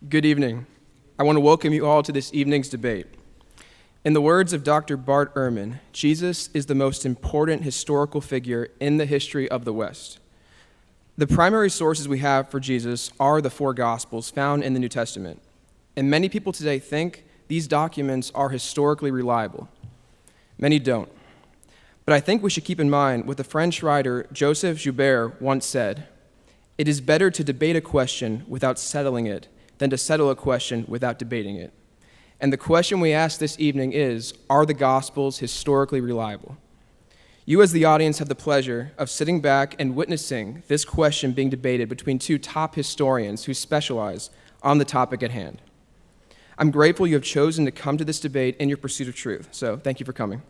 Good evening. I want to welcome you all to this evening's debate. In the words of Dr. Bart Ehrman, Jesus is the most important historical figure in the history of the West. The primary sources we have for Jesus are the four Gospels found in the New Testament, and many people today think these documents are historically reliable. Many don't. But I think we should keep in mind what the French writer Joseph Joubert once said: "It is better to debate a question without settling it than to settle a question without debating it." And the question we ask this evening is, are the Gospels historically reliable? You as the audience have the pleasure of sitting back and witnessing this question being debated between two top historians who specialize on the topic at hand. I'm grateful you have chosen to come to this debate in your pursuit of truth, so thank you for coming.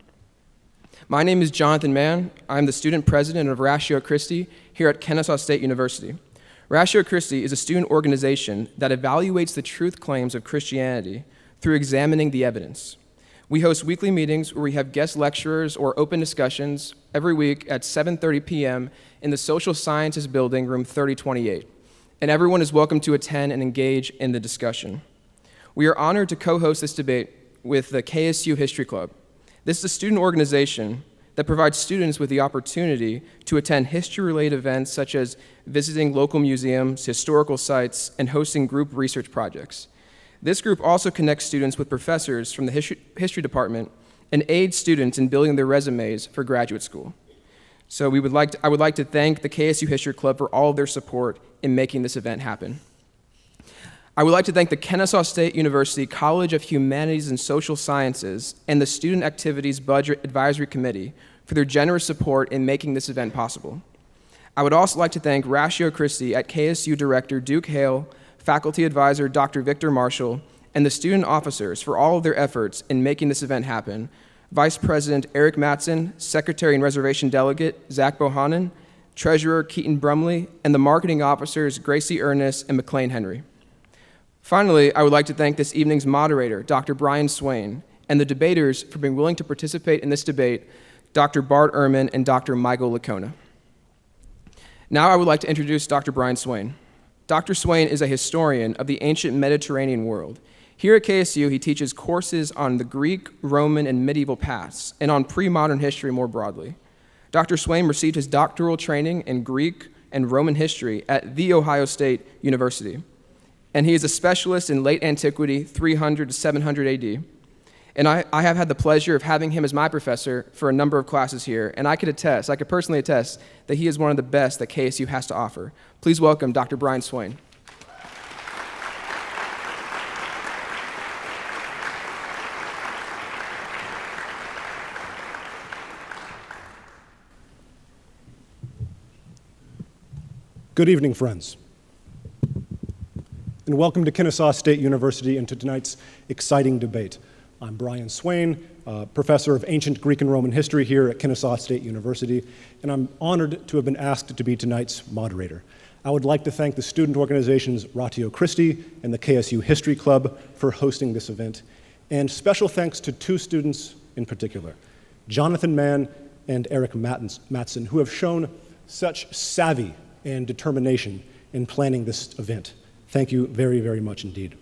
My name is Jonathan Mann. I'm the student president of Ratio Christi here at Kennesaw State University. Ratio Christi is a student organization that evaluates the truth claims of Christianity through examining the evidence. We host weekly meetings where we have guest lecturers or open discussions every week at 7:30 p.m. in the Social Sciences Building, room 3028, and everyone is welcome to attend and engage in the discussion. We are honored to co-host this debate with the KSU History Club. This is a student organization that provides students with the opportunity to attend history-related events such as visiting local museums, historical sites, and hosting group research projects. This group also connects students with professors from the history department and aids students in building their resumes for graduate school. So I would like to thank the KSU History Club for all of their support in making this event happen. I would like to thank the Kennesaw State University College of Humanities and Social Sciences and the Student Activities Budget Advisory Committee for their generous support in making this event possible. I would also like to thank Ratio Christi at KSU Director Duke Hale, Faculty Advisor Dr. Victor Marshall, and the student officers for all of their efforts in making this event happen: Vice President Eric Matson, Secretary and Reservation Delegate Zach Bohannon, Treasurer Keaton Brumley, and the marketing officers Gracie Ernest and McLean Henry. Finally, I would like to thank this evening's moderator, Dr. Brian Swain, and the debaters for being willing to participate in this debate, Dr. Bart Ehrman and Dr. Michael Licona. Now I would like to introduce Dr. Brian Swain. Dr. Swain is a historian of the ancient Mediterranean world. Here at KSU, he teaches courses on the Greek, Roman, and medieval pasts, and on pre-modern history more broadly. Dr. Swain received his doctoral training in Greek and Roman history at The Ohio State University, and he is a specialist in late antiquity, 300 to 700 AD. And I have had the pleasure of having him as my professor for a number of classes here, and I could personally attest that he is one of the best that KSU has to offer. Please welcome Dr. Brian Swain. Good evening, friends, and welcome to Kennesaw State University and to tonight's exciting debate. I'm Brian Swain, professor of ancient Greek and Roman history here at Kennesaw State University, and I'm honored to have been asked to be tonight's moderator. I would like to thank the student organizations Ratio Christi and the KSU History Club for hosting this event, and special thanks to two students in particular, Jonathan Mann and Eric Matson, who have shown such savvy and determination in planning this event. Thank you very, very much indeed.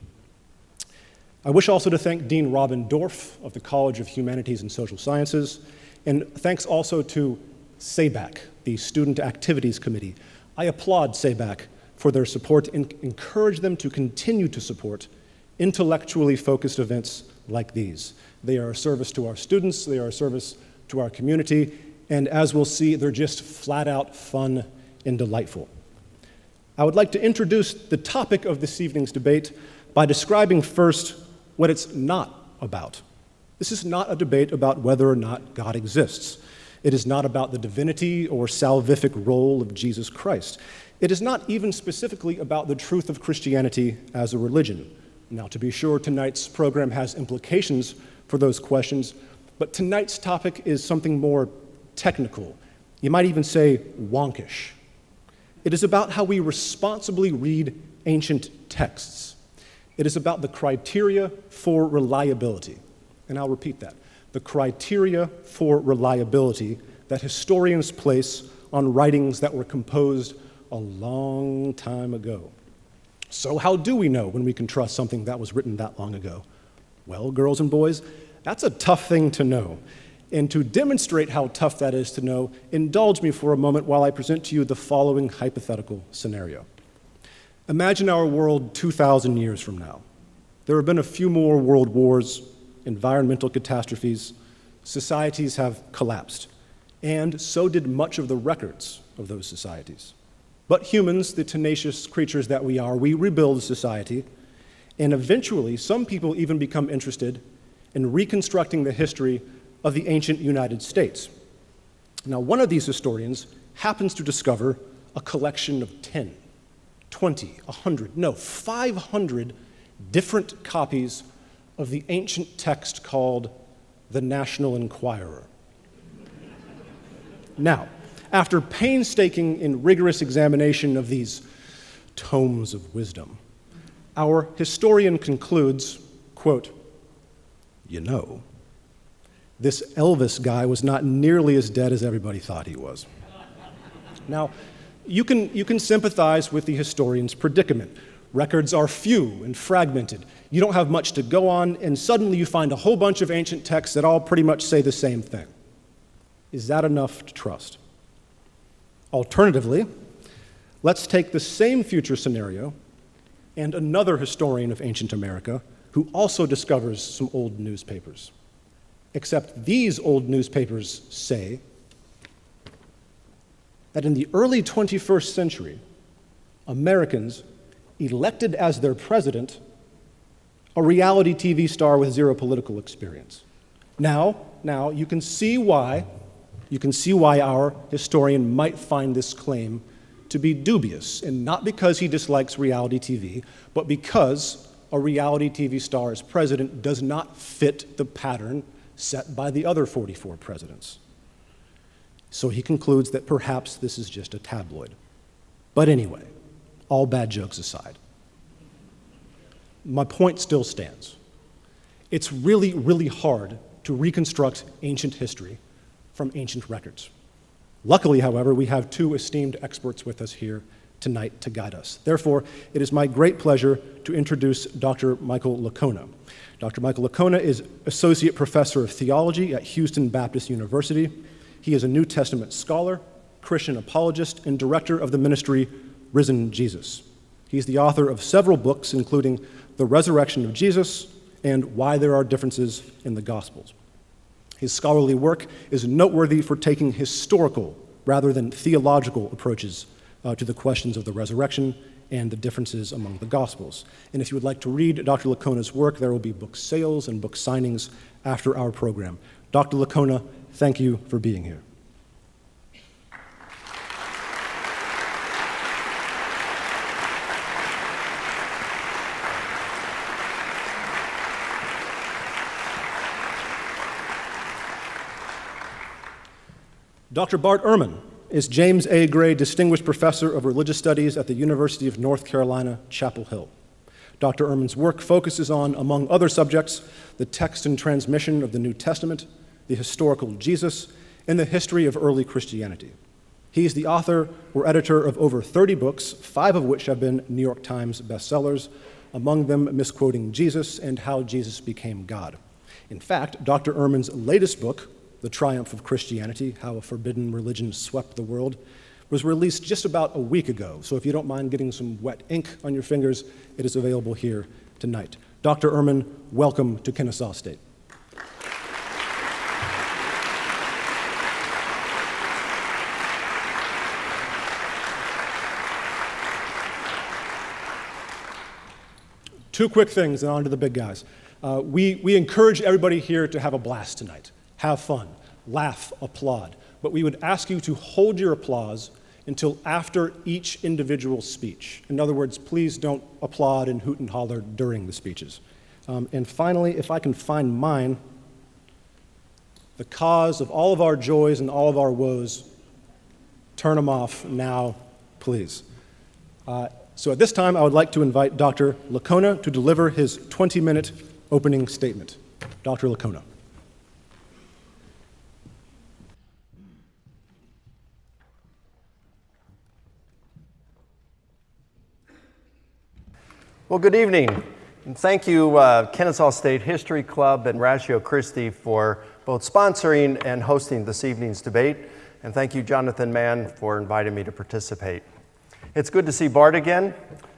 I wish also to thank Dean Robin Dorff of the College of Humanities and Social Sciences, and thanks also to SABAC, the Student Activities Committee. I applaud SABAC for their support and encourage them to continue to support intellectually focused events like these. They are a service to our students, they are a service to our community, and as we'll see, they're just flat out fun and delightful. I would like to introduce the topic of this evening's debate by describing first what it's not about. This is not a debate about whether or not God exists. It is not about the divinity or salvific role of Jesus Christ. It is not even specifically about the truth of Christianity as a religion. Now, to be sure, tonight's program has implications for those questions, but tonight's topic is something more technical. You might even say wonkish. It is about how we responsibly read ancient texts. It is about the criteria for reliability. And I'll repeat that. The criteria for reliability that historians place on writings that were composed a long time ago. So how do we know when we can trust something that was written that long ago? Well, girls and boys, that's a tough thing to know. And to demonstrate how tough that is to know, indulge me for a moment while I present to you the following hypothetical scenario. Imagine our world 2,000 years from now. There have been a few more world wars, environmental catastrophes, societies have collapsed, and so did much of the records of those societies. But humans, the tenacious creatures that we are, we rebuild society, and eventually some people even become interested in reconstructing the history of the ancient United States. Now, one of these historians happens to discover a collection of 10, 20, 100, no, 500 different copies of the ancient text called the National Enquirer. Now, after painstaking and rigorous examination of these tomes of wisdom, our historian concludes, quote, "You know, this Elvis guy was not nearly as dead as everybody thought he was." Now, you can sympathize with the historian's predicament. Records are few and fragmented. You don't have much to go on, and suddenly you find a whole bunch of ancient texts that all pretty much say the same thing. Is that enough to trust? Alternatively, let's take the same future scenario and another historian of ancient America who also discovers some old newspapers. Except these old newspapers say that in the early 21st century, Americans elected as their president a reality TV star with zero political experience. Now you can see why our historian might find this claim to be dubious, and not because he dislikes reality TV, but because a reality TV star as president does not fit the pattern set by the other 44 presidents. So he concludes that perhaps this is just a tabloid. But anyway, all bad jokes aside, my point still stands. It's really, really hard to reconstruct ancient history from ancient records. Luckily, however, we have two esteemed experts with us here tonight to guide us. Therefore, it is my great pleasure to introduce Dr. Michael Licona. Dr. Michael Licona is Associate Professor of Theology at Houston Baptist University. He is a New Testament scholar, Christian apologist, and director of the ministry Risen Jesus. He's the author of several books, including The Resurrection of Jesus and Why There Are Differences in the Gospels. His scholarly work is noteworthy for taking historical rather than theological approaches to the questions of the resurrection and the differences among the Gospels. And if you would like to read Dr. Licona's work, there will be book sales and book signings after our program. Dr. Licona, thank you for being here. Dr. Bart Ehrman is James A. Gray Distinguished Professor of Religious Studies at the University of North Carolina, Chapel Hill. Dr. Ehrman's work focuses on, among other subjects, the text and transmission of the New Testament, the historical Jesus, and the history of early Christianity. He is the author or editor of over 30 books, 5 of which have been New York Times bestsellers, among them Misquoting Jesus and How Jesus Became God. In fact, Dr. Ehrman's latest book, The Triumph of Christianity, How a Forbidden Religion Swept the World, was released just about a week ago. So if you don't mind getting some wet ink on your fingers, it is available here tonight. Dr. Ehrman, welcome to Kennesaw State. Two quick things and on to the big guys. We encourage everybody here to have a blast tonight. Have fun, laugh, applaud. But we would ask you to hold your applause until after each individual speech. In other words, please don't applaud and hoot and holler during the speeches. And finally, if I can find mine, the cause of all of our joys and all of our woes, turn them off now, please. So at this time, I would like to invite Dr. Licona to deliver his 20-minute opening statement. Dr. Licona. Well, good evening, and thank you, Kennesaw State History Club and Ratio Christi for both sponsoring and hosting this evening's debate, and thank you, Jonathan Mann, for inviting me to participate. It's good to see Bart again.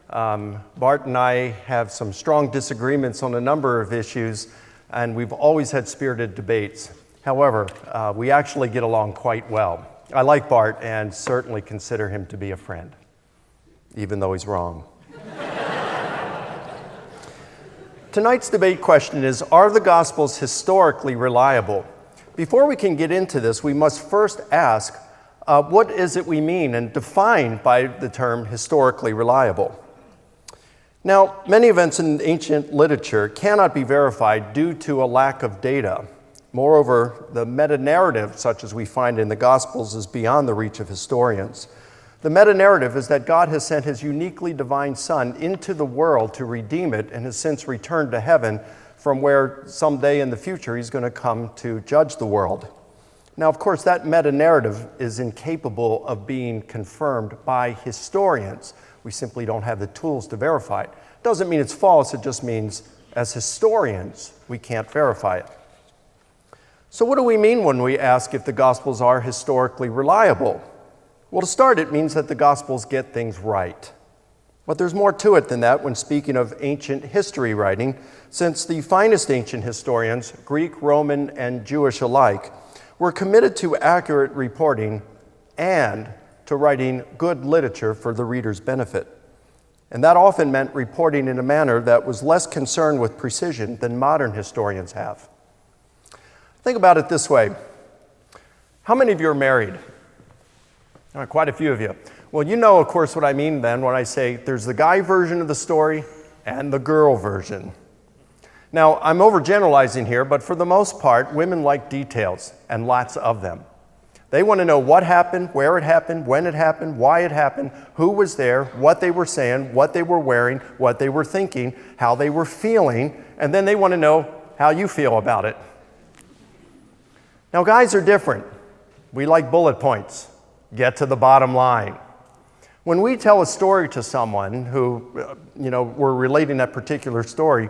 Bart and I have some strong disagreements on a number of issues, and we've always had spirited debates. However, we actually get along quite well. I like Bart and certainly consider him to be a friend, even though he's wrong. Tonight's debate question is, are the Gospels historically reliable? Before we can get into this, we must first ask, what is it we mean and define by the term historically reliable? Now, many events in ancient literature cannot be verified due to a lack of data. Moreover, the meta-narrative, such as we find in the Gospels, is beyond the reach of historians. The meta-narrative is that God has sent his uniquely divine Son into the world to redeem it and has since returned to heaven, from where someday in the future he's going to come to judge the world. Now, of course, that meta-narrative is incapable of being confirmed by historians. We simply don't have the tools to verify it. Doesn't mean it's false, it just means as historians we can't verify it. So what do we mean when we ask if the Gospels are historically reliable? Well, to start, it means that the Gospels get things right. But there's more to it than that when speaking of ancient history writing, since the finest ancient historians, Greek, Roman, and Jewish alike, were committed to accurate reporting and to writing good literature for the reader's benefit. And that often meant reporting in a manner that was less concerned with precision than modern historians have. Think about it this way. How many of you are married? Quite a few of you. Well, you know, of course, what I mean then when I say there's the guy version of the story and the girl version. Now, I'm overgeneralizing here, but for the most part, women like details, and lots of them. They want to know what happened, where it happened, when it happened, why it happened, who was there, what they were saying, what they were wearing, what they were thinking, how they were feeling, and then they want to know how you feel about it. Now, guys are different. We like bullet points. Get to the bottom line. When we tell a story to someone who, we're relating that particular story,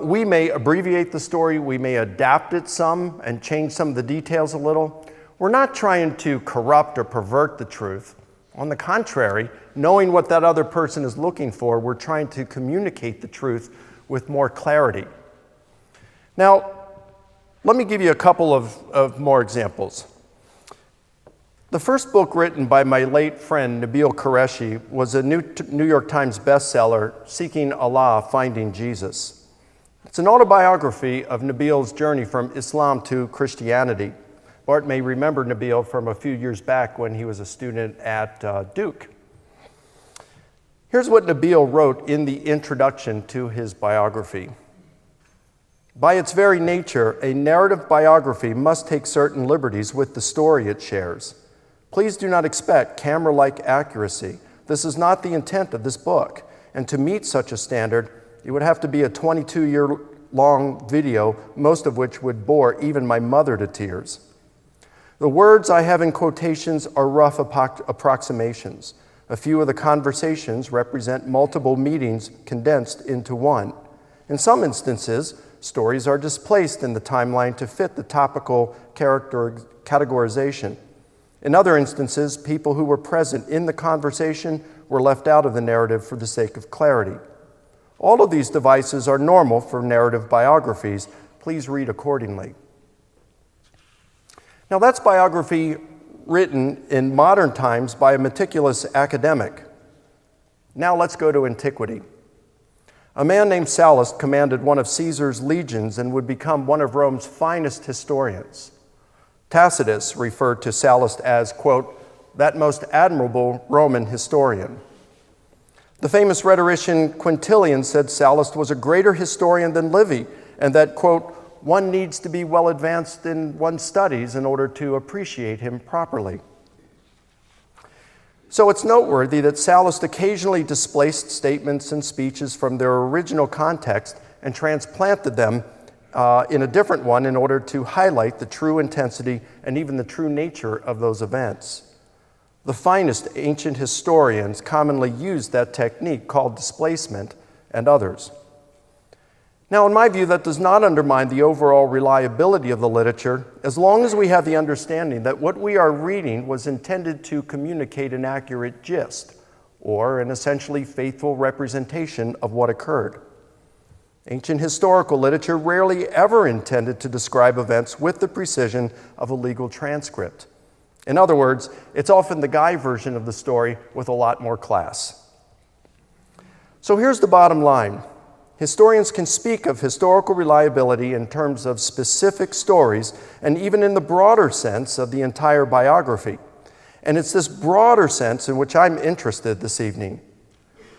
we may abbreviate the story, we may adapt it some and change some of the details a little. We're not trying to corrupt or pervert the truth. On the contrary, knowing what that other person is looking for, we're trying to communicate the truth with more clarity. Now, let me give you a couple of more examples. The first book written by my late friend Nabil Qureshi was a New York Times bestseller, Seeking Allah, Finding Jesus. It's an autobiography of Nabil's journey from Islam to Christianity. Bart may remember Nabil from a few years back when he was a student at Duke. Here's what Nabil wrote in the introduction to his biography. By its very nature, a narrative biography must take certain liberties with the story it shares. Please do not expect camera-like accuracy. This is not the intent of this book, and to meet such a standard, it would have to be a 22-year-long video, most of which would bore even my mother to tears. The words I have in quotations are rough approximations. A few of the conversations represent multiple meetings condensed into one. In some instances, stories are displaced in the timeline to fit the topical categorization. In other instances, people who were present in the conversation were left out of the narrative for the sake of clarity. All of these devices are normal for narrative biographies. Please read accordingly. Now, that's biography written in modern times by a meticulous academic. Now let's go to antiquity. A man named Sallust commanded one of Caesar's legions and would become one of Rome's finest historians. Tacitus referred to Sallust as, quote, that most admirable Roman historian. The famous rhetorician Quintilian said Sallust was a greater historian than Livy, and that, quote, one needs to be well advanced in one's studies in order to appreciate him properly. So it's noteworthy that Sallust occasionally displaced statements and speeches from their original context and transplanted them in a different one in order to highlight the true intensity and even the true nature of those events. The finest ancient historians commonly used that technique called displacement and others. Now, in my view, that does not undermine the overall reliability of the literature, as long as we have the understanding that what we are reading was intended to communicate an accurate gist, or an essentially faithful representation of what occurred. Ancient historical literature rarely ever intended to describe events with the precision of a legal transcript. In other words, it's often the guy version of the story with a lot more class. So here's the bottom line. Historians can speak of historical reliability in terms of specific stories, and even in the broader sense of the entire biography. And it's this broader sense in which I'm interested this evening.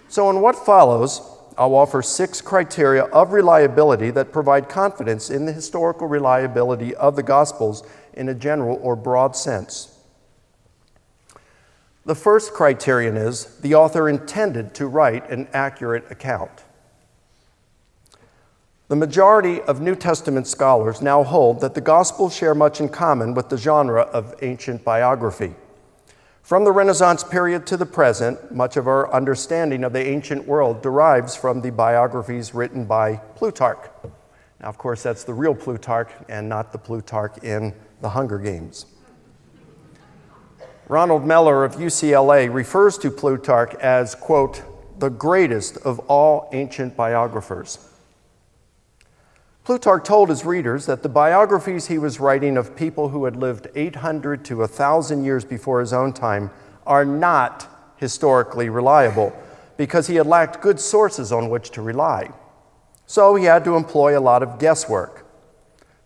So in what follows, I'll offer 6 criteria of reliability that provide confidence in the historical reliability of the Gospels in a general or broad sense. The first criterion is the author intended to write an accurate account. The majority of New Testament scholars now hold that the Gospels share much in common with the genre of ancient biography. From the Renaissance period to the present, much of our understanding of the ancient world derives from the biographies written by Plutarch. Now, of course, that's the real Plutarch and not the Plutarch in the Hunger Games. Ronald Meller of UCLA refers to Plutarch as, quote, the greatest of all ancient biographers. Plutarch told his readers that the biographies he was writing of people who had lived 800 to 1,000 years before his own time are not historically reliable because he had lacked good sources on which to rely. So he had to employ a lot of guesswork.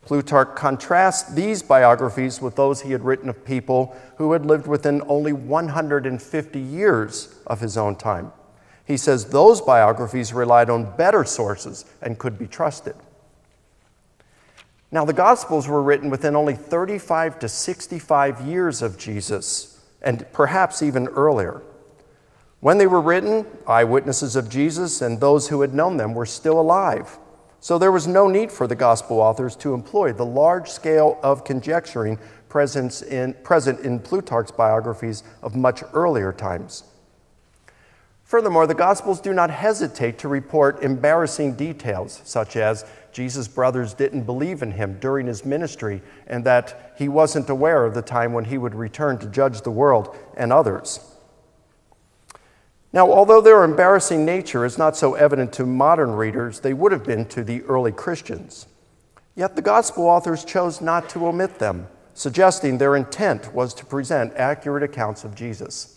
Plutarch contrasts these biographies with those he had written of people who had lived within only 150 years of his own time. He says those biographies relied on better sources and could be trusted. Now, the Gospels were written within only 35 to 65 years of Jesus, and perhaps even earlier. When they were written, eyewitnesses of Jesus and those who had known them were still alive. So there was no need for the Gospel authors to employ the large scale of conjecturing present in Plutarch's biographies of much earlier times. Furthermore, the Gospels do not hesitate to report embarrassing details, such as Jesus' brothers didn't believe in him during his ministry and that he wasn't aware of the time when he would return to judge the world and others. Now, although their embarrassing nature is not so evident to modern readers, they would have been to the early Christians. Yet the Gospel authors chose not to omit them, suggesting their intent was to present accurate accounts of Jesus.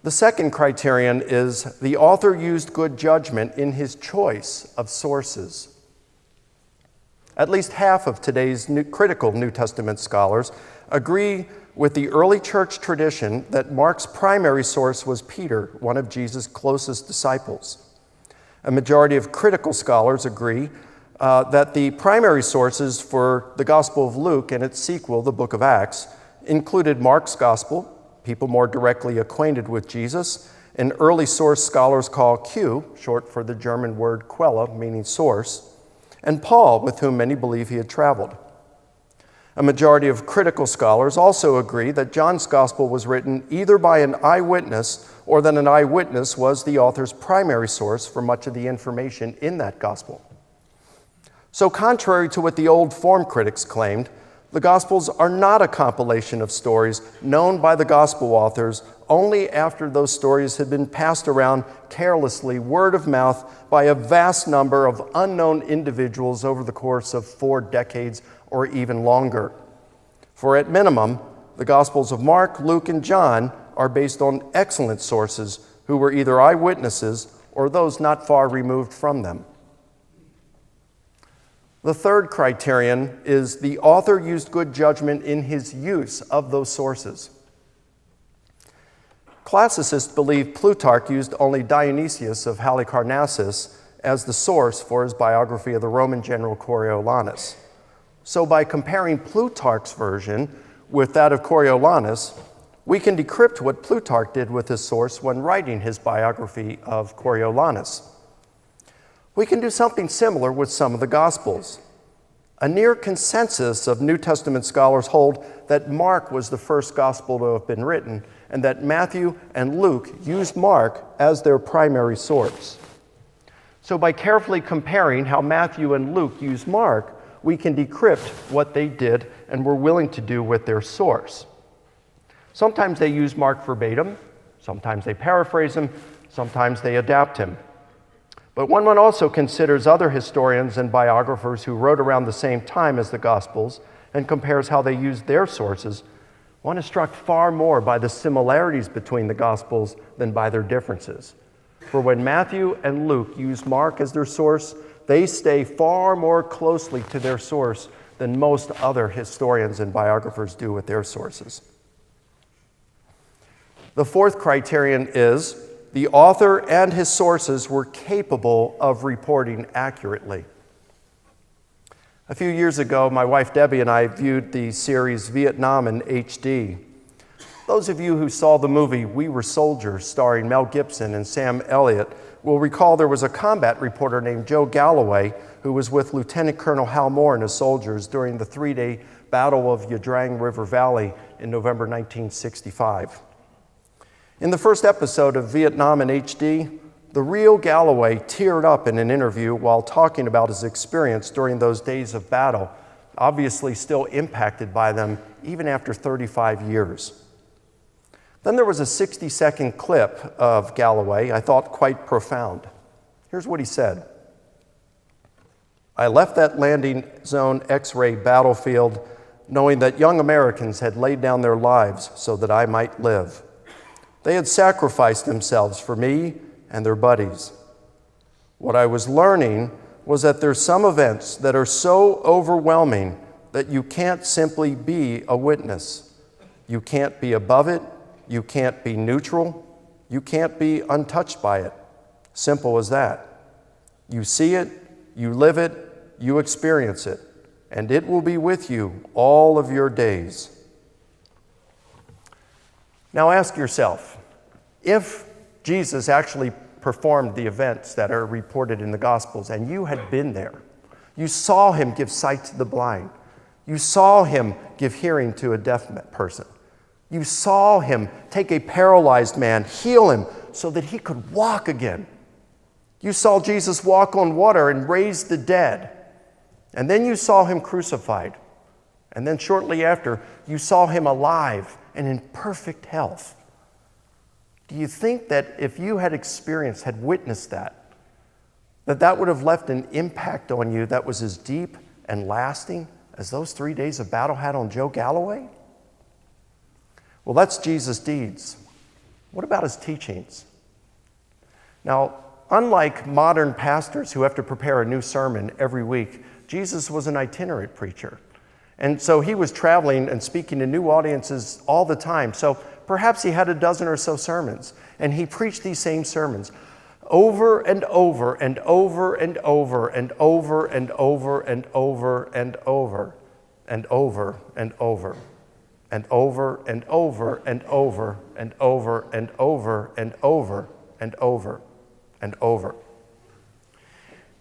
The second criterion is the author used good judgment in his choice of sources. At least half of today's critical New Testament scholars agree with the early church tradition that Mark's primary source was Peter, one of Jesus' closest disciples. A majority of critical scholars agree that the primary sources for the Gospel of Luke and its sequel, the book of Acts, included Mark's Gospel, people more directly acquainted with Jesus, an early source scholars call Q, short for the German word Quelle, meaning source, and Paul, with whom many believe he had traveled. A majority of critical scholars also agree that John's Gospel was written either by an eyewitness or that an eyewitness was the author's primary source for much of the information in that Gospel. So contrary to what the old form critics claimed, the Gospels are not a compilation of stories known by the Gospel authors only after those stories had been passed around carelessly, word of mouth, by a vast number of unknown individuals over the course of 4 decades or even longer. For at minimum, the Gospels of Mark, Luke, and John are based on excellent sources who were either eyewitnesses or those not far removed from them. The third criterion is the author used good judgment in his use of those sources. Classicists believe Plutarch used only Dionysius of Halicarnassus as the source for his biography of the Roman general Coriolanus. So by comparing Plutarch's version with that of Coriolanus, we can decrypt what Plutarch did with his source when writing his biography of Coriolanus. We can do something similar with some of the Gospels. A near consensus of New Testament scholars hold that Mark was the first Gospel to have been written, and that Matthew and Luke used Mark as their primary source. So by carefully comparing how Matthew and Luke used Mark, we can decrypt what they did and were willing to do with their source. Sometimes they use Mark verbatim, sometimes they paraphrase him, sometimes they adapt him. But when one also considers other historians and biographers who wrote around the same time as the Gospels and compares how they used their sources, one is struck far more by the similarities between the Gospels than by their differences. For when Matthew and Luke use Mark as their source, they stay far more closely to their source than most other historians and biographers do with their sources. The fourth criterion is the author and his sources were capable of reporting accurately. A few years ago, my wife Debbie and I viewed the series Vietnam in HD. Those of you who saw the movie We Were Soldiers, starring Mel Gibson and Sam Elliott, will recall there was a combat reporter named Joe Galloway who was with Lieutenant Colonel Hal Moore and his soldiers during the 3-day Battle of Yadrang River Valley in November 1965. In the first episode of Vietnam in HD, the real Galloway teared up in an interview while talking about his experience during those days of battle, obviously still impacted by them even after 35 years. Then there was a 60-second clip of Galloway I thought quite profound. Here's what he said. "I left that landing zone X-ray battlefield knowing that young Americans had laid down their lives so that I might live. They had sacrificed themselves for me and their buddies. What I was learning was that there's some events that are so overwhelming that you can't simply be a witness. You can't be above it. You can't be neutral. You can't be untouched by it. Simple as that. You see it, you live it, you experience it, and it will be with you all of your days." Now ask yourself, if Jesus actually performed the events that are reported in the Gospels and you had been there, you saw him give sight to the blind, you saw him give hearing to a deaf person, you saw him take a paralyzed man, heal him so that he could walk again. You saw Jesus walk on water and raise the dead. And then you saw him crucified. And then shortly after, you saw him alive and in perfect health. Do you think that if you had experienced, had witnessed that would have left an impact on you that was as deep and lasting as those 3 days of battle had on Joe Galloway? Well, that's Jesus' deeds. What about his teachings? Now, unlike modern pastors who have to prepare a new sermon every week, Jesus was an itinerant preacher. And so he was traveling and speaking to new audiences all the time. So perhaps he had a dozen or so sermons. And he preached these same sermons over and over and over and over and over and over and over and over and over and over and over and over and over and over and over and over and over and over.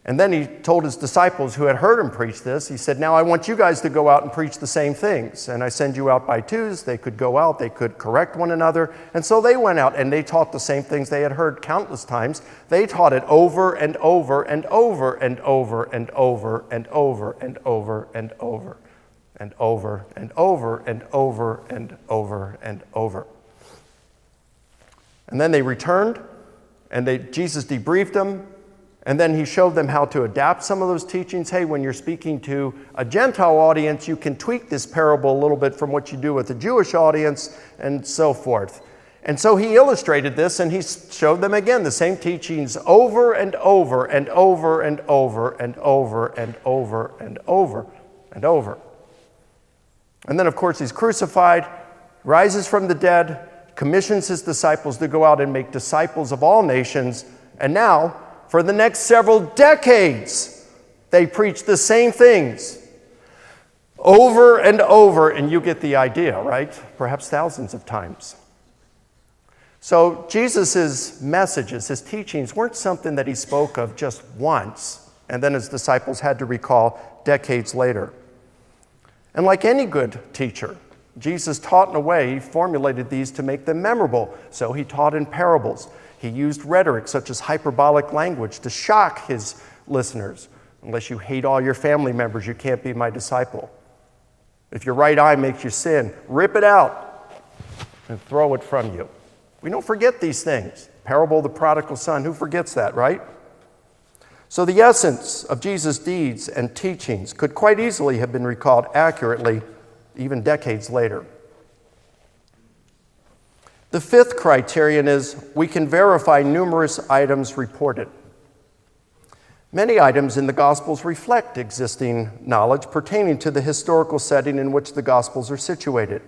And then he told his disciples who had heard him preach this, he said, "Now I want you guys to go out and preach the same things. And I send you out by twos." They could go out, they could correct one another. And so they went out and they taught the same things they had heard countless times. They taught it over and over and over and over and over and over and over and over and over and over and over and over and over. And then they returned and Jesus debriefed them. And then he showed them how to adapt some of those teachings. Hey, when you're speaking to a Gentile audience, you can tweak this parable a little bit from what you do with the Jewish audience, and so forth. And so he illustrated this, and he showed them again the same teachings over and over and over and over and over and over and over and over. And then, of course, he's crucified, rises from the dead, commissions his disciples to go out and make disciples of all nations, and now, for the next several decades, they preach the same things over and over, and you get the idea, right? Perhaps thousands of times. So Jesus' messages, his teachings, weren't something that he spoke of just once, and then his disciples had to recall decades later. And like any good teacher, Jesus taught in a way, he formulated these to make them memorable. So he taught in parables. He used rhetoric such as hyperbolic language to shock his listeners. Unless you hate all your family members, you can't be my disciple. If your right eye makes you sin, rip it out and throw it from you. We don't forget these things. Parable of the prodigal son, who forgets that, right? So the essence of Jesus' deeds and teachings could quite easily have been recalled accurately even decades later. The fifth criterion is we can verify numerous items reported. Many items in the Gospels reflect existing knowledge pertaining to the historical setting in which the Gospels are situated.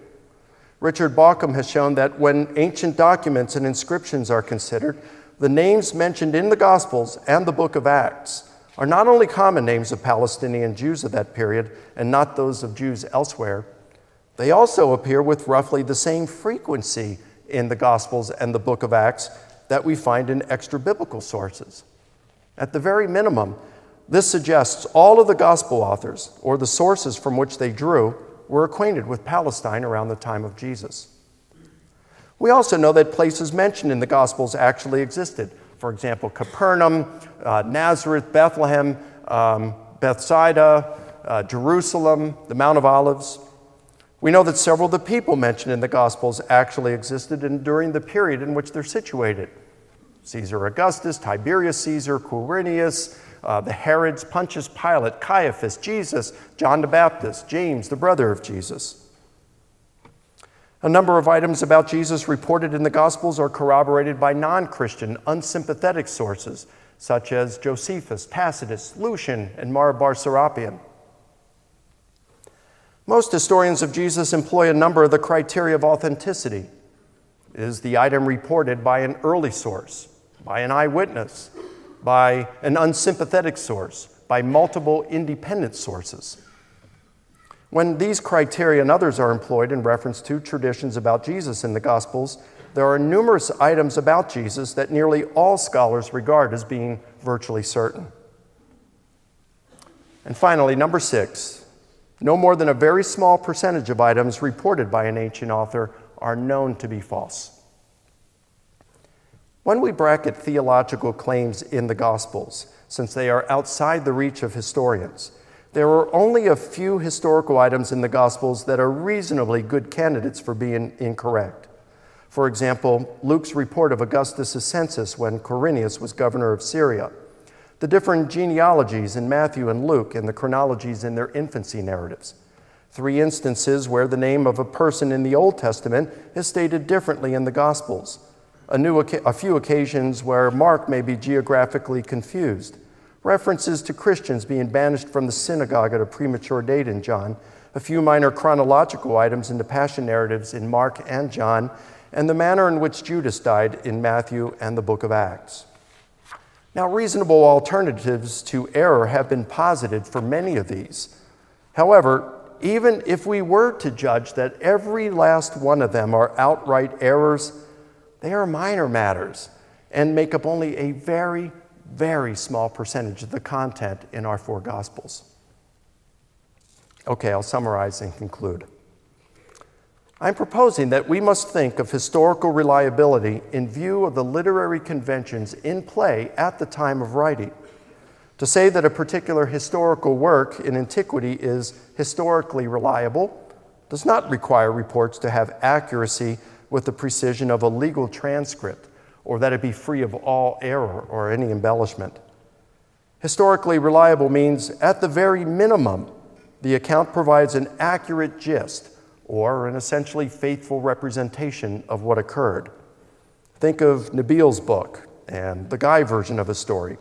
Richard Bauckham has shown that when ancient documents and inscriptions are considered, the names mentioned in the Gospels and the book of Acts are not only common names of Palestinian Jews of that period and not those of Jews elsewhere, they also appear with roughly the same frequency in the Gospels and the book of Acts that we find in extra-biblical sources. At the very minimum, this suggests all of the Gospel authors, or the sources from which they drew, were acquainted with Palestine around the time of Jesus. We also know that places mentioned in the Gospels actually existed. For example, Capernaum, Nazareth, Bethlehem, Bethsaida, Jerusalem, the Mount of Olives. We know that several of the people mentioned in the Gospels actually existed during the period in which they're situated. Caesar Augustus, Tiberius Caesar, Quirinius, the Herods, Pontius Pilate, Caiaphas, Jesus, John the Baptist, James, the brother of Jesus. A number of items about Jesus reported in the Gospels are corroborated by non-Christian, unsympathetic sources, such as Josephus, Tacitus, Lucian, and Bar Serapion. Most historians of Jesus employ a number of the criteria of authenticity. Is the item reported by an early source, by an eyewitness, by an unsympathetic source, by multiple independent sources? When these criteria and others are employed in reference to traditions about Jesus in the Gospels, there are numerous items about Jesus that nearly all scholars regard as being virtually certain. And finally, number 6, no more than a very small percentage of items reported by an ancient author are known to be false. When we bracket theological claims in the Gospels, since they are outside the reach of historians, there are only a few historical items in the Gospels that are reasonably good candidates for being incorrect. For example, Luke's report of Augustus' census when Quirinius was governor of Syria, the different genealogies in Matthew and Luke, and the chronologies in their infancy narratives. 3 instances where the name of a person in the Old Testament is stated differently in the Gospels. A few occasions where Mark may be geographically confused. References to Christians being banished from the synagogue at a premature date in John. A few minor chronological items in the Passion narratives in Mark and John, and the manner in which Judas died in Matthew and the book of Acts. Now, reasonable alternatives to error have been posited for many of these. However, even if we were to judge that every last one of them are outright errors, they are minor matters and make up only a very, very small percentage of the content in our 4 Gospels. Okay, I'll summarize and conclude. I'm proposing that we must think of historical reliability in view of the literary conventions in play at the time of writing. To say that a particular historical work in antiquity is historically reliable does not require reports to have accuracy with the precision of a legal transcript, or that it be free of all error or any embellishment. Historically reliable means, at the very minimum, the account provides an accurate gist, or an essentially faithful representation of what occurred. Think of Nabil's book and the Guy version of a story.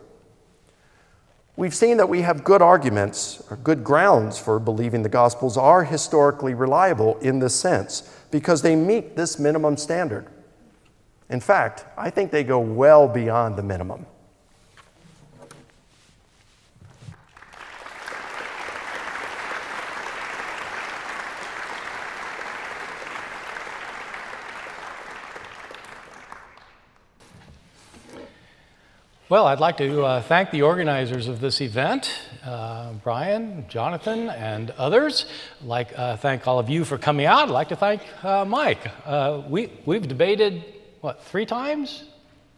We've seen that we have good arguments, or good grounds for believing the Gospels are historically reliable in this sense, because they meet this minimum standard. In fact, I think they go well beyond the minimum. Well, I'd like to thank the organizers of this event, Brian, Jonathan, and others. I'd like to thank all of you for coming out. I'd like to thank Mike. We've debated, 3 times?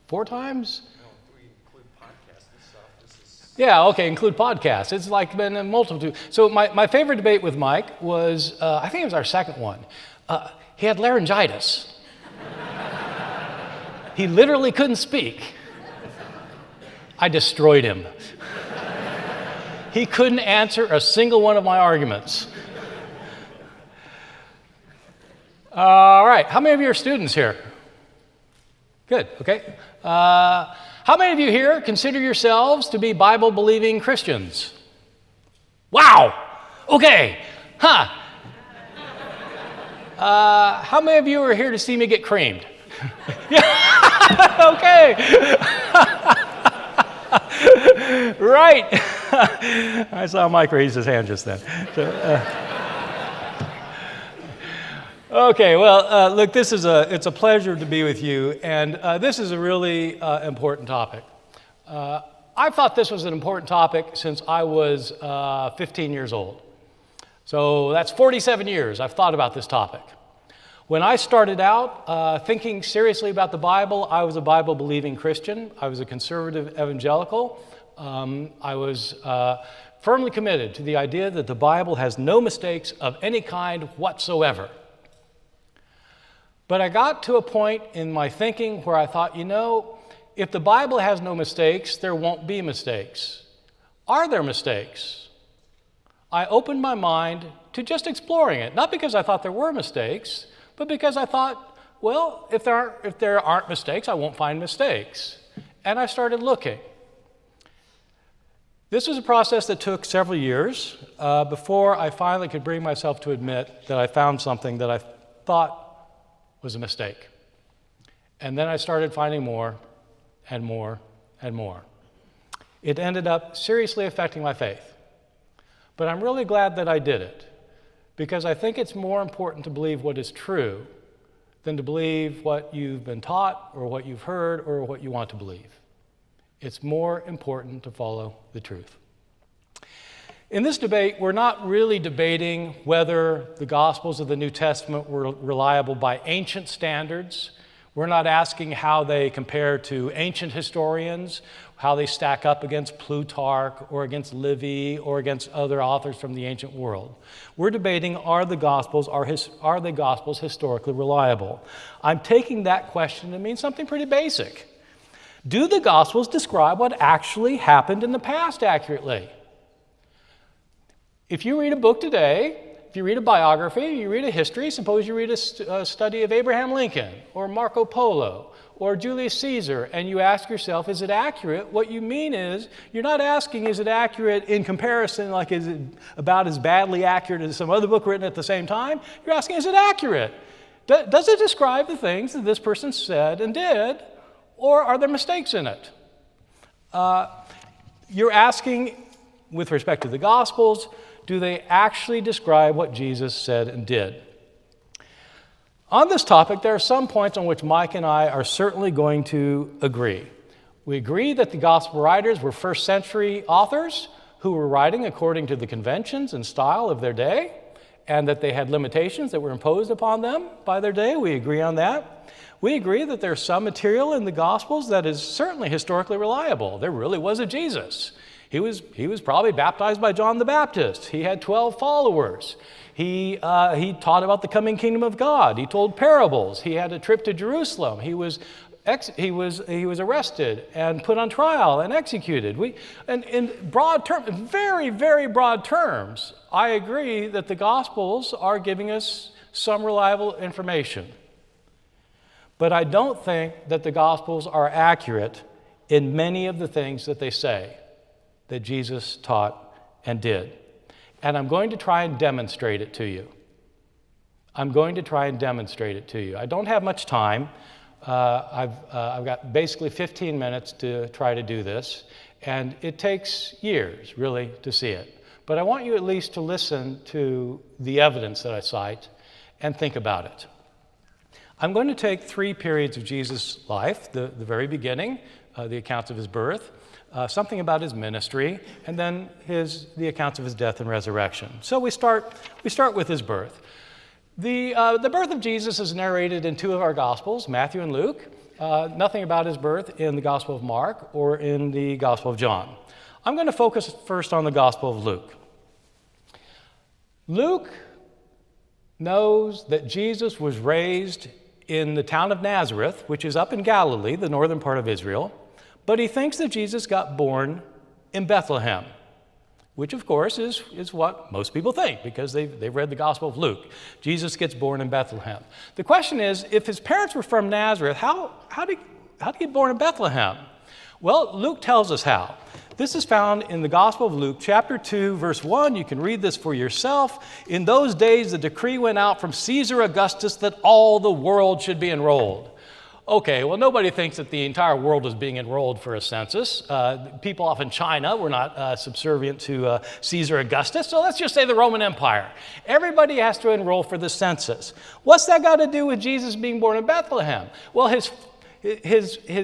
4 times? No, we include podcasts and stuff. Yeah, okay, include podcasts. It's like been a multitude. So my favorite debate with Mike was, I think it was our second one. He had laryngitis. He literally couldn't speak. I destroyed him. He couldn't answer a single one of my arguments. All right, how many of you are students here? Good, okay. How many of you here consider yourselves to be Bible-believing Christians? Wow, okay, how many of you are here to see me get creamed? Yeah, okay. Right. I saw Mike raise his hand just then. So, okay, well, look, it's a pleasure to be with you, and this is a really important topic. I've thought this was an important topic since I was 15 years old. So that's 47 years I've thought about this topic. When I started out thinking seriously about the Bible, I was a Bible-believing Christian. I was a conservative evangelical. I was firmly committed to the idea that the Bible has no mistakes of any kind whatsoever. But I got to a point in my thinking where I thought, if the Bible has no mistakes, there won't be mistakes. Are there mistakes? I opened my mind to just exploring it, not because I thought there were mistakes, but because I thought, well, if there aren't mistakes, I won't find mistakes. And I started looking. This was a process that took several years before I finally could bring myself to admit that I found something that I thought was a mistake. And then I started finding more and more and more. It ended up seriously affecting my faith. But I'm really glad that I did it, because I think it's more important to believe what is true than to believe what you've been taught or what you've heard or what you want to believe. It's more important to follow the truth. In this debate, we're not really debating whether the Gospels of the New Testament were reliable by ancient standards. We're not asking how they compare to ancient historians, how they stack up against Plutarch or against Livy or against other authors from the ancient world. We're debating, are the Gospels historically reliable? I'm taking that question to mean something pretty basic. Do the Gospels describe what actually happened in the past accurately? If you read a book today, if you read a biography, you read a history, suppose you read a study of Abraham Lincoln or Marco Polo or Julius Caesar, and you ask yourself, is it accurate? What you mean is, you're not asking, is it accurate in comparison, like is it about as badly accurate as some other book written at the same time? You're asking, is it accurate? Does it describe the things that this person said and did, or are there mistakes in it? You're asking, with respect to the Gospels, do they actually describe what Jesus said and did? On this topic, there are some points on which Mike and I are certainly going to agree. We agree that the Gospel writers were first century authors who were writing according to the conventions and style of their day, and that they had limitations that were imposed upon them by their day. We agree on that. We agree that there's some material in the Gospels that is certainly historically reliable. There really was a Jesus. He was probably baptized by John the Baptist. He had 12 followers. He taught about the coming kingdom of God. He told parables. He had a trip to Jerusalem. He was arrested and put on trial and executed. In broad terms, very, very broad terms, I agree that the Gospels are giving us some reliable information. But I don't think that the Gospels are accurate in many of the things that they say that Jesus taught and did. And I'm going to try and demonstrate it to you. I don't have much time. I've got basically 15 minutes to try to do this, and it takes years, really, to see it. But I want you at least to listen to the evidence that I cite and think about it. I'm going to take 3 periods of Jesus' life, the very beginning, the accounts of his birth, something about his ministry, and then the accounts of his death and resurrection. So we start with his birth. The birth of Jesus is narrated in two of our Gospels, Matthew and Luke. Nothing about his birth in the Gospel of Mark or in the Gospel of John. I'm going to focus first on the Gospel of Luke. Luke knows that Jesus was raised in the town of Nazareth, which is up in Galilee, the northern part of Israel, but he thinks that Jesus got born in Bethlehem, which of course is what most people think because they've read the Gospel of Luke. Jesus gets born in Bethlehem. The question is, if his parents were from Nazareth, how did he get born in Bethlehem? Well, Luke tells us how. This is found in the Gospel of Luke, chapter 2, verse 1. You can read this for yourself. In those days, the decree went out from Caesar Augustus that all the world should be enrolled. Okay, well, nobody thinks that the entire world is being enrolled for a census. People off in China were not subservient to Caesar Augustus, so let's just say the Roman Empire. Everybody has to enroll for the census. What's that got to do with Jesus being born in Bethlehem? Well, his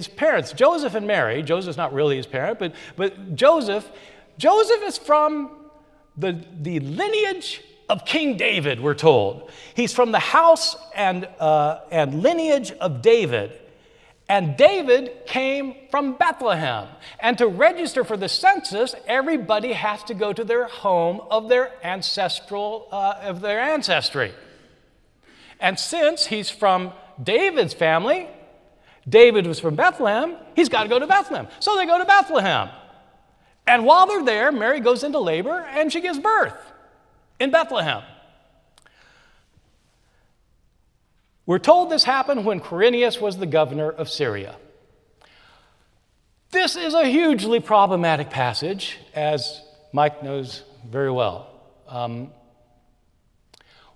parents, Joseph and Mary, Joseph's not really his parent, but Joseph is from the lineage of King David, we're told. He's from the house and lineage of David. And David came from Bethlehem. And to register for the census, everybody has to go to their home of their ancestry. And since he's from David's family, David was from Bethlehem, he's got to go to Bethlehem. So they go to Bethlehem. And while they're there, Mary goes into labor and she gives birth in Bethlehem. We're told this happened when Quirinius was the governor of Syria. This is a hugely problematic passage, as Mike knows very well.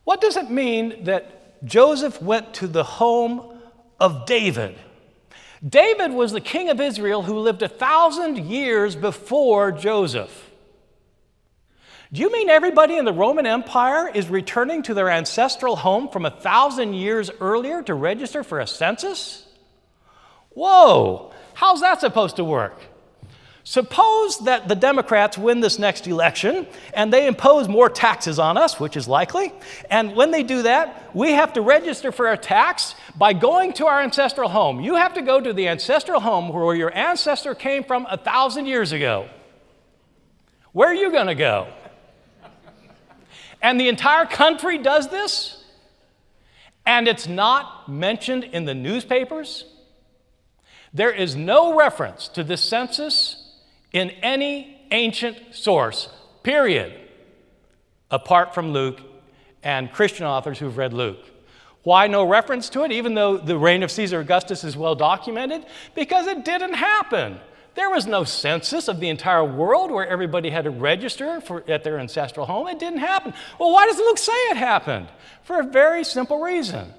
What does it mean that Joseph went to the home of David? David was the king of Israel who lived 1,000 years before Joseph. Do you mean everybody in the Roman Empire is returning to their ancestral home from 1,000 years earlier to register for a census? Whoa, how's that supposed to work? Suppose that the Democrats win this next election and they impose more taxes on us, which is likely, and when they do that, we have to register for a tax by going to our ancestral home. You have to go to the ancestral home where your ancestor came from 1,000 years ago. Where are you going to go? And the entire country does this, and it's not mentioned in the newspapers. There is no reference to this census in any ancient source, period, apart from Luke and Christian authors who've read Luke. Why no reference to it, even though the reign of Caesar Augustus is well documented? Because it didn't happen. There was no census of the entire world where everybody had to register at their ancestral home. It didn't happen. Well, why does Luke say it happened? For a very simple reason.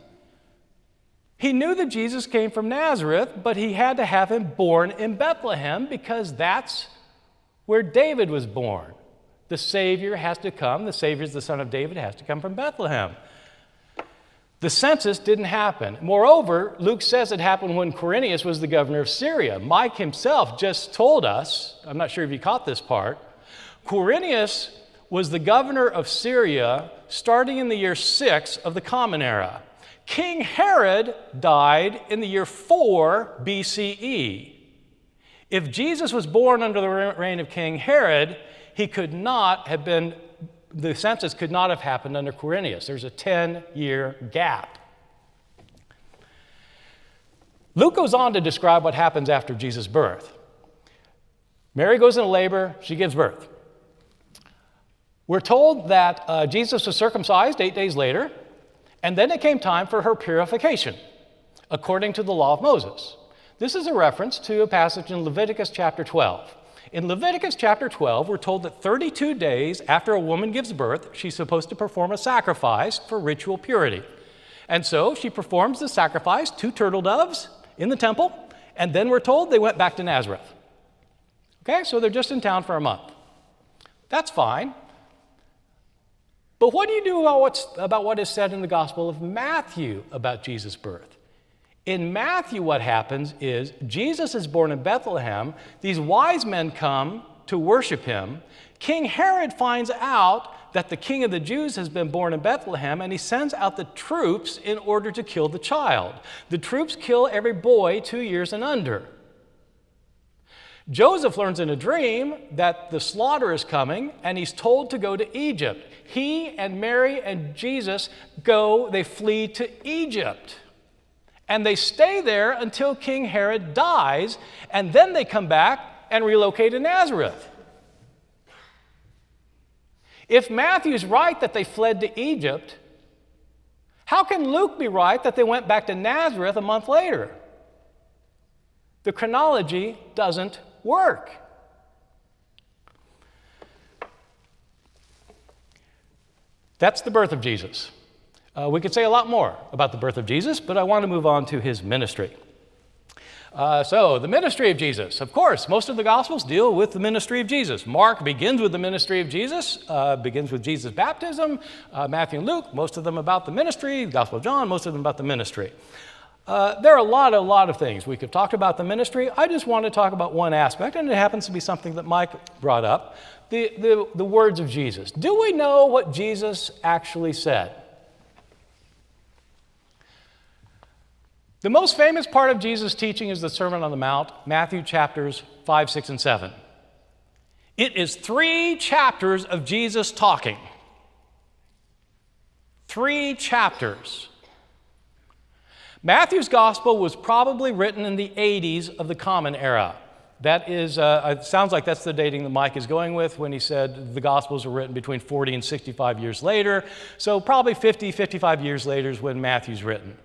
He knew that Jesus came from Nazareth, but he had to have him born in Bethlehem because that's where David was born. The Savior has to come. The Savior is the son of David, has to come from Bethlehem. The census didn't happen. Moreover, Luke says it happened when Quirinius was the governor of Syria. Mike himself just told us, I'm not sure if you caught this part, Quirinius was the governor of Syria starting in the year 6 of the Common Era. King Herod died in the year 4 BCE. If Jesus was born under the reign of King Herod, he could not have been, the census could not have happened under Quirinius. There's a 10-year gap. Luke goes on to describe what happens after Jesus' birth. Mary goes into labor, she gives birth. We're told that Jesus was circumcised 8 days later, and then it came time for her purification, according to the law of Moses. This is a reference to a passage in Leviticus chapter 12. In Leviticus chapter 12, we're told that 32 days after a woman gives birth, she's supposed to perform a sacrifice for ritual purity. And so she performs the sacrifice, 2 turtle doves in the temple, and then we're told they went back to Nazareth. Okay, so they're just in town for a month. That's fine. But what do you do about what is said in the Gospel of Matthew about Jesus' birth? In Matthew, what happens is Jesus is born in Bethlehem. These wise men come to worship him. King Herod finds out that the king of the Jews has been born in Bethlehem, and he sends out the troops in order to kill the child. The troops kill every boy 2 years and under. Joseph learns in a dream that the slaughter is coming, and he's told to go to Egypt. He and Mary and Jesus go, they flee to Egypt. And they stay there until King Herod dies, and then they come back and relocate to Nazareth. If Matthew's right that they fled to Egypt, how can Luke be right that they went back to Nazareth a month later? The chronology doesn't work. That's the birth of Jesus. We could say a lot more about the birth of Jesus, but I want to move on to his ministry. So, the ministry of Jesus. Of course, most of the Gospels deal with the ministry of Jesus. Mark begins with the ministry of Jesus, begins with Jesus' baptism. Matthew and Luke, most of them about the ministry. The Gospel of John, most of them about the ministry. There are a lot of things we could talk about the ministry. I just want to talk about one aspect, and it happens to be something that Mike brought up, the words of Jesus. Do we know what Jesus actually said? The most famous part of Jesus' teaching is the Sermon on the Mount, Matthew chapters 5, 6, and 7. It is 3 chapters of Jesus talking. 3 chapters. Matthew's gospel was probably written in the 80s of the Common Era. That is, it sounds like that's the dating that Mike is going with when he said the Gospels were written between 40 and 65 years later. So probably 50, 55 years later is when Matthew's written.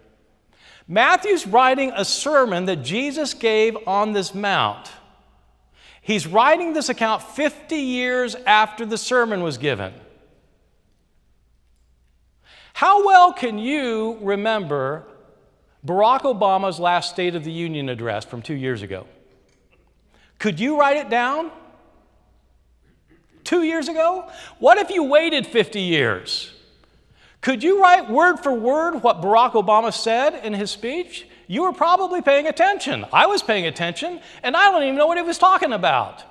Matthew's writing a sermon that Jesus gave on this mount. He's writing this account 50 years after the sermon was given. How well can you remember Barack Obama's last State of the Union address from 2 years ago? Could you write it down? 2 years ago? What if you waited 50 years? Could you write word for word what Barack Obama said in his speech? You were probably paying attention. I was paying attention, and I don't even know what he was talking about.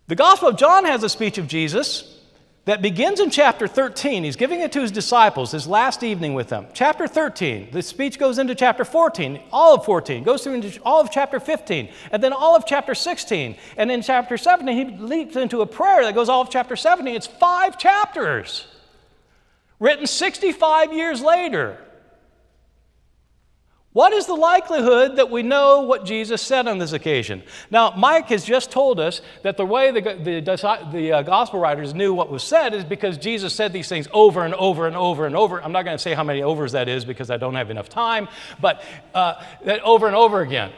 The Gospel of John has a speech of Jesus that begins in chapter 13. He's giving it to his disciples, his last evening with them. Chapter 13, the speech goes into chapter 14, all of 14, goes through into all of chapter 15, and then all of chapter 16. And in chapter 17, he leaps into a prayer that goes all of chapter 17. It's 5 chapters, written 65 years later. What is the likelihood that we know what Jesus said on this occasion? Now, Mike has just told us that the way the gospel writers knew what was said is because Jesus said these things over and over and over and over. I'm not going to say how many overs that is because I don't have enough time, but that over and over again.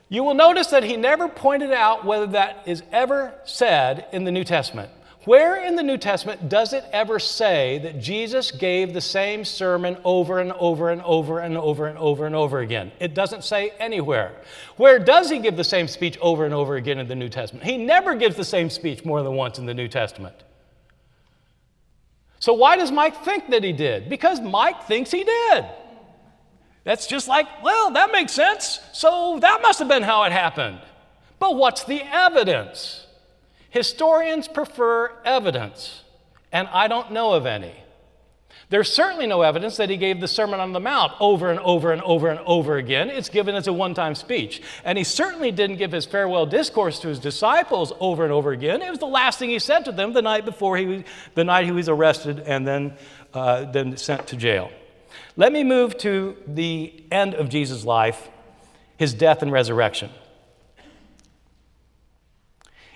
You will notice that he never pointed out whether that is ever said in the New Testament. Where in the New Testament does it ever say that Jesus gave the same sermon over and over and over and over and over and over again? It doesn't say anywhere. Where does he give the same speech over and over again in the New Testament? He never gives the same speech more than once in the New Testament. So why does Mike think that he did? Because Mike thinks he did. That's just like, well, that makes sense. So that must have been how it happened. But what's the evidence? Historians prefer evidence, and I don't know of any. There's certainly no evidence that he gave the Sermon on the Mount over and over and over and over again. It's given as a one-time speech. And he certainly didn't give his farewell discourse to his disciples over and over again. It was the last thing he said to them the night he was arrested and then sent to jail. Let me move to the end of Jesus' life, his death and resurrection.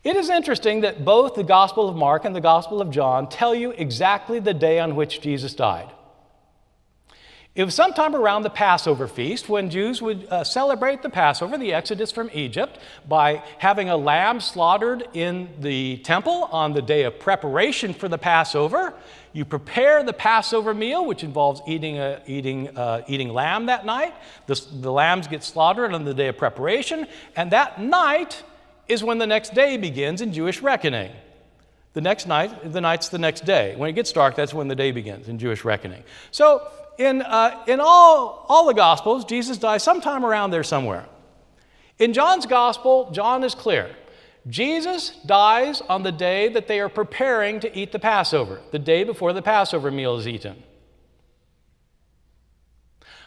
It is interesting that both the Gospel of Mark and the Gospel of John tell you exactly the day on which Jesus died. It was sometime around the Passover feast when Jews would celebrate the Passover, the Exodus from Egypt, by having a lamb slaughtered in the temple on the day of preparation for the Passover. You prepare the Passover meal, which involves eating lamb that night. The lambs get slaughtered on the day of preparation, and that night is when the next day begins in Jewish reckoning. The night's the next day. When it gets dark, that's when the day begins in Jewish reckoning. So in all the Gospels, Jesus dies sometime around there somewhere. In John's Gospel, John is clear. Jesus dies on the day that they are preparing to eat the Passover, the day before the Passover meal is eaten.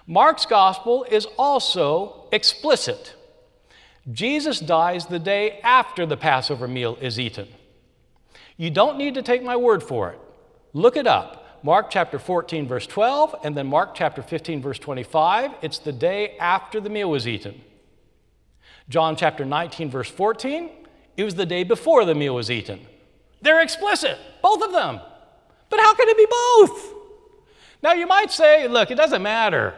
Mark's Gospel is also explicit. Jesus dies the day after the Passover meal is eaten. You don't need to take my word for it. Look it up. Mark chapter 14, verse 12, and then Mark chapter 15, verse 25. It's the day after the meal was eaten. John chapter 19, verse 14, it was the day before the meal was eaten. They're explicit, both of them. But how can it be both? Now you might say, look, it doesn't matter.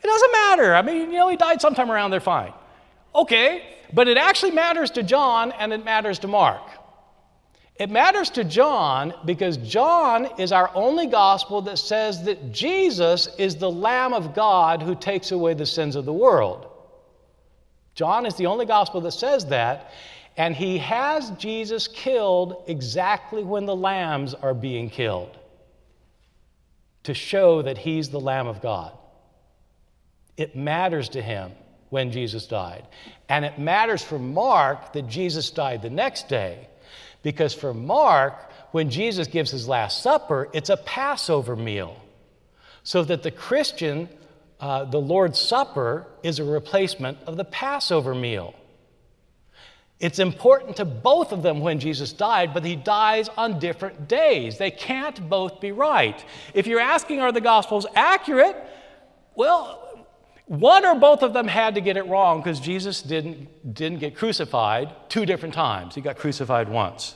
It doesn't matter. I mean, he died sometime around there, fine. Okay, but it actually matters to John and it matters to Mark. It matters to John because John is our only gospel that says that Jesus is the Lamb of God who takes away the sins of the world. John is the only gospel that says that, and he has Jesus killed exactly when the lambs are being killed to show that he's the Lamb of God. It matters to him when Jesus died. And it matters for Mark that Jesus died the next day. Because for Mark, when Jesus gives his Last Supper, it's a Passover meal. So that the Christian, the Lord's Supper, is a replacement of the Passover meal. It's important to both of them when Jesus died, but he dies on different days. They can't both be right. If you're asking, are the Gospels accurate? Well, one or both of them had to get it wrong because Jesus didn't get crucified 2 different times. He got crucified once.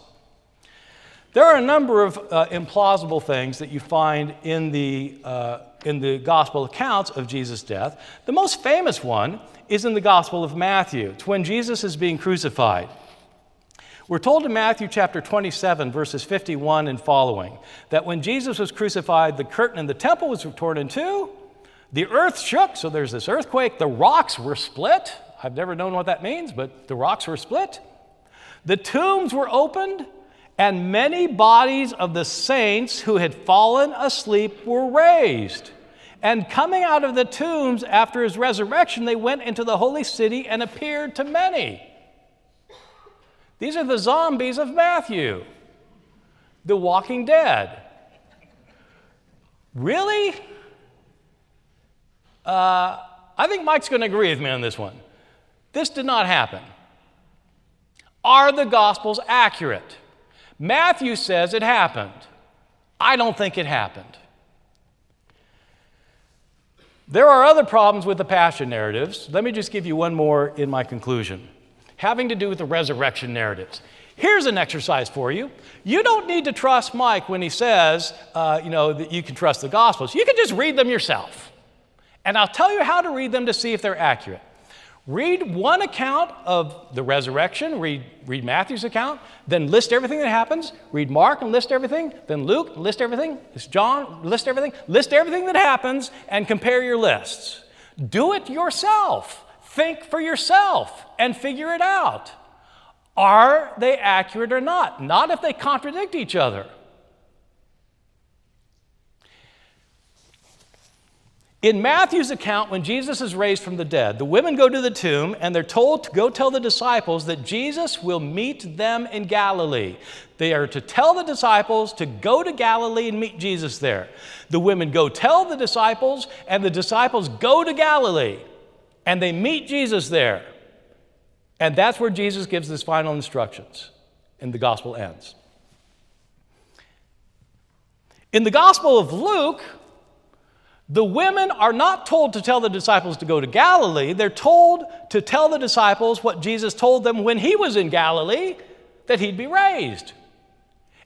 There are a number of implausible things that you find in the gospel accounts of Jesus' death. The most famous one is in the Gospel of Matthew. It's when Jesus is being crucified. We're told in Matthew chapter 27, verses 51 and following, that when Jesus was crucified, the curtain in the temple was torn in two. The earth shook, so there's this earthquake. The rocks were split. I've never known what that means, but the rocks were split. The tombs were opened, and many bodies of the saints who had fallen asleep were raised. And coming out of the tombs after his resurrection, they went into the holy city and appeared to many. These are the zombies of Matthew, the walking dead. Really? I think Mike's going to agree with me on this one. This did not happen. Are the Gospels accurate? Matthew says it happened. I don't think it happened. There are other problems with the Passion narratives. Let me just give you one more in my conclusion, having to do with the resurrection narratives. Here's an exercise for you. You don't need to trust Mike when he says, that you can trust the Gospels. You can just read them yourself. And I'll tell you how to read them to see if they're accurate. Read one account of the resurrection, read Matthew's account, then list everything that happens. Read Mark and list everything, then Luke, list everything, John, list everything that happens, and compare your lists. Do it yourself. Think for yourself and figure it out. Are they accurate or not? Not if they contradict each other. In Matthew's account, when Jesus is raised from the dead, the women go to the tomb and they're told to go tell the disciples that Jesus will meet them in Galilee. They are to tell the disciples to go to Galilee and meet Jesus there. The women go tell the disciples, and the disciples go to Galilee and they meet Jesus there. And that's where Jesus gives his final instructions, and the gospel ends. In the Gospel of Luke, the women are not told to tell the disciples to go to Galilee. They're told to tell the disciples what Jesus told them when he was in Galilee, that he'd be raised.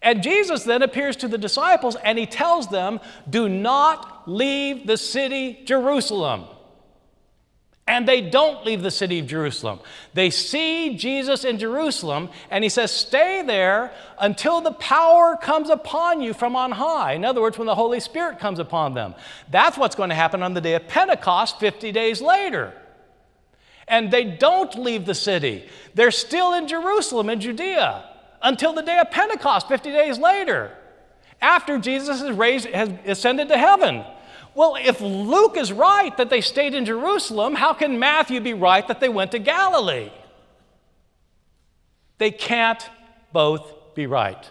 And Jesus then appears to the disciples and he tells them, do not leave the city Jerusalem. And they don't leave the city of Jerusalem. They see Jesus in Jerusalem, and he says, stay there until the power comes upon you from on high. In other words, when the Holy Spirit comes upon them. That's what's going to happen on the day of Pentecost 50 days later. And they don't leave the city. They're still in Jerusalem, in Judea, until the day of Pentecost 50 days later, after Jesus has ascended to heaven. Well, if Luke is right that they stayed in Jerusalem, how can Matthew be right that they went to Galilee? They can't both be right.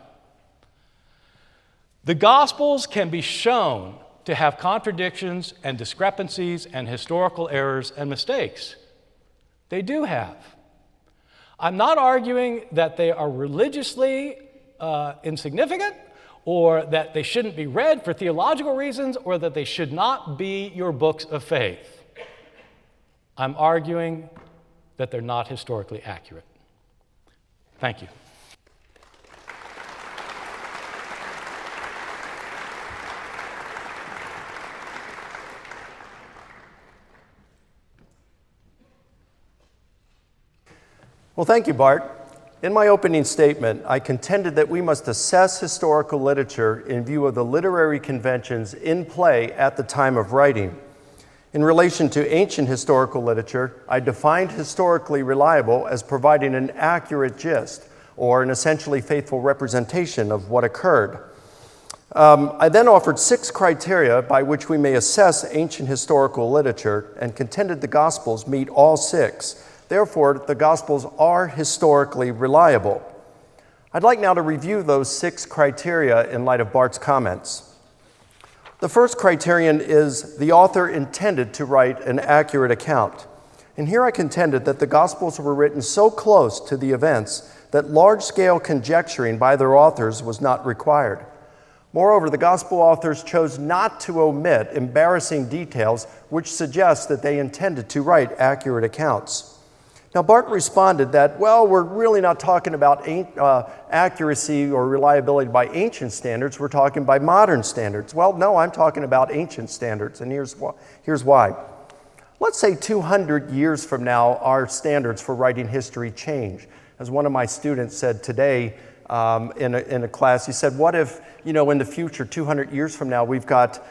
The Gospels can be shown to have contradictions and discrepancies and historical errors and mistakes. They do have. I'm not arguing that they are religiously insignificant, or that they shouldn't be read for theological reasons, or that they should not be your books of faith. I'm arguing that they're not historically accurate. Thank you. Well, thank you, Bart. In my opening statement, I contended that we must assess historical literature in view of the literary conventions in play at the time of writing. In relation to ancient historical literature, I defined historically reliable as providing an accurate gist or an essentially faithful representation of what occurred. I then offered 6 criteria by which we may assess ancient historical literature and contended the Gospels meet all 6. Therefore, the Gospels are historically reliable. I'd like now to review those 6 criteria in light of Bart's comments. The first criterion is the author intended to write an accurate account. And here I contended that the Gospels were written so close to the events that large-scale conjecturing by their authors was not required. Moreover, the Gospel authors chose not to omit embarrassing details which suggest that they intended to write accurate accounts. Now, Bart responded that, well, we're really not talking about accuracy or reliability by ancient standards, we're talking by modern standards. Well, no, I'm talking about ancient standards, and here's why. Let's say 200 years from now, our standards for writing history change. As one of my students said today in a class, he said, what if, in the future, 200 years from now, we've got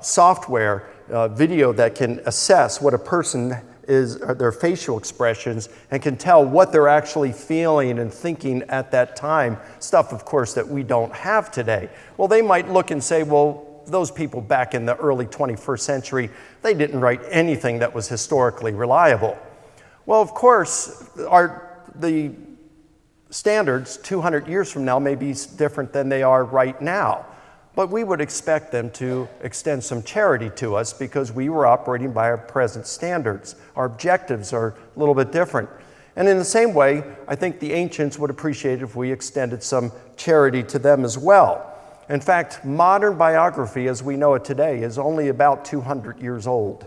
software, video that can assess what a person is, their facial expressions, and can tell what they're actually feeling and thinking at that time, stuff, of course, that we don't have today. Well, they might look and say, well, those people back in the early 21st century, they didn't write anything that was historically reliable. Well, of course, the standards 200 years from now may be different than they are right now. But we would expect them to extend some charity to us because we were operating by our present standards. Our objectives are a little bit different. And in the same way, I think the ancients would appreciate if we extended some charity to them as well. In fact, modern biography, as we know it today, is only about 200 years old.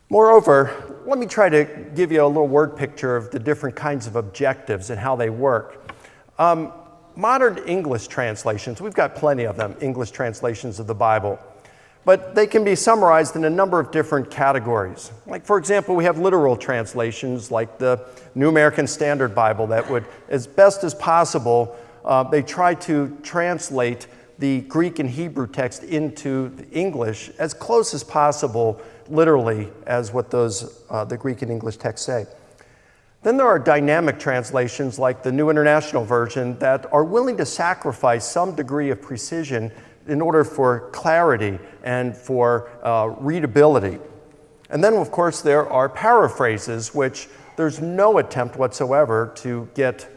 Moreover, let me try to give you a little word picture of the different kinds of objectives and how they work. Modern English translations, we've got plenty of them, English translations of the Bible, but they can be summarized in a number of different categories. Like, for example, we have literal translations like the New American Standard Bible that would, as best as possible, they try to translate the Greek and Hebrew text into the English as close as possible, literally, as what the Greek and English texts say. Then there are dynamic translations like the New International Version that are willing to sacrifice some degree of precision in order for clarity and for readability. And then, of course, there are paraphrases, which there's no attempt whatsoever to get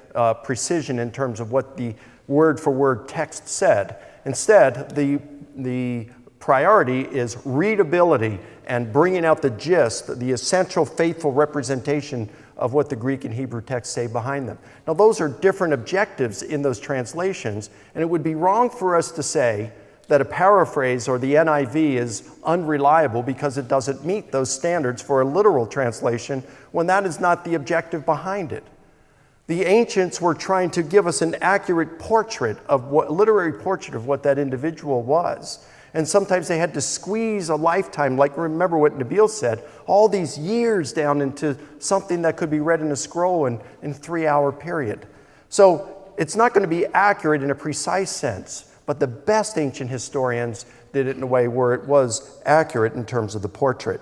precision in terms of what the word-for-word text said. Instead, the priority is readability and bringing out the gist, the essential faithful representation of what the Greek and Hebrew texts say behind them. Now, those are different objectives in those translations, and it would be wrong for us to say that a paraphrase or the NIV is unreliable because it doesn't meet those standards for a literal translation when that is not the objective behind it. The ancients were trying to give us an accurate literary portrait of what that individual was. And sometimes they had to squeeze a lifetime, like remember what Nabil said, all these years down into something that could be read in a scroll in a 3-hour period. So it's not going to be accurate in a precise sense, but the best ancient historians did it in a way where it was accurate in terms of the portrait.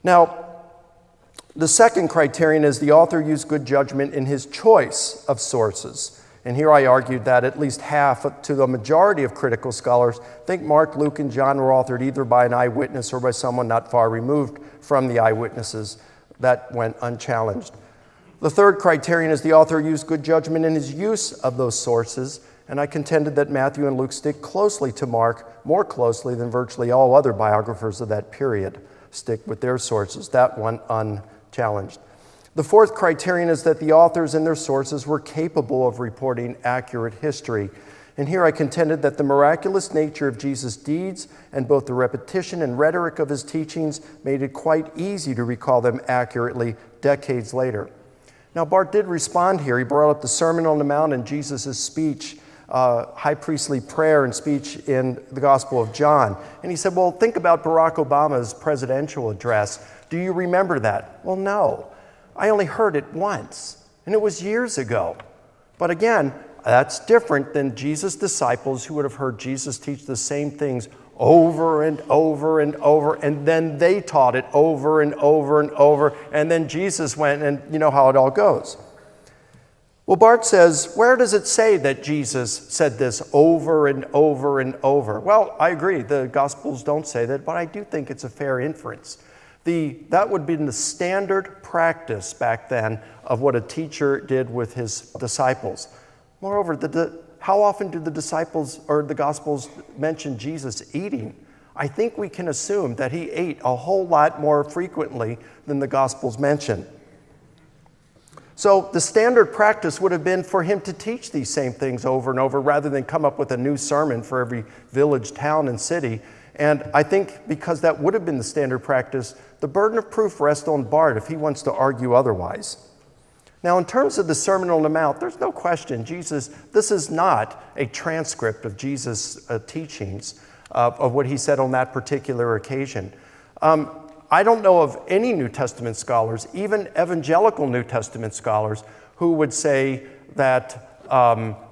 Now, the second criterion is the author used good judgment in his choice of sources. And here I argued that at least half to the majority of critical scholars think Mark, Luke, and John were authored either by an eyewitness or by someone not far removed from the eyewitnesses. That went unchallenged. The third criterion is the author used good judgment in his use of those sources, and I contended that Matthew and Luke stick closely to Mark, more closely than virtually all other biographers of that period stick with their sources. That went unchallenged. The fourth criterion is that the authors and their sources were capable of reporting accurate history. And here I contended that the miraculous nature of Jesus' deeds and both the repetition and rhetoric of his teachings made it quite easy to recall them accurately decades later. Now, Bart did respond here. He brought up the Sermon on the Mount and Jesus' speech, high priestly prayer and speech in the Gospel of John. And he said, well, think about Barack Obama's presidential address. Do you remember that? Well, no. I only heard it once, and it was years ago. But again, that's different than Jesus' disciples who would have heard Jesus teach the same things over and over and over, and then they taught it over and over and over, and then Jesus went, and you know how it all goes. Well, Bart says, where does it say that Jesus said this over and over and over? Well, I agree, the Gospels don't say that, but I do think it's a fair inference. That would be the standard practice back then of what a teacher did with his disciples. Moreover, how often do the disciples or the Gospels mention Jesus eating? I think we can assume that he ate a whole lot more frequently than the Gospels mention. So the standard practice would have been for him to teach these same things over and over rather than come up with a new sermon for every village, town, and city. And I think because that would have been the standard practice, the burden of proof rests on Bart if he wants to argue otherwise. Now, in terms of the Sermon on the Mount, there's no question this is not a transcript of Jesus' teachings of what he said on that particular occasion. I don't know of any New Testament scholars, even evangelical New Testament scholars, who would say that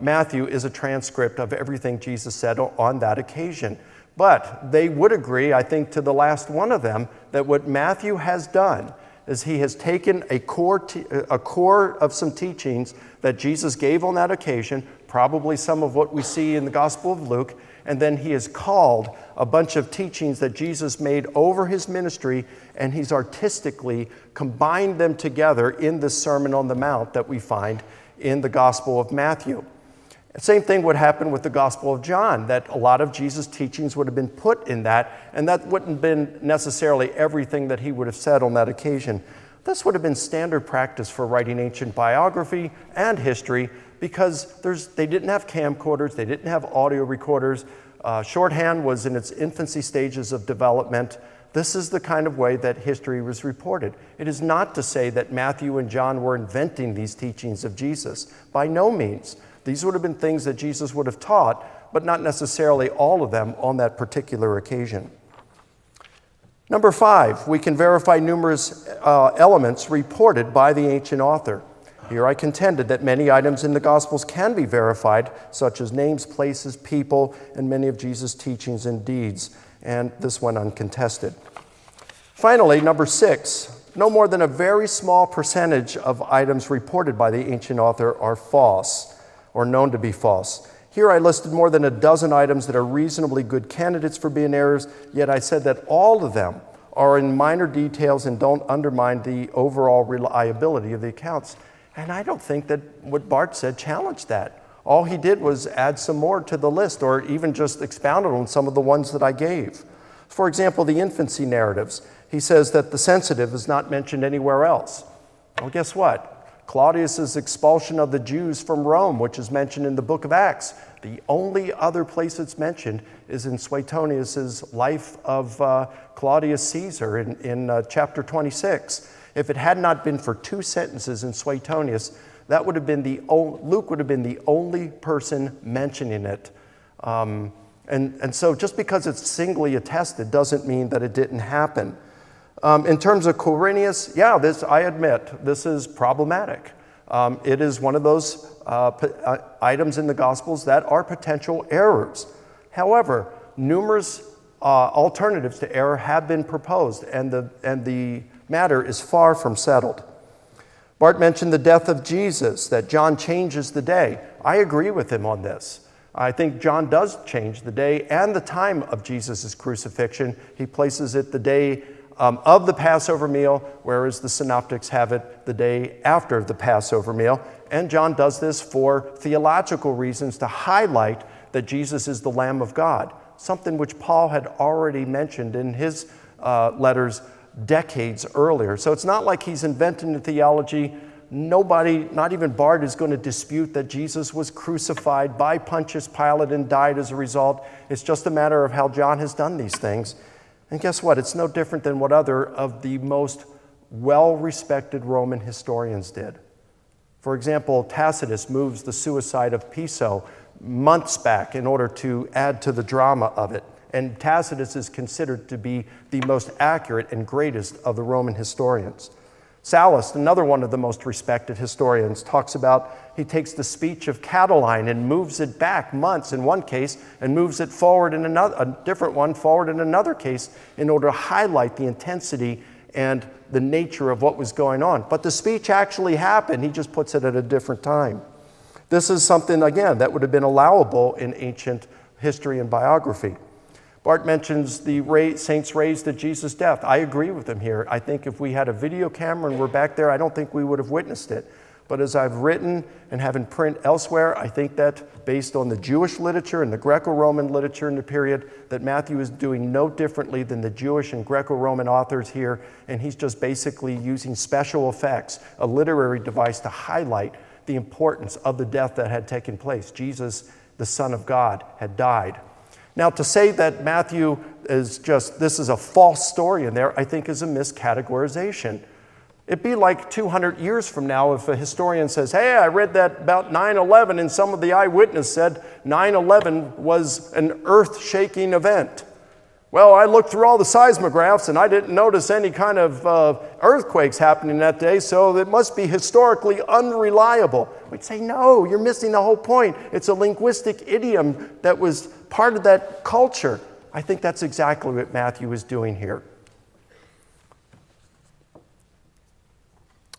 Matthew is a transcript of everything Jesus said on that occasion. But they would agree, I think, to the last one of them, that what Matthew has done is he has taken a core of some teachings that Jesus gave on that occasion, probably some of what we see in the Gospel of Luke, and then he has called a bunch of teachings that Jesus made over his ministry, and he's artistically combined them together in the Sermon on the Mount that we find in the Gospel of Matthew. The same thing would happen with the Gospel of John, that a lot of Jesus' teachings would have been put in that, and that wouldn't have been necessarily everything that he would have said on that occasion. This would have been standard practice for writing ancient biography and history because they didn't have camcorders, they didn't have audio recorders. Shorthand was in its infancy stages of development. This is the kind of way that history was reported. It is not to say that Matthew and John were inventing these teachings of Jesus. By no means. These would have been things that Jesus would have taught, but not necessarily all of them on that particular occasion. Number 5, we can verify numerous elements reported by the ancient author. Here I contended that many items in the Gospels can be verified, such as names, places, people, and many of Jesus' teachings and deeds, and this went uncontested. Finally, number 6, no more than a very small percentage of items reported by the ancient author are false, or known to be false. Here I listed more than a dozen items that are reasonably good candidates for being errors, yet I said that all of them are in minor details and don't undermine the overall reliability of the accounts. And I don't think that what Bart said challenged that. All he did was add some more to the list, or even just expounded on some of the ones that I gave. For example, the infancy narratives. He says that the sensitive is not mentioned anywhere else. Well, guess what? Claudius's expulsion of the Jews from Rome, which is mentioned in the book of Acts. The only other place it's mentioned is in Suetonius's life of Claudius Caesar in chapter 26. If it had not been for 2 sentences in Suetonius, that would have been Luke would have been the only person mentioning it. And so just because it's singly attested doesn't mean that it didn't happen. In terms of Quirinius, I admit, this is problematic. It is one of those items in the Gospels that are potential errors. However, numerous alternatives to error have been proposed, and the matter is far from settled. Bart mentioned the death of Jesus, that John changes the day. I agree with him on this. I think John does change the day and the time of Jesus' crucifixion. He places it the day of the Passover meal, whereas the synoptics have it the day after the Passover meal. And John does this for theological reasons to highlight that Jesus is the Lamb of God, something which Paul had already mentioned in his letters decades earlier. So it's not like he's inventing the theology. Nobody, not even Bart, is going to dispute that Jesus was crucified by Pontius Pilate and died as a result. It's just a matter of how John has done these things. And guess what? It's no different than what other of the most well-respected Roman historians did. For example, Tacitus moves the suicide of Piso months back in order to add to the drama of it. And Tacitus is considered to be the most accurate and greatest of the Roman historians. Sallust, another one of the most respected historians, talks about he takes the speech of Catiline and moves it back months in one case and moves it forward in another, a different one forward in another case in order to highlight the intensity and the nature of what was going on. But the speech actually happened, he just puts it at a different time. This is something, again, that would have been allowable in ancient history and biography. Bart mentions the saints raised at Jesus' death. I agree with him here. I think if we had a video camera and we're back there, I don't think we would have witnessed it. But as I've written and have in print elsewhere, I think that based on the Jewish literature and the Greco-Roman literature in the period, that Matthew is doing no differently than the Jewish and Greco-Roman authors here, and he's just basically using special effects, a literary device to highlight the importance of the death that had taken place. Jesus, the Son of God, had died. Now, to say that Matthew is just, this is a false story in there, I think is a miscategorization. It'd be like 200 years from now if a historian says, hey, I read that about 9/11 and some of the eyewitnesses said 9/11 was an earth-shaking event. Well, I looked through all the seismographs and I didn't notice any kind of earthquakes happening that day, so it must be historically unreliable. We'd say, no, you're missing the whole point. It's a linguistic idiom that was part of that culture. I think that's exactly what Matthew is doing here.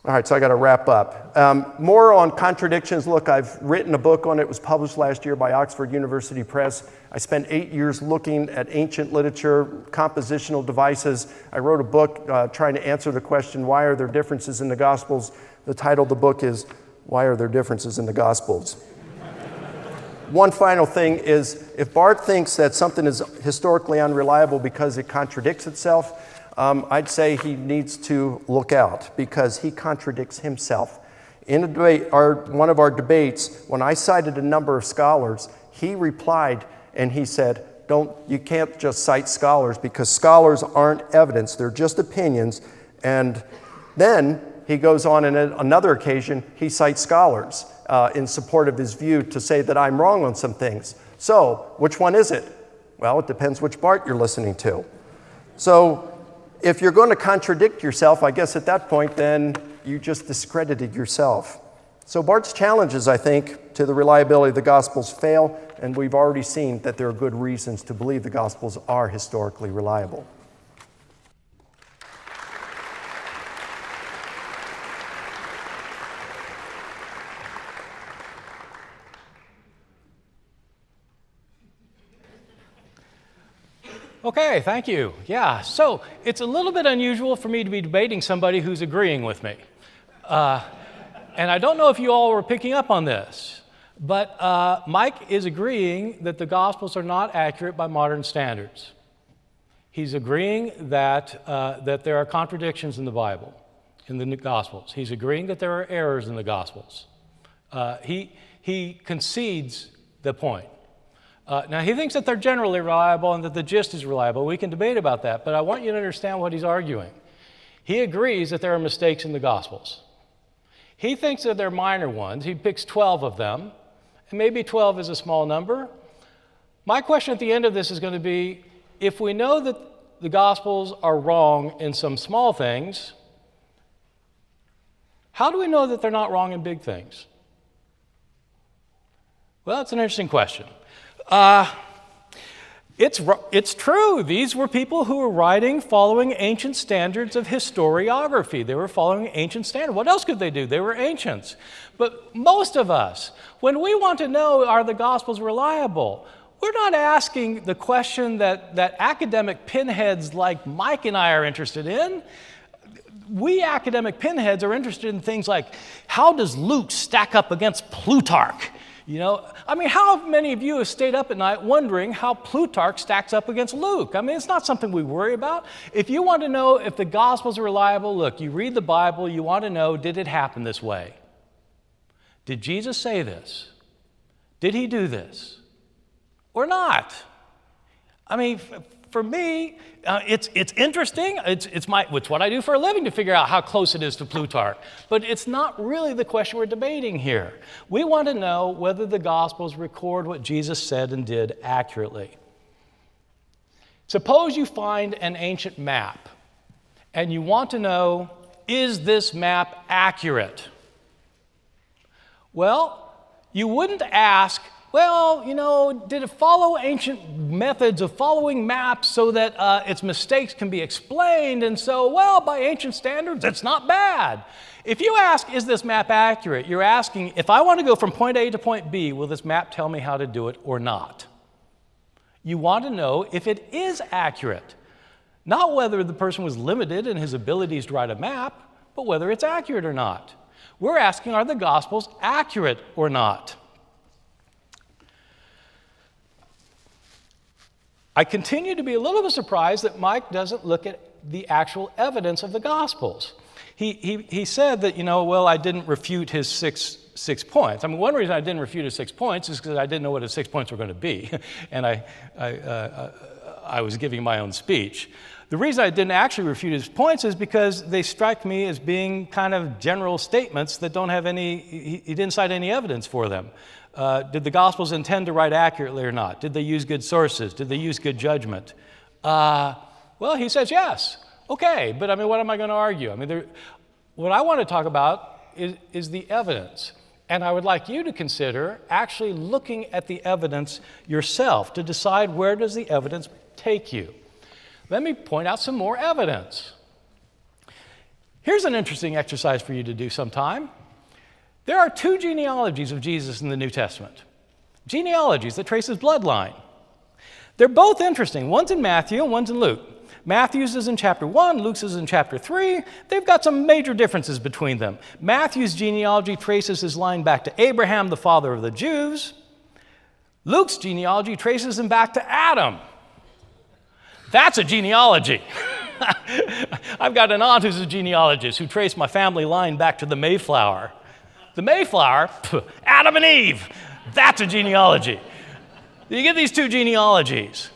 All right, so I got to wrap up. More on contradictions. Look, I've written a book on it. It was published last year by Oxford University Press. I spent 8 years looking at ancient literature, compositional devices. I wrote a book trying to answer the question, why are there differences in the Gospels? The title of the book is, Why Are There Differences in the Gospels? One final thing is, if Bart thinks that something is historically unreliable because it contradicts itself, I'd say he needs to look out because he contradicts himself. In a debate, one of our debates, when I cited a number of scholars, he replied and he said, you can't just cite scholars because scholars aren't evidence, they're just opinions. And then he goes on, and on another occasion, he cites scholars in support of his view to say that I'm wrong on some things. So, which one is it? Well, it depends which Bart you're listening to. So, if you're going to contradict yourself, I guess at that point, then you just discredited yourself. So Bart's challenges, I think, to the reliability of the Gospels fail, and we've already seen that there are good reasons to believe the Gospels are historically reliable. Okay, thank you. Yeah, so it's a little bit unusual for me to be debating somebody who's agreeing with me. And I don't know if you all were picking up on this, but Mike is agreeing that the Gospels are not accurate by modern standards. He's agreeing that, that there are contradictions in the Bible, in the Gospels. He's agreeing that there are errors in the Gospels. He concedes the point. Now, he thinks that they're generally reliable and that the gist is reliable. We can debate about that, but I want you to understand what he's arguing. He agrees that there are mistakes in the Gospels. He thinks that they're minor ones. He picks 12 of them, and maybe 12 is a small number. My question at the end of this is going to be, if we know that the Gospels are wrong in some small things, how do we know that they're not wrong in big things? Well, it's an interesting question. It's true. These were people who were writing following ancient standards of historiography. They were following ancient standards. What else could they do? They were ancients. But most of us, when we want to know, are the Gospels reliable, we're not asking the question that academic pinheads like Mike and I are interested in. We academic pinheads are interested in things like, how does Luke stack up against Plutarch? You know, I mean, how many of you have stayed up at night wondering how Plutarch stacks up against Luke? I mean, it's not something we worry about. If you want to know if the Gospels are reliable, look, you read the Bible, you want to know, did it happen this way? Did Jesus say this? Did he do this? Or not? I mean, for me, it's interesting. It's what I do for a living to figure out how close it is to Plutarch. But it's not really the question we're debating here. We want to know whether the Gospels record what Jesus said and did accurately. Suppose you find an ancient map, and you want to know, is this map accurate? Well, you wouldn't ask, well, you know, did it follow ancient methods of following maps so that its mistakes can be explained? And so, well, by ancient standards, it's not bad. If you ask, is this map accurate? You're asking, if I want to go from point A to point B, will this map tell me how to do it or not? You want to know if it is accurate. Not whether the person was limited in his abilities to write a map, but whether it's accurate or not. We're asking, are the Gospels accurate or not? I continue to be a little bit surprised that Mike doesn't look at the actual evidence of the Gospels. He said that, you know, well, I didn't refute his six points. I mean, one reason I didn't refute his 6 points is because I didn't know what his 6 points were going to be, and I was giving my own speech. The reason I didn't actually refute his points is because they strike me as being kind of general statements that don't have any, he didn't cite any evidence for them. Did the Gospels intend to write accurately or not? Did they use good sources? Did they use good judgment? Well, he says yes. Okay, but I mean, what am I going to argue? I mean, what I want to talk about is the evidence. And I would like you to consider actually looking at the evidence yourself to decide where does the evidence take you. Let me point out some more evidence. Here's an interesting exercise for you to do sometime. There are 2 genealogies of Jesus in the New Testament. Genealogies that trace his bloodline. They're both interesting. One's in Matthew and one's in Luke. Matthew's is in chapter 1, Luke's is in chapter 3. They've got some major differences between them. Matthew's genealogy traces his line back to Abraham, the father of the Jews. Luke's genealogy traces him back to Adam. That's a genealogy. I've got an aunt who's a genealogist who traced my family line back to the Mayflower. The Mayflower, Adam and Eve, that's a genealogy. You get these 2 genealogies.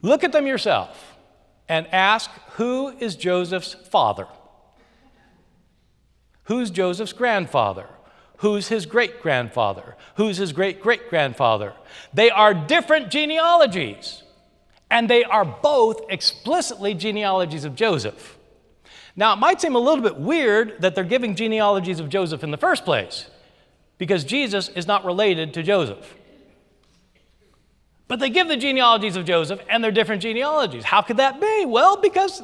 Look at them yourself and ask, who is Joseph's father? Who's Joseph's grandfather? Who's his great-grandfather? Who's his great-great-grandfather? They are different genealogies, and they are both explicitly genealogies of Joseph. Now, it might seem a little bit weird that they're giving genealogies of Joseph in the first place, because Jesus is not related to Joseph. But they give the genealogies of Joseph, and they're different genealogies. How could that be? Well, because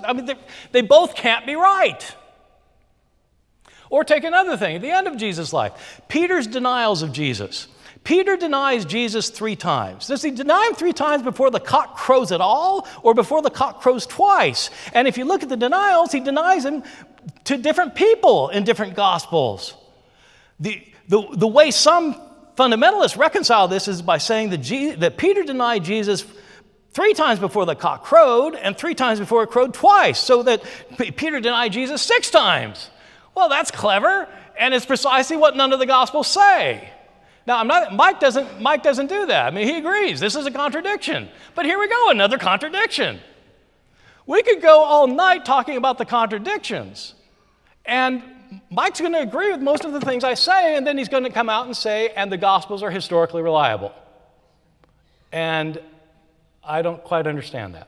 they both can't be right. Or take another thing, at the end of Jesus' life, Peter's denials of Jesus. Peter denies Jesus 3 times. Does he deny him 3 times before the cock crows at all, or before the cock crows twice? And if you look at the denials, he denies him to different people in different Gospels. The way some fundamentalists reconcile this is by saying that Peter denied Jesus 3 times before the cock crowed, and 3 times before it crowed twice, so that Peter denied Jesus 6 times. Well, that's clever, and it's precisely what none of the Gospels say. Now, Mike doesn't do that. I mean, he agrees. This is a contradiction. But here we go, another contradiction. We could go all night talking about the contradictions, and Mike's going to agree with most of the things I say, and then he's going to come out and say, and the Gospels are historically reliable. And I don't quite understand that.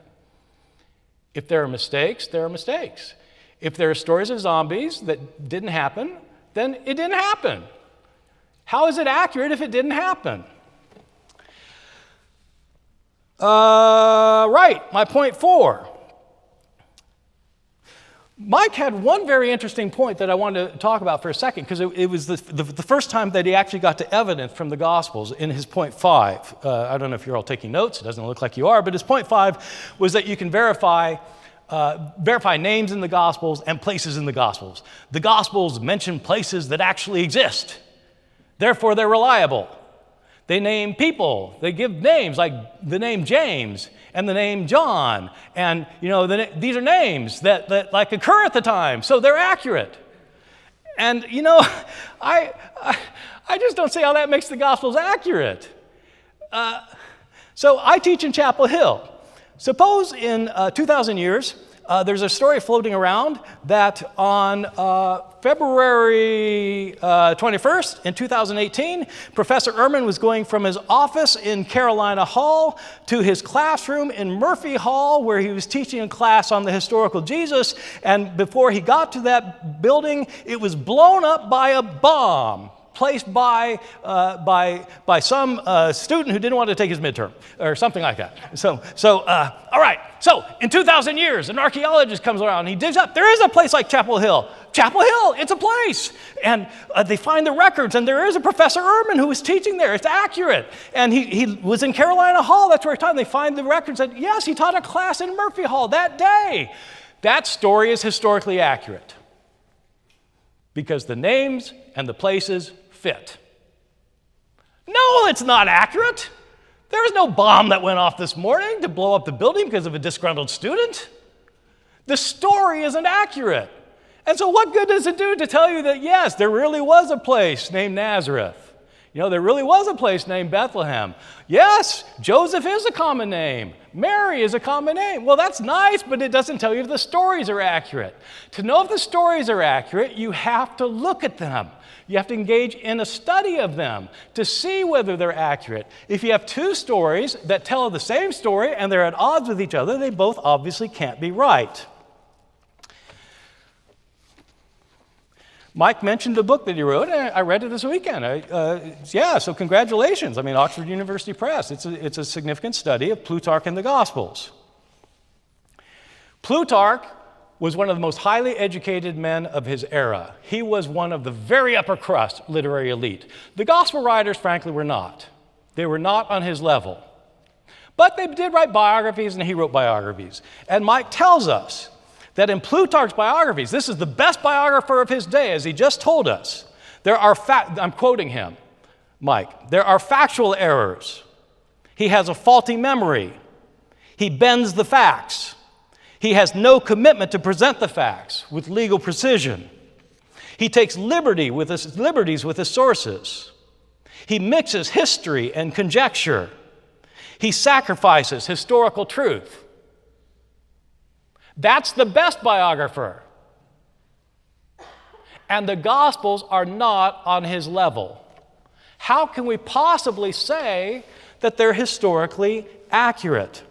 If there are mistakes, there are mistakes. If there are stories of zombies that didn't happen, then it didn't happen. How is it accurate if it didn't happen? Right, my point 4. Mike had one very interesting point that I wanted to talk about for a second, because it was the first time that he actually got to evidence from the Gospels in his point 5. I don't know if you're all taking notes. It doesn't look like you are, but his point 5 was that you can verify names in the Gospels and places in the Gospels. The Gospels mention places that actually exist. Therefore, they're reliable. They name people. They give names like the name James and the name John. And, these are names that like occur at the time, so they're accurate. And, I just don't see how that makes the Gospels accurate. So I teach in Chapel Hill. Suppose in 2,000 years, there's a story floating around that on February 21st in 2018, Professor Ehrman was going from his office in Carolina Hall to his classroom in Murphy Hall, where he was teaching a class on the historical Jesus. And before he got to that building, it was blown up by a bomb placed by some student who didn't want to take his midterm or something like that. All right. So in 2,000 years, an archaeologist comes around and he digs up. There is a place like Chapel Hill. Chapel Hill, it's a place. And they find the records, and there is a Professor Ehrman who was teaching there. It's accurate. And he was in Carolina Hall. That's where he taught. They find the records that, yes, he taught a class in Murphy Hall that day. That story is historically accurate because the names and the places fit. No, it's not accurate. There was no bomb that went off this morning to blow up the building because of a disgruntled student. The story isn't accurate. And so what good does it do to tell you that, yes, there really was a place named Nazareth? There really was a place named Bethlehem. Yes, Joseph is a common name. Mary is a common name. Well, that's nice, but it doesn't tell you if the stories are accurate. To know if the stories are accurate, you have to look at them. You have to engage in a study of them to see whether they're accurate. If you have two stories that tell the same story and they're at odds with each other, they both obviously can't be right. Mike mentioned the book that he wrote, and I read it this weekend. So congratulations. Oxford University Press. It's a significant study of Plutarch and the Gospels. Plutarch was one of the most highly educated men of his era. He was one of the very upper crust literary elite. The Gospel writers, frankly, were not. They were not on his level. But they did write biographies, and he wrote biographies. And Mike tells us that in Plutarch's biographies, this is the best biographer of his day, as he just told us, I'm quoting him, Mike, there are factual errors. He has a faulty memory. He bends the facts. He has no commitment to present the facts with legal precision. He takes liberties with his sources. He mixes history and conjecture. He sacrifices historical truth. That's the best biographer. And the Gospels are not on his level. How can we possibly say that they're historically accurate?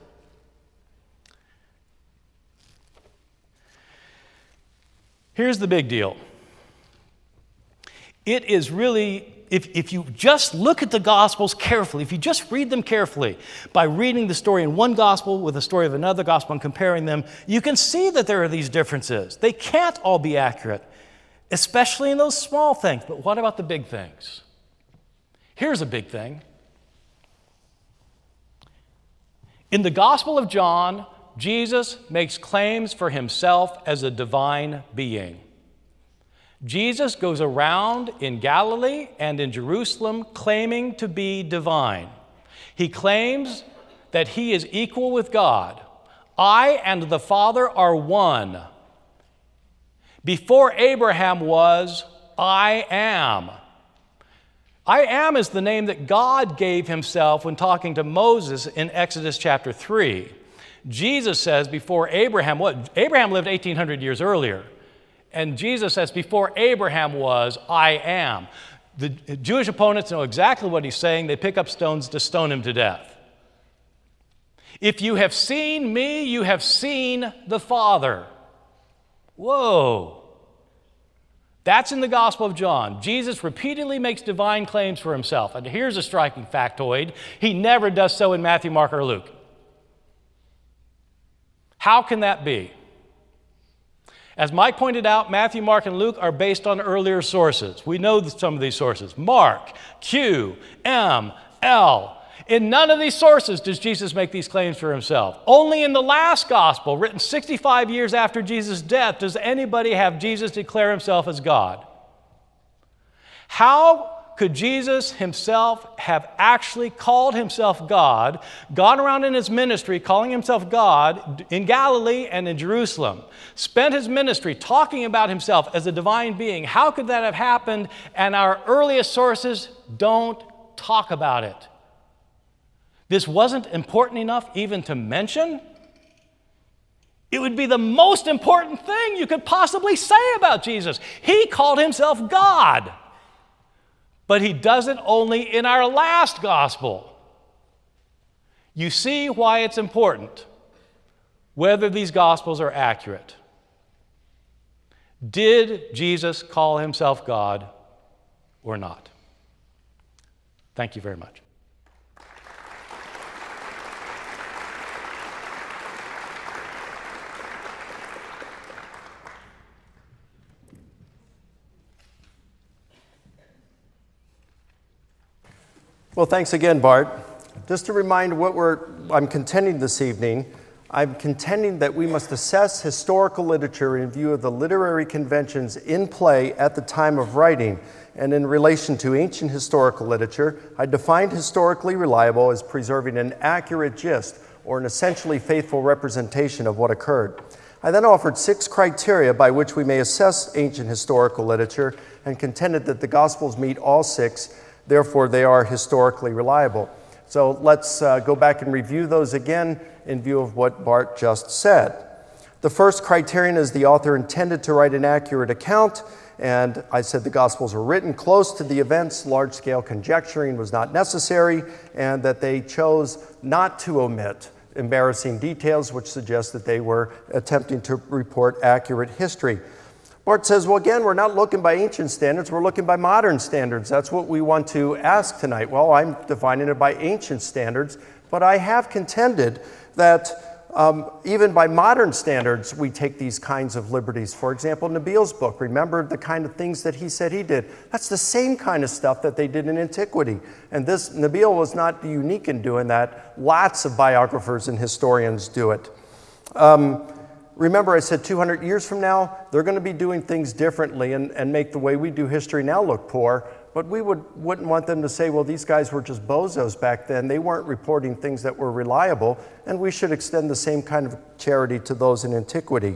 Here's the big deal. It is really, if you just look at the Gospels carefully, if you just read them carefully, by reading the story in one Gospel with the story of another Gospel and comparing them, you can see that there are these differences. They can't all be accurate, especially in those small things. But what about the big things? Here's a big thing. In the Gospel of John, Jesus makes claims for himself as a divine being. Jesus goes around in Galilee and in Jerusalem claiming to be divine. He claims that he is equal with God. I and the Father are one. Before Abraham was, I am. I am is the name that God gave himself when talking to Moses in Exodus chapter 3. Jesus says before Abraham was, Abraham lived 1,800 years earlier. And Jesus says, before Abraham was, I am. The Jewish opponents know exactly what he's saying. They pick up stones to stone him to death. If you have seen me, you have seen the Father. Whoa. That's in the Gospel of John. Jesus repeatedly makes divine claims for himself. And here's a striking factoid. He never does so in Matthew, Mark, or Luke. How can that be? As Mike pointed out, Matthew, Mark, and Luke are based on earlier sources. We know some of these sources. Mark, Q, M, L. In none of these sources does Jesus make these claims for himself. Only in the last gospel, written 65 years after Jesus' death, does anybody have Jesus declare himself as God. How could Jesus himself have actually called himself God, gone around in his ministry calling himself God in Galilee and in Jerusalem, spent his ministry talking about himself as a divine being? How could that have happened? And our earliest sources don't talk about it. This wasn't important enough even to mention? It would be the most important thing you could possibly say about Jesus. He called himself God. But he does it only in our last gospel. You see why it's important whether these gospels are accurate. Did Jesus call himself God or not? Thank you very much. Well, thanks again, Bart. Just to remind what I'm contending this evening, I'm contending that we must assess historical literature in view of the literary conventions in play at the time of writing. And in relation to ancient historical literature, I defined historically reliable as preserving an accurate gist or an essentially faithful representation of what occurred. I then offered 6 criteria by which we may assess ancient historical literature and contended that the Gospels meet all 6. Therefore, they are historically reliable. So let's go back and review those again in view of what Bart just said. The first criterion is the author intended to write an accurate account, and I said the Gospels were written close to the events, large-scale conjecturing was not necessary, and that they chose not to omit embarrassing details, which suggests that they were attempting to report accurate history. Bart says, well, again, we're not looking by ancient standards, we're looking by modern standards. That's what we want to ask tonight. Well, I'm defining it by ancient standards, but I have contended that even by modern standards, we take these kinds of liberties. For example, Nabil's book, remember the kind of things that he said he did. That's the same kind of stuff that they did in antiquity. And Nabil was not unique in doing that. Lots of biographers and historians do it. Remember, I said 200 years from now, they're going to be doing things differently and make the way we do history now look poor. But we wouldn't want them to say, well, these guys were just bozos back then. They weren't reporting things that were reliable, and we should extend the same kind of charity to those in antiquity.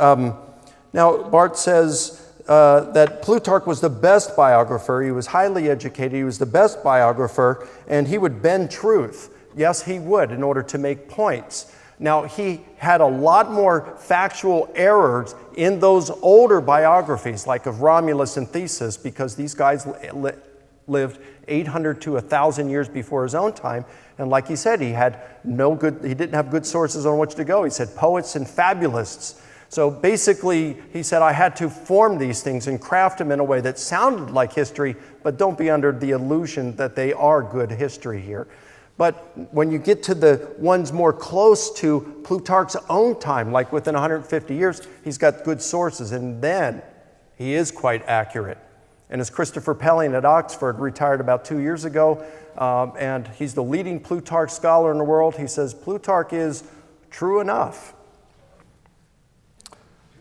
Now, Bart says that Plutarch was the best biographer. He was highly educated. He was the best biographer, and he would bend truth. Yes, he would, in order to make points. Now, he had a lot more factual errors in those older biographies, like of Romulus and Theseus, because these guys lived 800 to 1,000 years before his own time. And like he said, he didn't have good sources on which to go. He said poets and fabulists. So basically, he said, I had to form these things and craft them in a way that sounded like history, but don't be under the illusion that they are good history here. But when you get to the ones more close to Plutarch's own time, like within 150 years, he's got good sources, and then he is quite accurate. And as Christopher Pelling at Oxford retired about 2 years ago, and he's the leading Plutarch scholar in the world, he says Plutarch is true enough.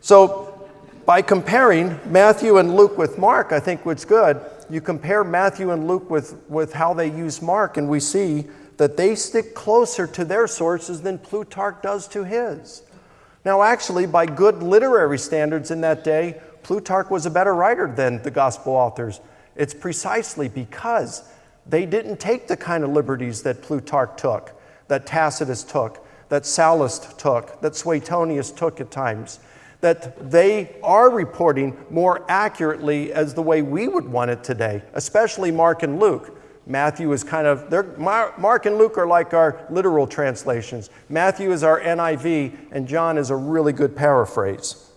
So by comparing Matthew and Luke with Mark, I think what's good, you compare Matthew and Luke with how they use Mark, and we see that they stick closer to their sources than Plutarch does to his. Now, actually, by good literary standards in that day, Plutarch was a better writer than the gospel authors. It's precisely because they didn't take the kind of liberties that Plutarch took, that Tacitus took, that Sallust took, that Suetonius took at times, that they are reporting more accurately as the way we would want it today, especially Mark and Luke. Matthew is Mark and Luke are like our literal translations. Matthew is our NIV, and John is a really good paraphrase.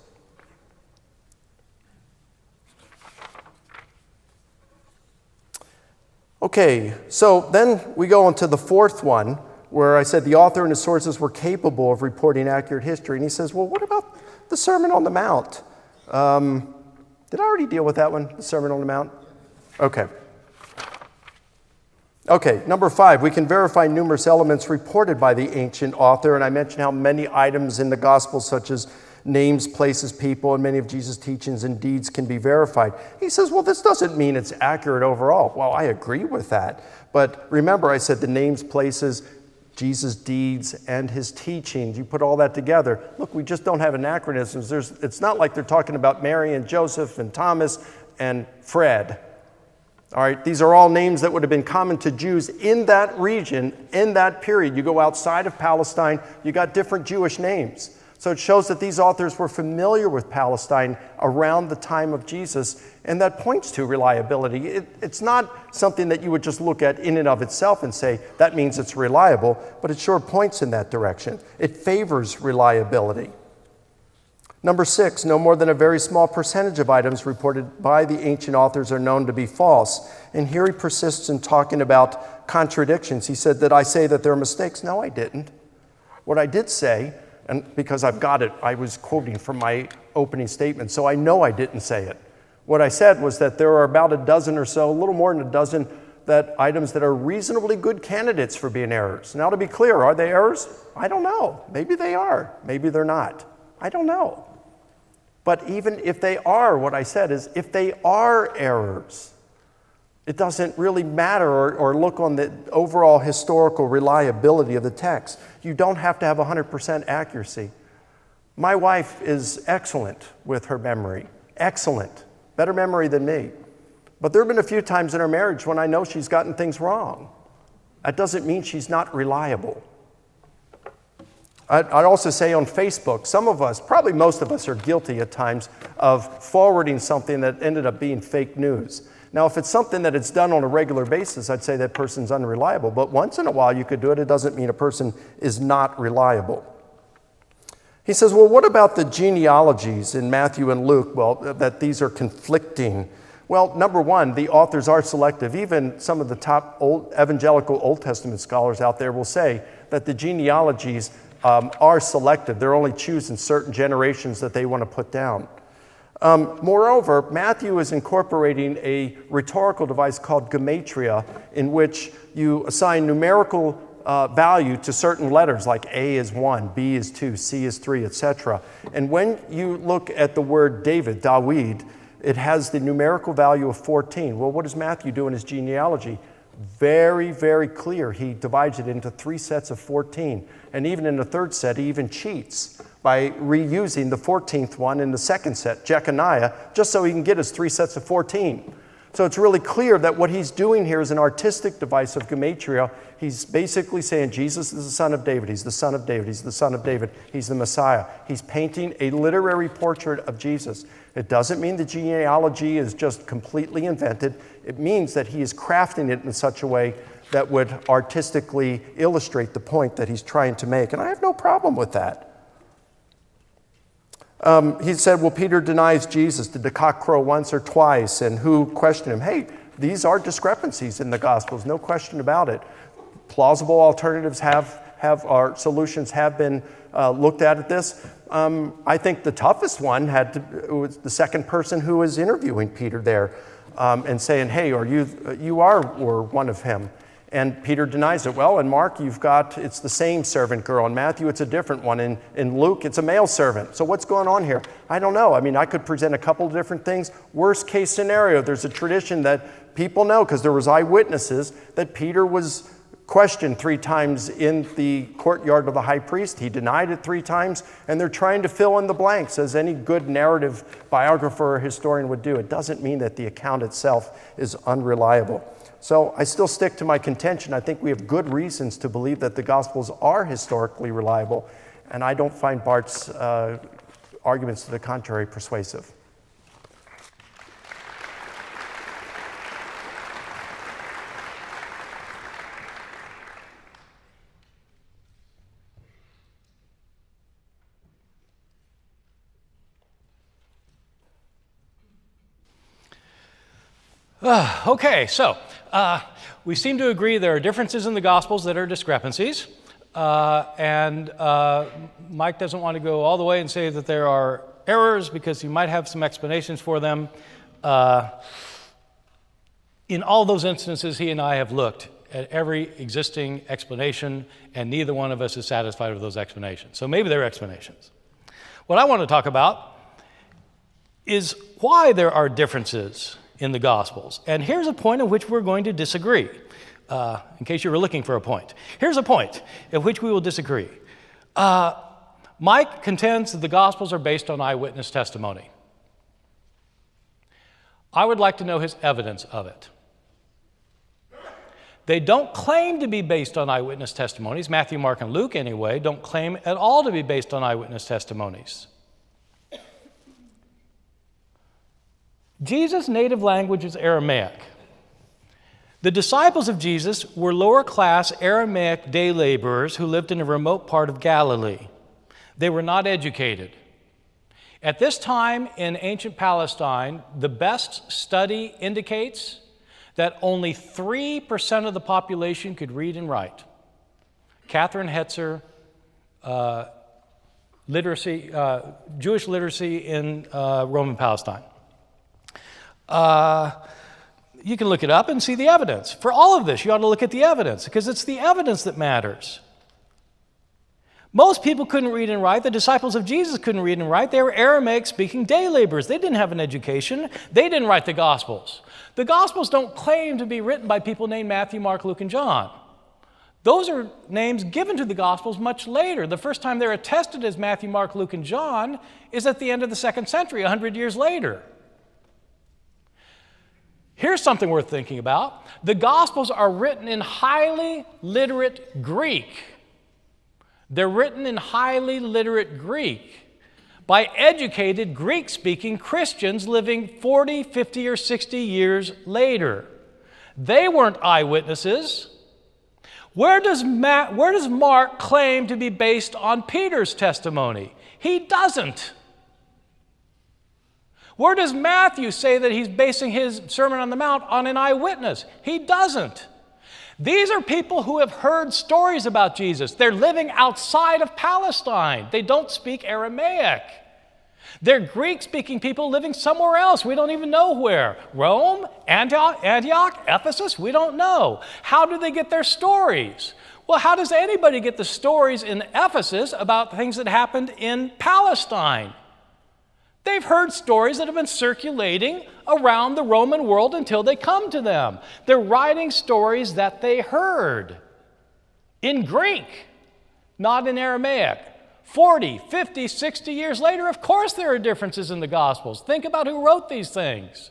Okay, so then we go on to the fourth one, where I said the author and his sources were capable of reporting accurate history. And he says, well, what about the Sermon on the Mount? Did I already deal with that one, the Sermon on the Mount? Okay. Okay, number 5, we can verify numerous elements reported by the ancient author, and I mentioned how many items in the Gospel, such as names, places, people, and many of Jesus' teachings and deeds can be verified. He says, well, this doesn't mean it's accurate overall. Well, I agree with that. But remember, I said the names, places, Jesus' deeds, and his teachings. You put all that together. Look, we just don't have anachronisms. It's not like they're talking about Mary and Joseph and Thomas and Fred. All right, these are all names that would have been common to Jews in that region, in that period. You go outside of Palestine, you got different Jewish names. So it shows that these authors were familiar with Palestine around the time of Jesus, and that points to reliability. It's not something that you would just look at in and of itself and say, that means it's reliable, but it sure points in that direction. It favors reliability. Number 6, no more than a very small percentage of items reported by the ancient authors are known to be false. And here he persists in talking about contradictions. He said, did I say that there are mistakes? No, I didn't. What I did say, and because I've got it, I was quoting from my opening statement, so I know I didn't say it. What I said was that there are about a dozen or so, a little more than a dozen, items that are reasonably good candidates for being errors. Now, to be clear, are they errors? I don't know. Maybe they are. Maybe they're not. I don't know. But even if they are, what I said is, if they are errors, it doesn't really matter or look on the overall historical reliability of the text. You don't have to have 100% accuracy. My wife is excellent with her memory. Excellent. Better memory than me. But there have been a few times in our marriage when I know she's gotten things wrong. That doesn't mean she's not reliable. I'd also say on Facebook, some of us, probably most of us, are guilty at times of forwarding something that ended up being fake news. Now, if it's something that it's done on a regular basis, I'd say that person's unreliable. But once in a while you could do it. It doesn't mean a person is not reliable. He says, well, what about the genealogies in Matthew and Luke? Well, that these are conflicting. Well, number one, the authors are selective. Even some of the top evangelical Old Testament scholars out there will say that the genealogies are selective. They're only choosing certain generations that they want to put down. Moreover, Matthew is incorporating a rhetorical device called gematria, in which you assign numerical value to certain letters, like A is 1, B is 2, C is 3, etc. And when you look at the word David, it has the numerical value of 14. Well, what does Matthew do in his genealogy? Very, very clear. He divides it into 3 sets of 14. And even in the third set, he even cheats by reusing the 14th one in the second set, Jeconiah, just so he can get his 3 sets of 14. So it's really clear that what he's doing here is an artistic device of gematria. He's basically saying Jesus is the son of David. He's the son of David. He's the son of David. He's the Messiah. He's painting a literary portrait of Jesus. It doesn't mean the genealogy is just completely invented. It means that he is crafting it in such a way that would artistically illustrate the point that he's trying to make. And I have no problem with that. He said, well, Peter denies Jesus. Did the cock crow once or twice? And who questioned him? Hey, these are discrepancies in the Gospels, no question about it. Plausible alternatives or solutions have been looked at this. I think the toughest one was the second person who was interviewing Peter there and saying, hey, you are one of him. And Peter denies it. Well, in Mark, it's the same servant girl. In Matthew, it's a different one. In Luke, it's a male servant. So what's going on here? I don't know. I mean, I could present a couple of different things. Worst case scenario, there's a tradition that people know, because there was eyewitnesses, that Peter was questioned 3 times in the courtyard of the high priest. He denied it 3 times, and they're trying to fill in the blanks, as any good narrative biographer or historian would do. It doesn't mean that the account itself is unreliable. So I still stick to my contention. I think we have good reasons to believe that the Gospels are historically reliable, and I don't find Bart's arguments to the contrary persuasive. Okay, so We seem to agree there are differences in the Gospels that are discrepancies. And Mike doesn't want to go all the way and say that there are errors because he might have some explanations for them. In all those instances, he and I have looked at every existing explanation, and neither one of us is satisfied with those explanations. So maybe there are explanations. What I want to talk about is why there are differences in the Gospels. And here's a point at which we're going to disagree, in case you were looking for a point. Here's a point at which we will disagree. Mike contends that the Gospels are based on eyewitness testimony. I would like to know his evidence of it. They don't claim to be based on eyewitness testimonies. Matthew, Mark, and Luke, anyway, don't claim at all to be based on eyewitness testimonies. Jesus' native language is Aramaic. The disciples of Jesus were lower-class Aramaic day laborers who lived in a remote part of Galilee. They were not educated. At this time in ancient Palestine, the best study indicates that only 3% of the population could read and write. Catherine Hetzer, Jewish literacy in Roman Palestine. You can look it up and see the evidence. For all of this, you ought to look at the evidence, because it's the evidence that matters. Most people couldn't read and write. The disciples of Jesus couldn't read and write. They were Aramaic-speaking day laborers. They didn't have an education. They didn't write the Gospels. The Gospels don't claim to be written by people named Matthew, Mark, Luke, and John. Those are names given to the Gospels much later. The first time they're attested as Matthew, Mark, Luke, and John is at the end of the 2nd century, 100 years later. Here's something worth thinking about. The Gospels are written in highly literate Greek. They're written in highly literate Greek by educated Greek-speaking Christians living 40, 50, or 60 years later. They weren't eyewitnesses. Where does Mark claim to be based on Peter's testimony? He doesn't. Where does Matthew say that he's basing his Sermon on the Mount on an eyewitness? He doesn't. These are people who have heard stories about Jesus. They're living outside of Palestine. They don't speak Aramaic. They're Greek-speaking people living somewhere else. We don't even know where. Rome, Antioch, Ephesus, we don't know. How do they get their stories? Well, how does anybody get the stories in Ephesus about things that happened in Palestine? They've heard stories that have been circulating around the Roman world until they come to them. They're writing stories that they heard in Greek, not in Aramaic. 40, 50, 60 years later, of course there are differences in the Gospels. Think about who wrote these things.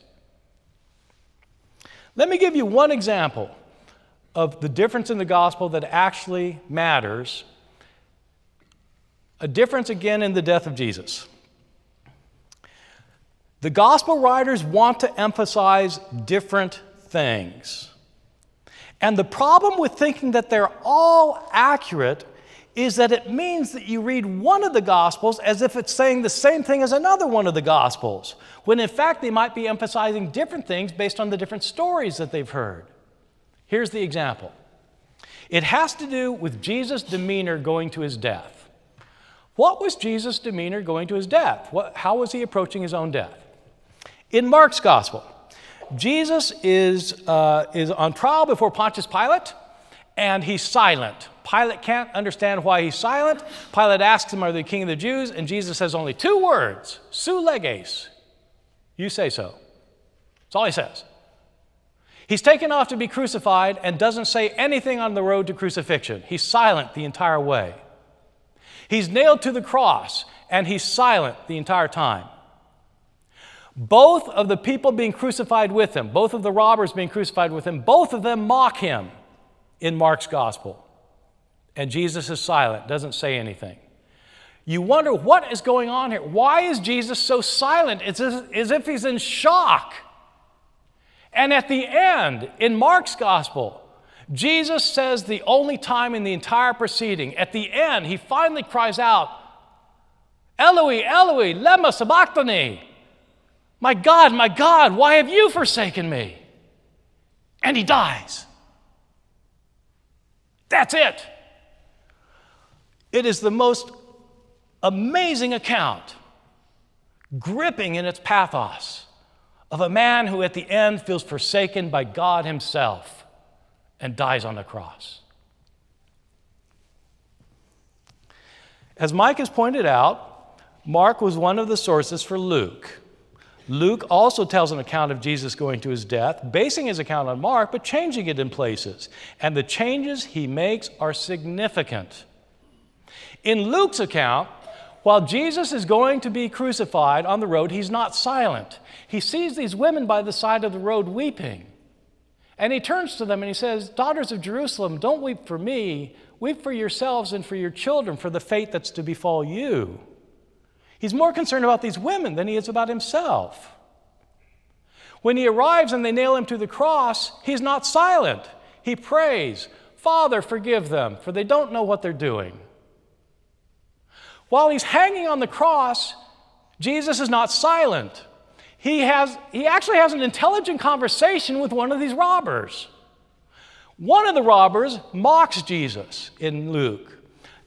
Let me give you one example of the difference in the Gospel that actually matters. A difference again in the death of Jesus. The Gospel writers want to emphasize different things. And the problem with thinking that they're all accurate is that it means that you read one of the Gospels as if it's saying the same thing as another one of the Gospels, when in fact they might be emphasizing different things based on the different stories that they've heard. Here's the example. It has to do with Jesus' demeanor going to his death. What was Jesus' demeanor going to his death? How was he approaching his own death? In Mark's Gospel, Jesus is on trial before Pontius Pilate, and he's silent. Pilate can't understand why he's silent. Pilate asks him, "Are you the king of the Jews?" And Jesus says only 2 words, "Su leges." You say so. That's all he says. He's taken off to be crucified and doesn't say anything on the road to crucifixion. He's silent the entire way. He's nailed to the cross, and he's silent the entire time. Both of the people being crucified with him, both of the robbers being crucified with him, both of them mock him in Mark's Gospel. And Jesus is silent, doesn't say anything. You wonder what is going on here. Why is Jesus so silent? It's as if he's in shock. And at the end, in Mark's Gospel, Jesus says the only time in the entire proceeding, at the end, he finally cries out, "Eloi, Eloi, lema sabachthani." My God, why have you forsaken me? and he dies. That's it. It is the most amazing account, gripping in its pathos, of a man who at the end feels forsaken by God himself and dies on the cross. As Mike has pointed out, Mark was one of the sources for Luke. Luke also tells an account of Jesus going to his death, basing his account on Mark, but changing it in places. And the changes he makes are significant. In Luke's account, while Jesus is going to be crucified on the road, he's not silent. He sees these women by the side of the road weeping. And he turns to them and he says, "Daughters of Jerusalem, don't weep for me. Weep for yourselves and for your children, for the fate that's to befall you." He's more concerned about these women than he is about himself. When he arrives and they nail him to the cross, he's not silent. He prays, "Father, forgive them, for they don't know what they're doing." While he's hanging on the cross, Jesus is not silent. He actually has an intelligent conversation with one of these robbers. One of the robbers mocks Jesus in Luke.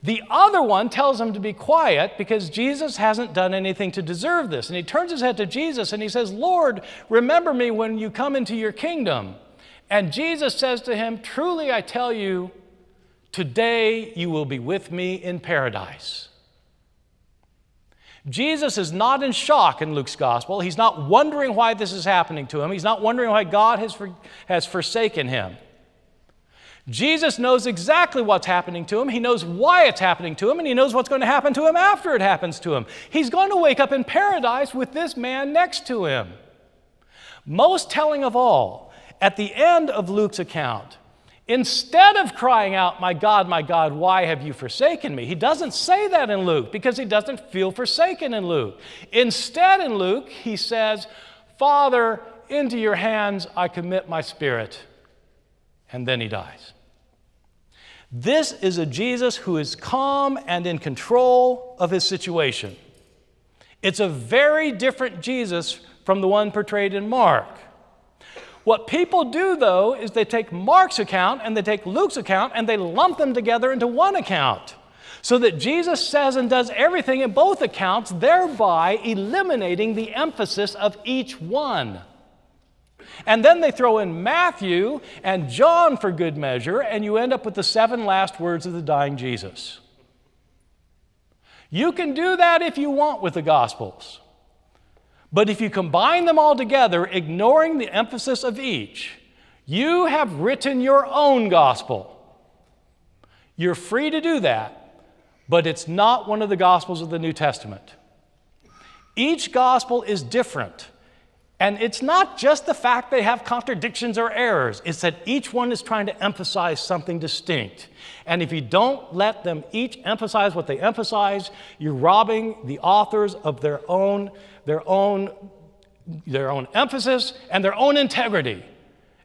The other one tells him to be quiet because Jesus hasn't done anything to deserve this. And he turns his head to Jesus and he says, "Lord, remember me when you come into your kingdom." And Jesus says to him, "Truly I tell you, today you will be with me in paradise." Jesus is not in shock in Luke's gospel. He's not wondering why this is happening to him. He's not wondering why God has forsaken him. Jesus knows exactly what's happening to him. He knows why it's happening to him, and he knows what's going to happen to him after it happens to him. He's going to wake up in paradise with this man next to him. Most telling of all, at the end of Luke's account, instead of crying out, my God, why have you forsaken me?" He doesn't say that in Luke because he doesn't feel forsaken in Luke. Instead, in Luke, he says, "Father, into your hands I commit my spirit." And then he dies. This is a Jesus who is calm and in control of his situation. It's a very different Jesus from the one portrayed in Mark. What people do, though, is they take Mark's account and they take Luke's account and they lump them together into one account so that Jesus says and does everything in both accounts, thereby eliminating the emphasis of each one. And then they throw in Matthew and John for good measure, and you end up with the 7 last words of the dying Jesus. You can do that if you want with the Gospels. But if you combine them all together, ignoring the emphasis of each, you have written your own gospel. You're free to do that, but it's not one of the Gospels of the New Testament. Each gospel is different. And it's not just the fact they have contradictions or errors. It's that each one is trying to emphasize something distinct. And if you don't let them each emphasize what they emphasize, you're robbing the authors of their own emphasis and their own integrity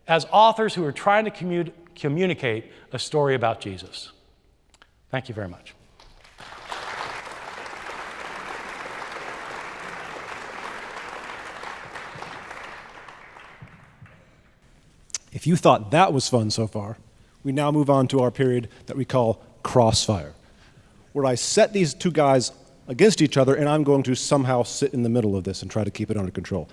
as authors who are trying to communicate a story about Jesus. Thank you very much. If you thought that was fun so far, we now move on to our period that we call Crossfire, where I set these two guys against each other and I'm going to somehow sit in the middle of this and try to keep it under control.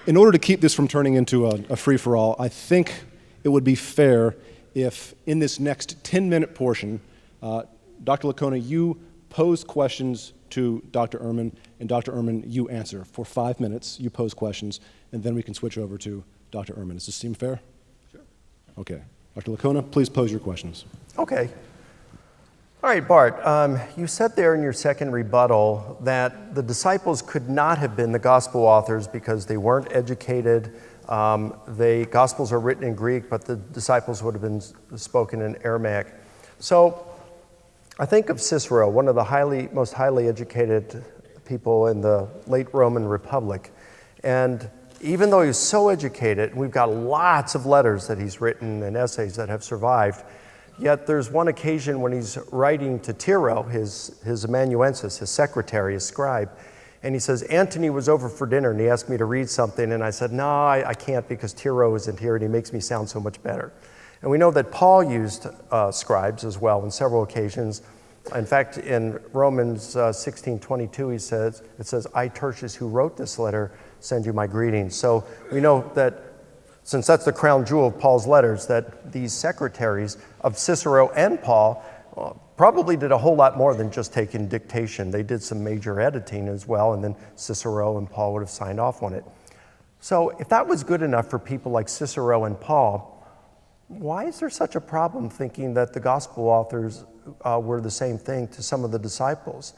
In order to keep this from turning into a free-for-all, I think it would be fair if in this next 10-minute portion, Dr. Licona, you pose questions to Dr. Ehrman, and Dr. Ehrman, you answer. For 5 minutes, you pose questions, and then we can switch over to Dr. Ehrman. Does this seem fair? Sure. Okay. Dr. Licona, please pose your questions. Okay. All right, Bart, you said there in your second rebuttal that the disciples could not have been the gospel authors because they weren't educated. The gospels are written in Greek, but the disciples would have been spoken in Aramaic. So I think of Cicero, one of the most highly educated people in the late Roman Republic. And even though he was so educated, we've got lots of letters that he's written and essays that have survived, yet there's one occasion when he's writing to Tiro, his amanuensis, his secretary, his scribe, And he says, Antony was over for dinner and he asked me to read something, and I said, no, I can't because Tiro isn't here and he makes me sound so much better. And we know that Paul used scribes as well on several occasions. In fact, in Romans 16:22, it says, I, Tertius, who wrote this letter, send you my greetings. So we know that, since that's the crown jewel of Paul's letters, that these secretaries of Cicero and Paul probably did a whole lot more than just taking dictation. They did some major editing as well, and then Cicero and Paul would have signed off on it. So if that was good enough for people like Cicero and Paul, why is there such a problem thinking that the gospel authors were the same thing to some of the disciples?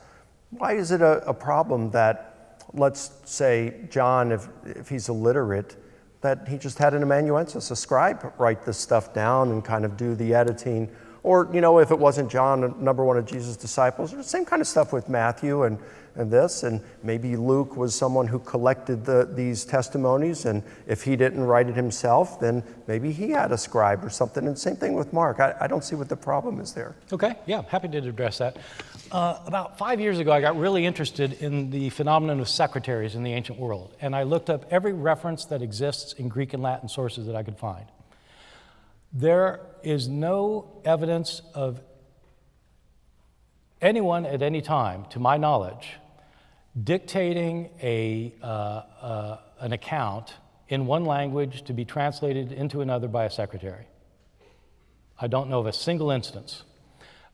Why is it a problem that, let's say, John, if he's illiterate, that he just had an amanuensis, a scribe, write this stuff down and kind of do the editing? Or, if it wasn't John, number one of Jesus' disciples, the same kind of stuff with Matthew and this, and maybe Luke was someone who collected these testimonies, and if he didn't write it himself, then maybe he had a scribe or something, and same thing with Mark. I don't see what the problem is there. Okay, yeah, happy to address that. About 5 years ago, I got really interested in the phenomenon of secretaries in the ancient world, and I looked up every reference that exists in Greek and Latin sources that I could find. There is no evidence of anyone at any time, to my knowledge, dictating an account in one language to be translated into another by a secretary. I don't know of a single instance.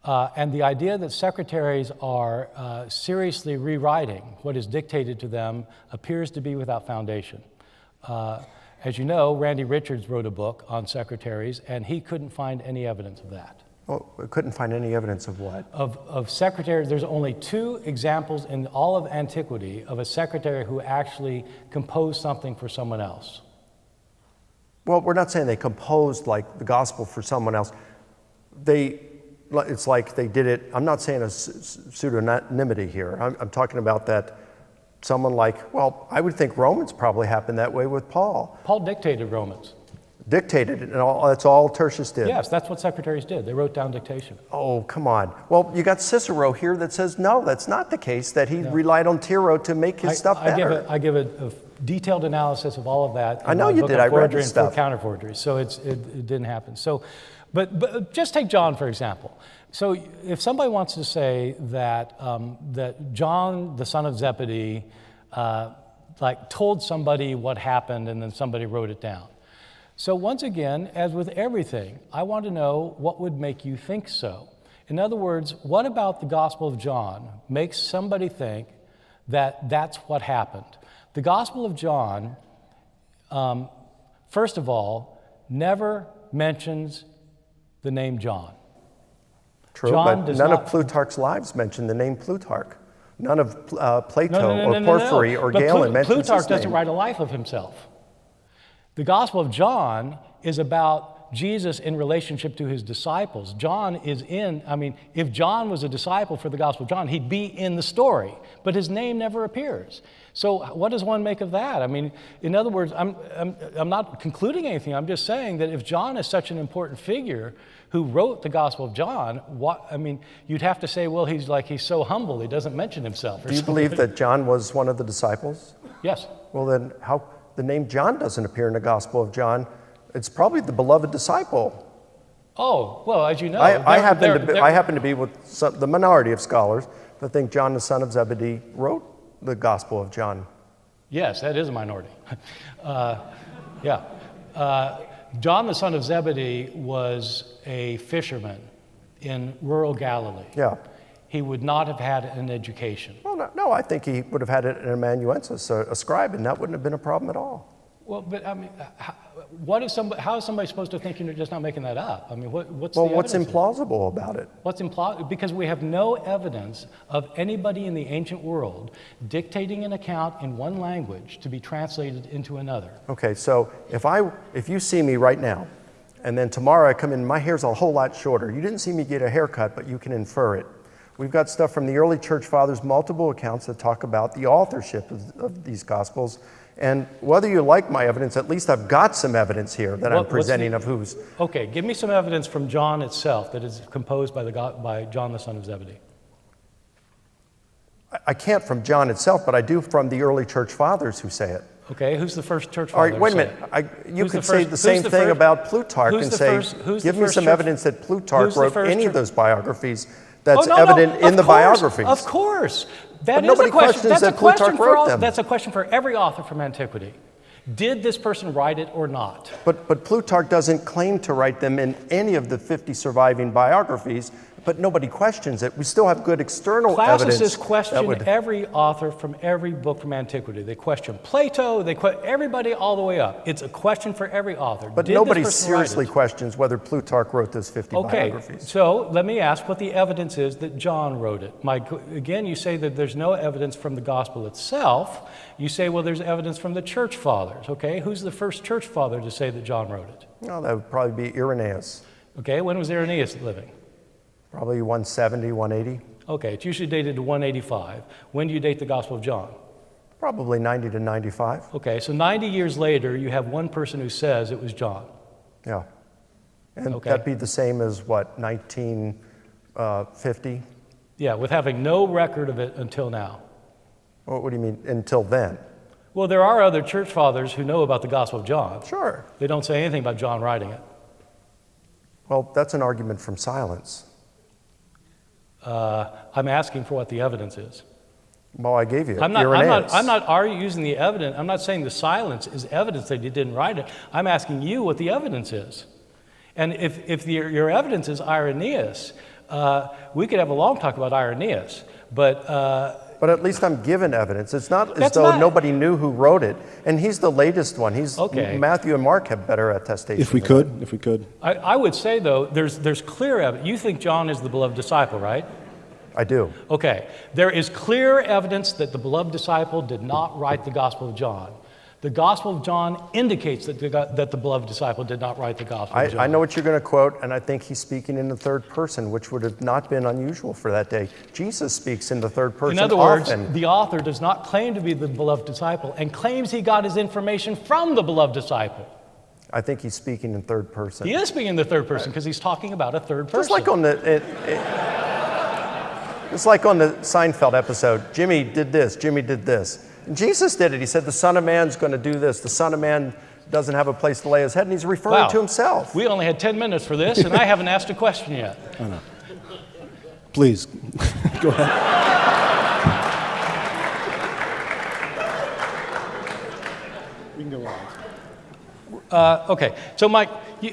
And the idea that secretaries are seriously rewriting what is dictated to them appears to be without foundation. As you know, Randy Richards wrote a book on secretaries, and he couldn't find any evidence of that. Well, we couldn't find any evidence of what? Of secretaries. There's only 2 examples in all of antiquity of a secretary who actually composed something for someone else. Well, we're not saying they composed like the gospel for someone else. It's like they did it. I'm not saying a pseudonymity here. I'm talking about that someone like, well, I would think Romans probably happened that way with Paul. Paul dictated Romans. Dictated it, and that's all Tertius did. Yes, that's what secretaries did. They wrote down dictation. Oh, come on. Well, you got Cicero here that says, no, that's not the case, that he relied on Tiro to make his stuff better. I give a detailed analysis of all of that. I know you did. I read the stuff. Counter forgery, so it didn't happen. So, but just take John, for example. So if somebody wants to say that, that John, the son of Zebedee, told somebody what happened and then somebody wrote it down. So once again, as with everything, I want to know what would make you think so. In other words, what about the Gospel of John makes somebody think that that's what happened? The Gospel of John, first of all, never mentions the name John. True, but none of Plutarch's lives mention the name Plutarch. None of Plato or Porphyry or Galen mentions his name. Plutarch doesn't write a life of himself. The Gospel of John is about Jesus in relationship to his disciples. John is if John was a disciple for the Gospel of John, he'd be in the story, but his name never appears. So what does one make of that? In other words, I'm not concluding anything. I'm just saying that if John is such an important figure who wrote the Gospel of John, you'd have to say, well, he's so humble, he doesn't mention himself. Do you believe that John was one of the disciples? Yes. Well, then how the name John doesn't appear in the Gospel of John? It's probably the beloved disciple. Oh, well, as you know. I happen to be with the minority of scholars that think John, the son of Zebedee, wrote the Gospel of John. Yes, that is a minority. Yeah. John, the son of Zebedee, was a fisherman in rural Galilee. Yeah. He would not have had an education. Well, no, I think he would have had an amanuensis, a scribe, and that wouldn't have been a problem at all. Well, but how is somebody supposed to think you're just not making that up? What's implausible about it? What's implausible? Because we have no evidence of anybody in the ancient world dictating an account in one language to be translated into another. Okay, so if you see me right now, and then tomorrow I come in, my hair's a whole lot shorter. You didn't see me get a haircut, but you can infer it. We've got stuff from the early church fathers, multiple accounts that talk about the authorship of these Gospels. And whether you like my evidence, at least I've got some evidence here that I'm presenting of who's. Okay, give me some evidence from John itself that is composed by John, the son of Zebedee. I can't from John itself, but I do from the early church fathers who say it. Okay, who's the first church All father? right, wait a to say minute. it? You Who's could the say first- the same who's the thing first- about Plutarch who's and the say, first- who's the give me first some church- evidence that Plutarch who's the wrote first any of church- those biographies that's Oh, no, evident no, in the biographies. Of course. That But is nobody a question. questions That's that a question Plutarch for wrote all, them. That's a question for every author from antiquity. Did this person write it or not? But Plutarch doesn't claim to write them in any of the 50 surviving biographies, but nobody questions it. We still have good external evidence. Classicists question that would- every author from every book from antiquity. They question Plato, they question everybody all the way up. It's a question for every author. But Did nobody this person write seriously it? questions whether Plutarch wrote those 50 Okay, biographies. so let me ask what the evidence is that John wrote it. Again, you say that there's no evidence from the gospel itself. You say, well, there's evidence from the church fathers. Okay, who's the first church father to say that John wrote it? No, that would probably be Irenaeus. Okay, when was Irenaeus living? Probably 170, 180. Okay, it's usually dated to 185. When do you date the Gospel of John? Probably 90 to 95. Okay, so 90 years later, you have one person who says it was John. Yeah. And Okay. that'd be the same as what, 1950? Yeah, with having no record of it until now. What do you mean, until then? Well, there are other church fathers who know about the Gospel of John. Sure. They don't say anything about John writing it. Well, that's an argument from silence. I'm asking for what the evidence is. Well, I gave you I'm not Irenaeus. using the evidence. I'm not saying the silence is evidence that he didn't write it. I'm asking you what the evidence is. And if your evidence is Irenaeus, we could have a long talk about Irenaeus, but But at least I'm given evidence. It's not as That's though not- nobody knew who wrote it. And he's the latest one. Okay. Matthew and Mark have better attestation. If we could. I would say, though, there's clear evidence. You think John is the beloved disciple, right? I do. Okay. There is clear evidence that the beloved disciple did not write the Gospel of John. The Gospel of John indicates that the beloved disciple did not write the Gospel of John. I know what you're going to quote, and I think he's speaking in the third person, which would have not been unusual for that day. Jesus speaks in the third person In other words, often. the author does not claim to be the beloved disciple and claims he got his information from the beloved disciple. I think he's speaking in third person. He is speaking in the third person because he's talking about a third person. Just like on it's like on the Seinfeld episode, Jimmy did this, Jimmy did this. And Jesus did it. He said, the Son of Man's going to do this. The Son of Man doesn't have a place to lay his head, and he's referring Wow. to himself. We only had 10 minutes for this, and I haven't asked a question yet. Please, go ahead. We can go on. Okay, so Mike, you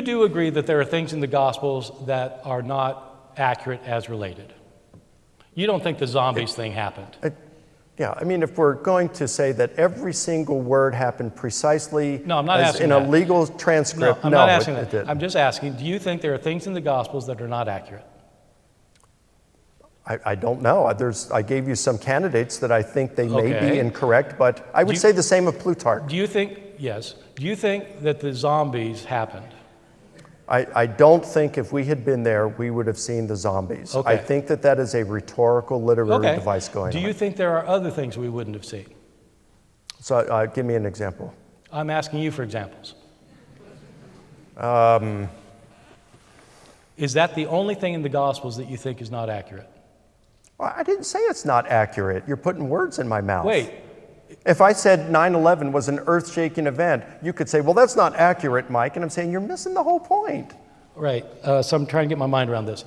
do agree that there are things in the Gospels that are not accurate as related. You don't think the zombies thing happened. Yeah, I mean, if we're going to say that every single word happened precisely No, I'm not as asking in that. a legal No, transcript, I'm not asking it that. didn't. I'm just asking, do you think there are things in the Gospels that are not accurate? I don't know. I gave you some candidates that I think they may Okay. be incorrect, but I would say the same of Plutarch. Do you think, yes, do you think that the zombies happened? I don't think if we had been there, we would have seen the zombies. Okay. I think that is a rhetorical literary Okay. device going Do on. you think there are other things we wouldn't have seen? So give me an example. I'm asking you for examples. Is that the only thing in the Gospels that you think is not accurate? Well, I didn't say it's not accurate. You're putting words in my mouth. Wait, If I said 9/11 was an earth-shaking event, you could say, well, that's not accurate, Mike. And I'm saying, you're missing the whole point. right. So I'm trying to get my mind around this.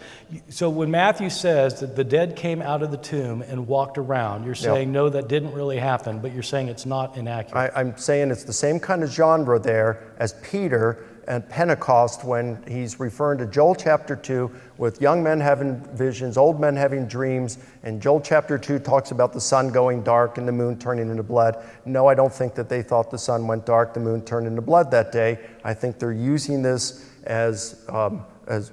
So when Matthew says that the dead came out of the tomb and walked around, you're saying, no, that didn't really happen, but you're saying it's not inaccurate. I'm saying it's the same kind of genre there as Peter at Pentecost when he's referring to Joel chapter 2 with young men having visions, old men having dreams, and Joel chapter 2 talks about the sun going dark and the moon turning into blood. No, I don't think that they thought the sun went dark, the moon turned into blood that day. I think they're using this as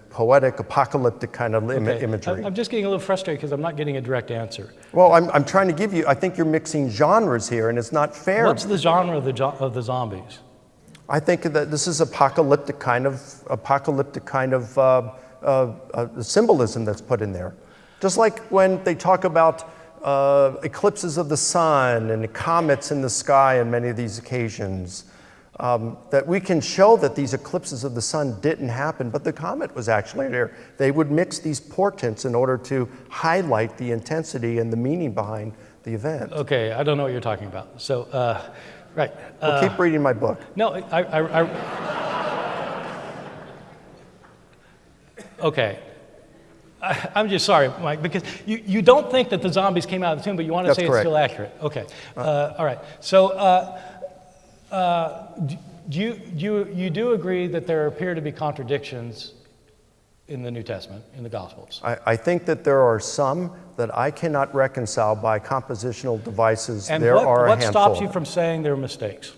poetic, apocalyptic kind of Okay. imagery. I'm just getting a little frustrated because I'm not getting a direct answer. Well, I'm trying to give you, I think you're mixing genres here, and it's not fair. What's the genre of the zombies? I think that this is apocalyptic kind of symbolism that's put in there. Just like when they talk about eclipses of the sun and comets in the sky on many of these occasions. that we can show that these eclipses of the sun didn't happen, but the comet was actually there. They would mix these portents in order to highlight the intensity and the meaning behind the event. Okay, I don't know what you're talking about. So, right. Well, keep reading my book. No, okay. I'm just sorry, Mike, because you don't think that the zombies came out of the tomb, but you want to That's say correct. it's still accurate. Okay. All right. So, you do agree that there appear to be contradictions in the New Testament, in the Gospels? I think that there are some that I cannot reconcile by compositional devices. And there are a what handful. stops you from saying there are mistakes?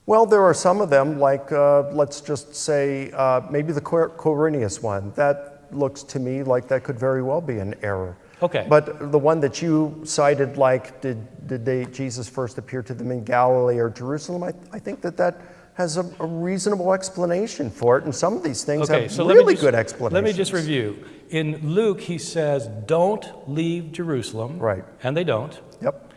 Well, there are some of them, like let's just say maybe the Quirinius one. That looks to me like that could very well be an error. Okay. But the one that you cited, like did Jesus first appear to them in Galilee or Jerusalem? I think that has a reasonable explanation for it, and some of these things have really good explanations. Let me just review. In Luke, he says, "Don't leave Jerusalem," Right. And they don't. Yep.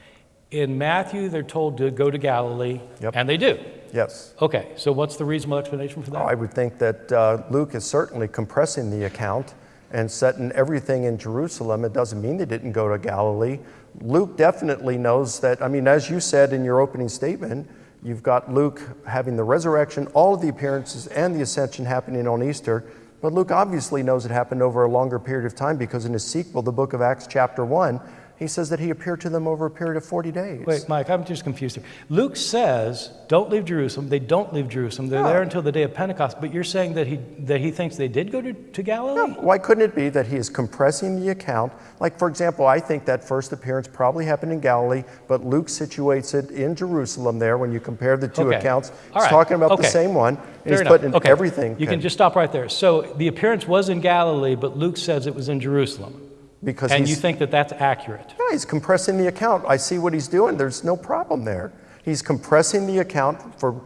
In Matthew, they're told to go to Galilee, Yep. and they do. Yes. Okay, so what's the reasonable explanation for that? I would think that Luke is certainly compressing the account and setting everything in Jerusalem. It doesn't mean they didn't go to Galilee. Luke definitely knows that. I mean, as you said in your opening statement, you've got Luke having the resurrection, all of the appearances, and the ascension happening on Easter. But Luke obviously knows it happened over a longer period of time, because in his sequel, the book of Acts chapter 1, he says that he appeared to them over a period of 40 days. Wait, Mike, I'm just confused here. Luke says, don't leave Jerusalem. They don't leave Jerusalem. They're there until the day of Pentecost. But you're saying that he thinks they did go to Galilee? Yeah, why couldn't it be that he is compressing the account? Like, for example, I think that first appearance probably happened in Galilee, but Luke situates it in Jerusalem there when you compare the two accounts. All He's right. talking about the Okay. same one, and Fair he's enough. putting Okay. everything. You can just stop right there. So the appearance was in Galilee, but Luke says it was in Jerusalem. Because And you think that that's accurate? Yeah, he's compressing the account. I see what he's doing. There's no problem there. He's compressing the account for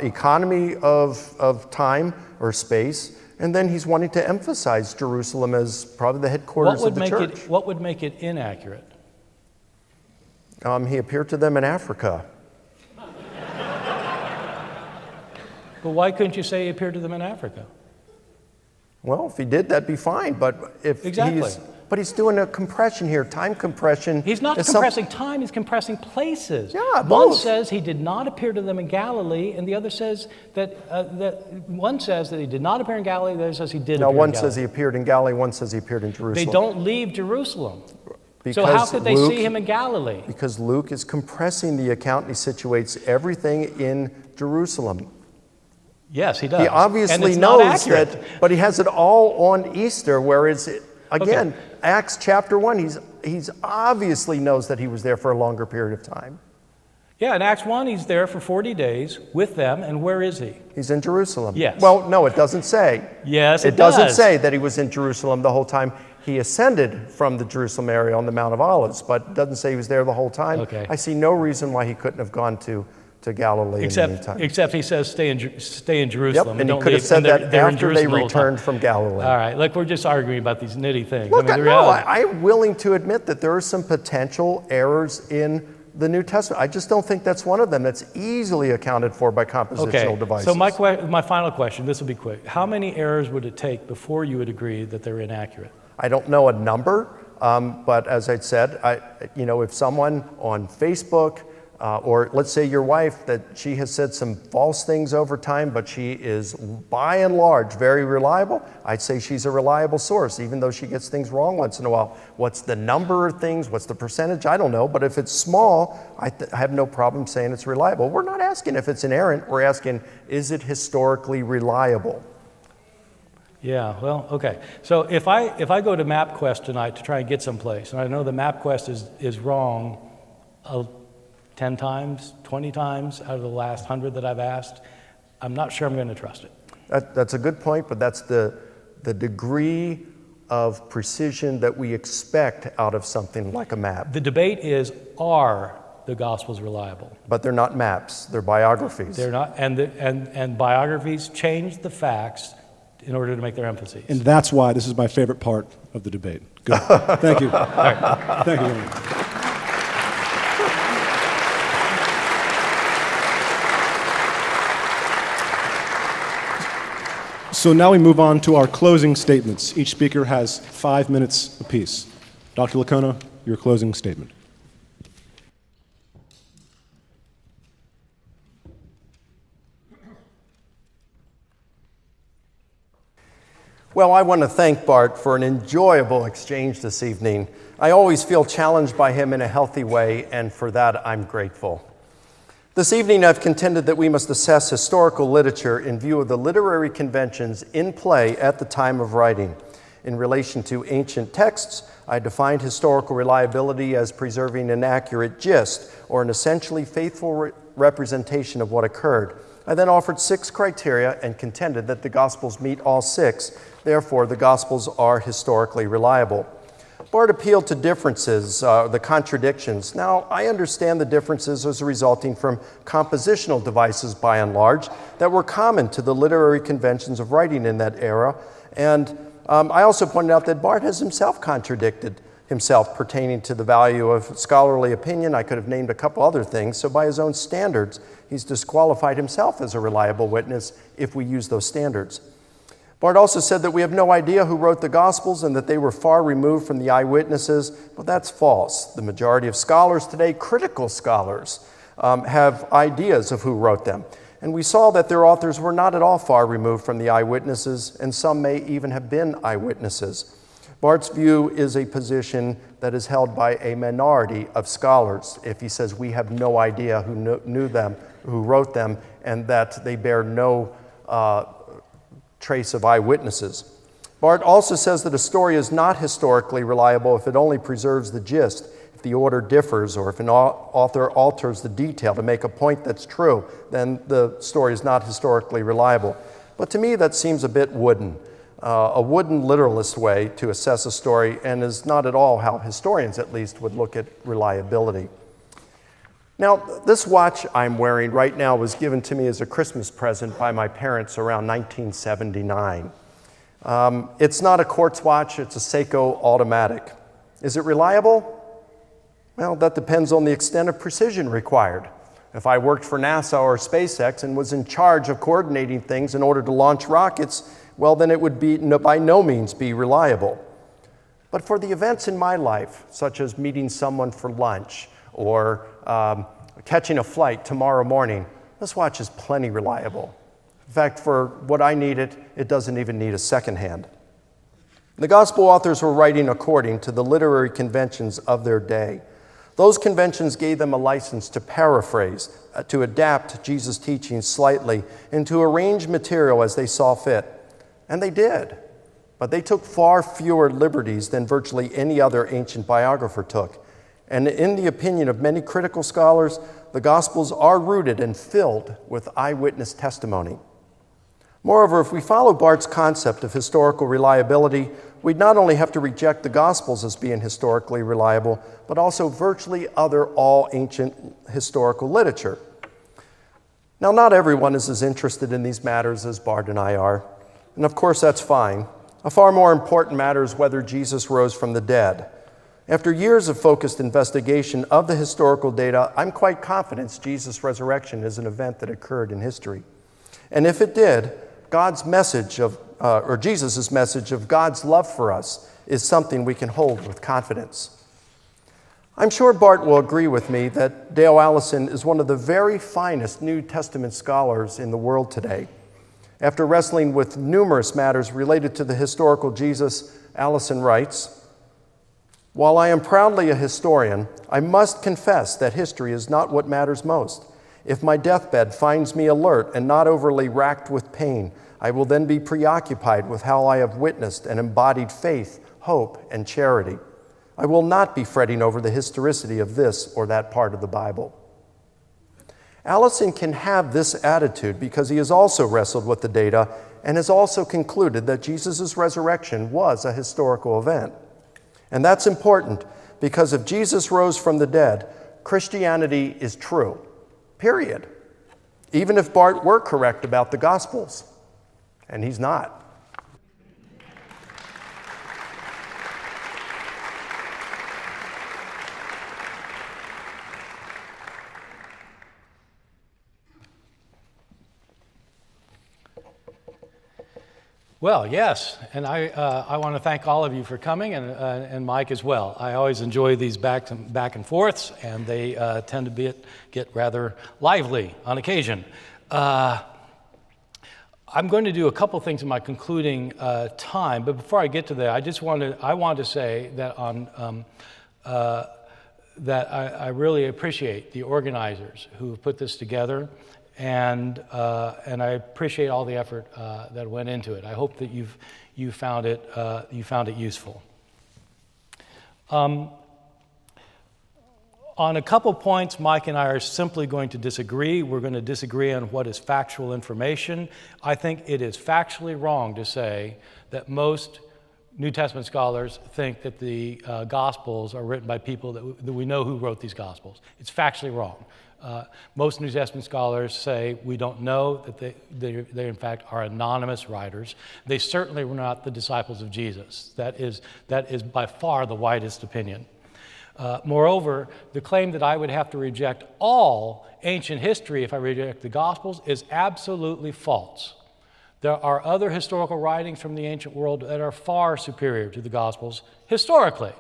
economy of time or space, and then he's wanting to emphasize Jerusalem as probably the headquarters of the church. What would make it inaccurate? He appeared to them in Africa. But why couldn't you say he appeared to them in Africa? Well, if he did, that'd be fine. But if Exactly. he's doing a compression here, time compression. He's not is compressing time, he's compressing places. Yeah, One both. says he did not appear to them in Galilee, and the other says that one says that he did not appear in Galilee, the other says he did No, appear in one Galilee. says he appeared in Galilee, one says he appeared in Jerusalem. They don't leave Jerusalem. Because So how could they Luke, see him in Galilee? Because Luke is compressing the account and he situates everything in Jerusalem. Yes, he does. He And obviously it's not knows accurate. that, but he has it all on Easter, whereas, again, Acts chapter 1, he's obviously knows that he was there for a longer period of time. Yeah, in Acts 1, he's there for 40 days with them, and where is he? He's in Jerusalem. Yes. Well, no, it doesn't say. Yes, it doesn't does. say that he was in Jerusalem the whole time. He ascended from the Jerusalem area on the Mount of Olives, but it doesn't say he was there the whole time. Okay. I see no reason why he couldn't have gone to Galilee in the meantime. Except he says stay in Yep, Jerusalem. and he don't could have leave. said And they're that in after they Jerusalem the whole time. returned from Galilee. All right, look, we're just arguing about these nitty things. Look, the no, reality. I'm willing to admit that there are some potential errors in the New Testament. I just don't think that's one of them that's easily accounted for by compositional devices. So my final question, this will be quick. How many errors would it take before you would agree that they're inaccurate? I don't know a number, but as I said, if someone on Facebook or let's say your wife, that she has said some false things over time, but she is by and large very reliable, I'd say she's a reliable source, even though she gets things wrong once in a while. What's the number of things? What's the percentage? I don't know. But if it's small, I have no problem saying it's reliable. We're not asking if it's inerrant. We're asking, is it historically reliable? Yeah, well, okay. So if I go to MapQuest tonight to try and get someplace, and I know the MapQuest is wrong 10 times, 20 times out of the last 100 that I've asked, I'm not sure I'm going to trust it. That's a good point, but that's the degree of precision that we expect out of something like a map. The debate is, are the Gospels reliable? But they're not maps, they're biographies. They're not, and biographies change the facts in order to make their emphases. And that's why this is my favorite part of the debate. Good. Thank you. Thank you. Aaron. So now we move on to our closing statements. Each speaker has 5 minutes apiece. Dr. Licona, your closing statement. Well, I want to thank Bart for an enjoyable exchange this evening. I always feel challenged by him in a healthy way, and for that I'm grateful. This evening I've contended that we must assess historical literature in view of the literary conventions in play at the time of writing. In relation to ancient texts, I defined historical reliability as preserving an accurate gist or an essentially faithful representation of what occurred. I then offered 6 criteria and contended that the Gospels meet all 6. Therefore, the Gospels are historically reliable. Bart appealed to differences, the contradictions. Now, I understand the differences as resulting from compositional devices, by and large, that were common to the literary conventions of writing in that era. And I also pointed out that Bart has himself contradicted himself pertaining to the value of scholarly opinion. I could have named a couple other things. So by his own standards, he's disqualified himself as a reliable witness if we use those standards. Bart also said that we have no idea who wrote the Gospels and that they were far removed from the eyewitnesses. Well, that's false. The majority of scholars today, critical scholars, have ideas of who wrote them. And we saw that their authors were not at all far removed from the eyewitnesses, and some may even have been eyewitnesses. Bart's view is a position that is held by a minority of scholars. If he says we have no idea who knew them, who wrote them, and that they bear no trace of eyewitnesses. Bart also says that a story is not historically reliable if it only preserves the gist, if the order differs, or if an author alters the detail to make a point that's true, then the story is not historically reliable. But to me, that seems a bit wooden, a wooden literalist way to assess a story, and is not at all how historians, at least, would look at reliability. Now, this watch I'm wearing right now was given to me as a Christmas present by my parents around 1979. It's not a quartz watch, it's a Seiko automatic. Is it reliable? Well, that depends on the extent of precision required. If I worked for NASA or SpaceX and was in charge of coordinating things in order to launch rockets, well, then it would by no means be reliable. But for the events in my life, such as meeting someone for lunch or catching a flight tomorrow morning, this watch is plenty reliable. In fact, for what I need it doesn't even need a second hand. The gospel authors were writing according to the literary conventions of their day. Those conventions gave them a license to paraphrase, to adapt Jesus' teachings slightly, and to arrange material as they saw fit. And they did. But they took far fewer liberties than virtually any other ancient biographer took. And in the opinion of many critical scholars, the Gospels are rooted and filled with eyewitness testimony. Moreover, if we follow Bart's concept of historical reliability, we'd not only have to reject the Gospels as being historically reliable, but also virtually all ancient historical literature. Now, not everyone is as interested in these matters as Bart and I are, and of course that's fine. A far more important matter is whether Jesus rose from the dead. After years of focused investigation of the historical data, I'm quite confident Jesus' resurrection is an event that occurred in history. And if it did, Jesus' message of God's love for us is something we can hold with confidence. I'm sure Bart will agree with me that Dale Allison is one of the very finest New Testament scholars in the world today. After wrestling with numerous matters related to the historical Jesus, Allison writes, "While I am proudly a historian, I must confess that history is not what matters most. If my deathbed finds me alert and not overly racked with pain, I will then be preoccupied with how I have witnessed and embodied faith, hope, and charity. I will not be fretting over the historicity of this or that part of the Bible." Allison can have this attitude because he has also wrestled with the data and has also concluded that Jesus' resurrection was a historical event. And that's important because if Jesus rose from the dead, Christianity is true, period. Even if Bart were correct about the Gospels, and he's not. Well, yes, and I want to thank all of you for coming, and Mike as well. I always enjoy these back and forths, and they tend to get rather lively on occasion. I'm going to do a couple things in my concluding time, but before I get to that, I want to say that that I really appreciate the organizers who have put this together. And I appreciate all the effort that went into it. I hope that you found it useful. On a couple points, Mike and I are simply going to disagree. We're going to disagree on what is factual information. I think it is factually wrong to say that most New Testament scholars think that the Gospels are written by people that we know who wrote these Gospels. It's factually wrong. Most New Testament scholars say we don't know that they in fact are anonymous writers. They certainly were not the disciples of Jesus. That is by far the widest opinion. Moreover, the claim that I would have to reject all ancient history if I reject the Gospels is absolutely false. There are other historical writings from the ancient world that are far superior to the Gospels historically.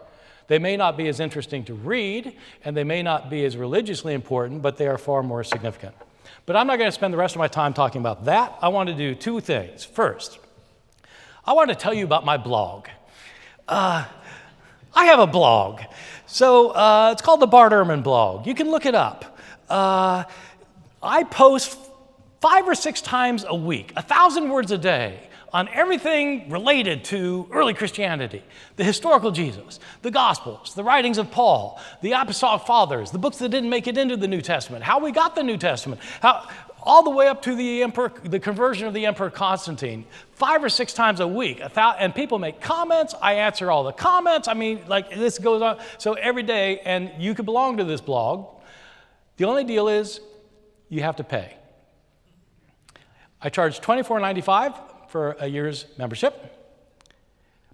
They may not be as interesting to read, and they may not be as religiously important, but they are far more significant. But I'm not going to spend the rest of my time talking about that. I want to do two things. First, I want to tell you about my blog. I have a blog. So it's called the Bart Ehrman blog. You can look it up. I post 5 or 6 times a week, 1,000 words a day, on everything related to early Christianity, the historical Jesus, the Gospels, the writings of Paul, the Apostolic Fathers, the books that didn't make it into the New Testament, how we got the New Testament, all the way up to the conversion of the Emperor Constantine, 5 or 6 times a week, and people make comments. I answer all the comments. I mean, like this goes on. So every day, and you could belong to this blog. The only deal is you have to pay. I charge $24.95 for a year's membership,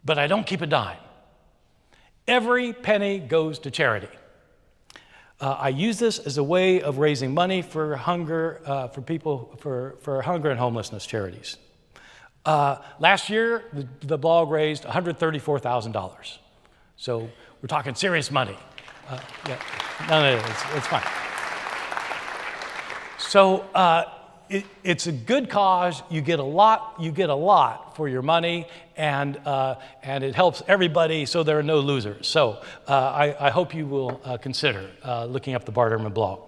but I don't keep a dime. Every penny goes to charity. I use this as a way of raising money for hunger, for hunger and homelessness charities. Last year, the blog raised $134,000. So we're talking serious money. No, it's fine. So it's a good cause. You get a lot for your money, and it helps everybody, so there are no losers. So I hope you will consider looking up the Bart Ehrman blog.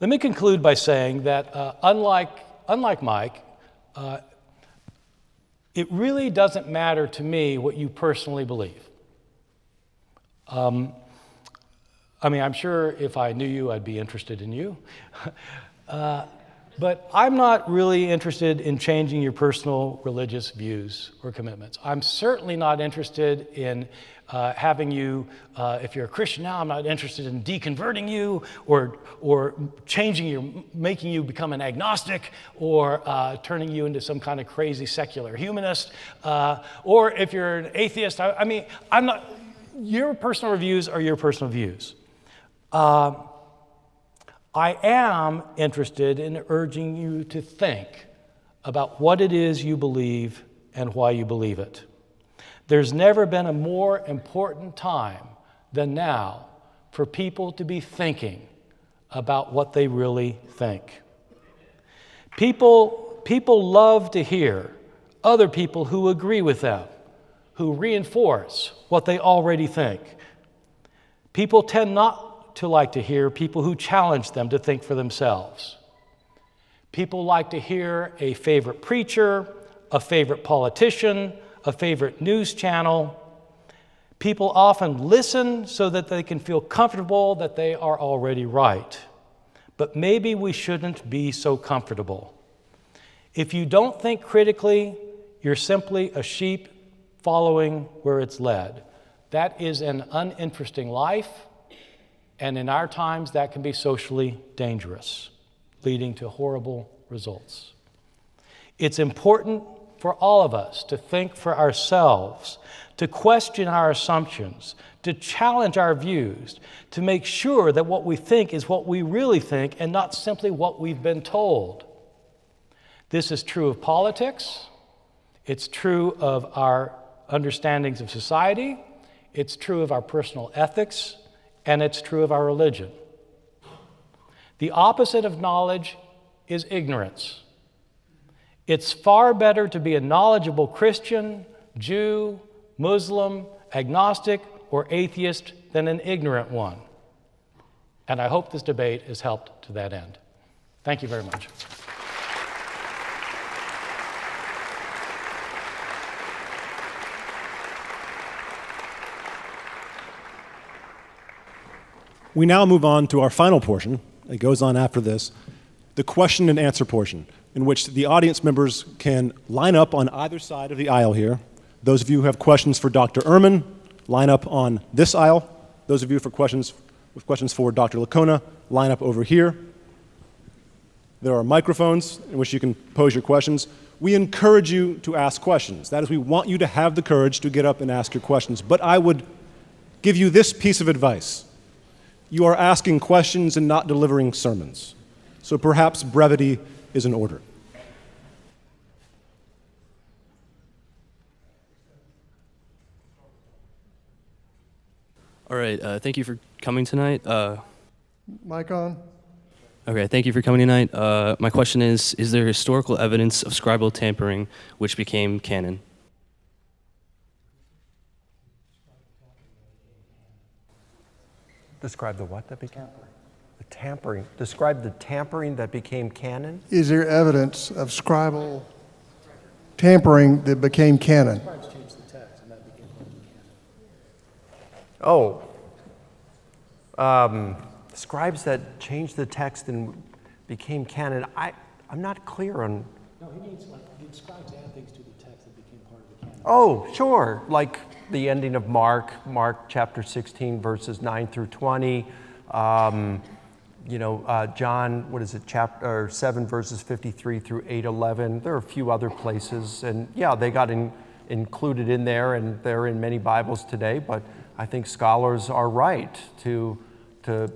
Let me conclude by saying that unlike Mike, it really doesn't matter to me what you personally believe. I mean, I'm sure if I knew you, I'd be interested in you. But I'm not really interested in changing your personal religious views or commitments. I'm certainly not interested in having you, if you're a Christian now, I'm not interested in deconverting you or making you become an agnostic or turning you into some kind of crazy secular humanist. Or if you're an atheist, I mean, I'm not, your personal views are your personal views. I am interested in urging you to think about what it is you believe and why you believe it. There's never been a more important time than now for people to be thinking about what they really think. People love to hear other people who agree with them, who reinforce what they already think. People tend not to like to hear people who challenge them to think for themselves. People like to hear a favorite preacher, a favorite politician, a favorite news channel. People often listen so that they can feel comfortable that they are already right. But maybe we shouldn't be so comfortable. If you don't think critically, you're simply a sheep following where it's led. That is an uninteresting life. And in our times, that can be socially dangerous, leading to horrible results. It's important for all of us to think for ourselves, to question our assumptions, to challenge our views, to make sure that what we think is what we really think and not simply what we've been told. This is true of politics. It's true of our understandings of society, it's true of our personal ethics, and it's true of our religion. The opposite of knowledge is ignorance. It's far better to be a knowledgeable Christian, Jew, Muslim, agnostic, or atheist than an ignorant one. And I hope this debate has helped to that end. Thank you very much. We now move on to our final portion. It goes on after this, the question and answer portion, in which the audience members can line up on either side of the aisle here. Those of you who have questions for Dr. Ehrman, line up on this aisle. Those of you with questions for Dr. Licona, line up over here. There are microphones in which you can pose your questions. We encourage you to ask questions. That is, we want you to have the courage to get up and ask your questions. But I would give you this piece of advice. You are asking questions and not delivering sermons. So perhaps brevity is in order. All right, thank you for coming tonight. Mic on? Okay, thank you for coming tonight. My question is there historical evidence of scribal tampering which became canon? Describe the what that became? The tampering. Describe the tampering that became canon? Is there evidence of scribal tampering that became canon? Oh. Scribes that changed the text and became canon. I'm not clear on... No, he means did scribes add things to the text that became part of the canon? Oh, sure. Like the ending of Mark chapter 16, verses 9 through 20. John, chapter 7, verses 53 through 8:11. There are a few other places, and yeah, they got included in there, and they're in many Bibles today. But I think scholars are right to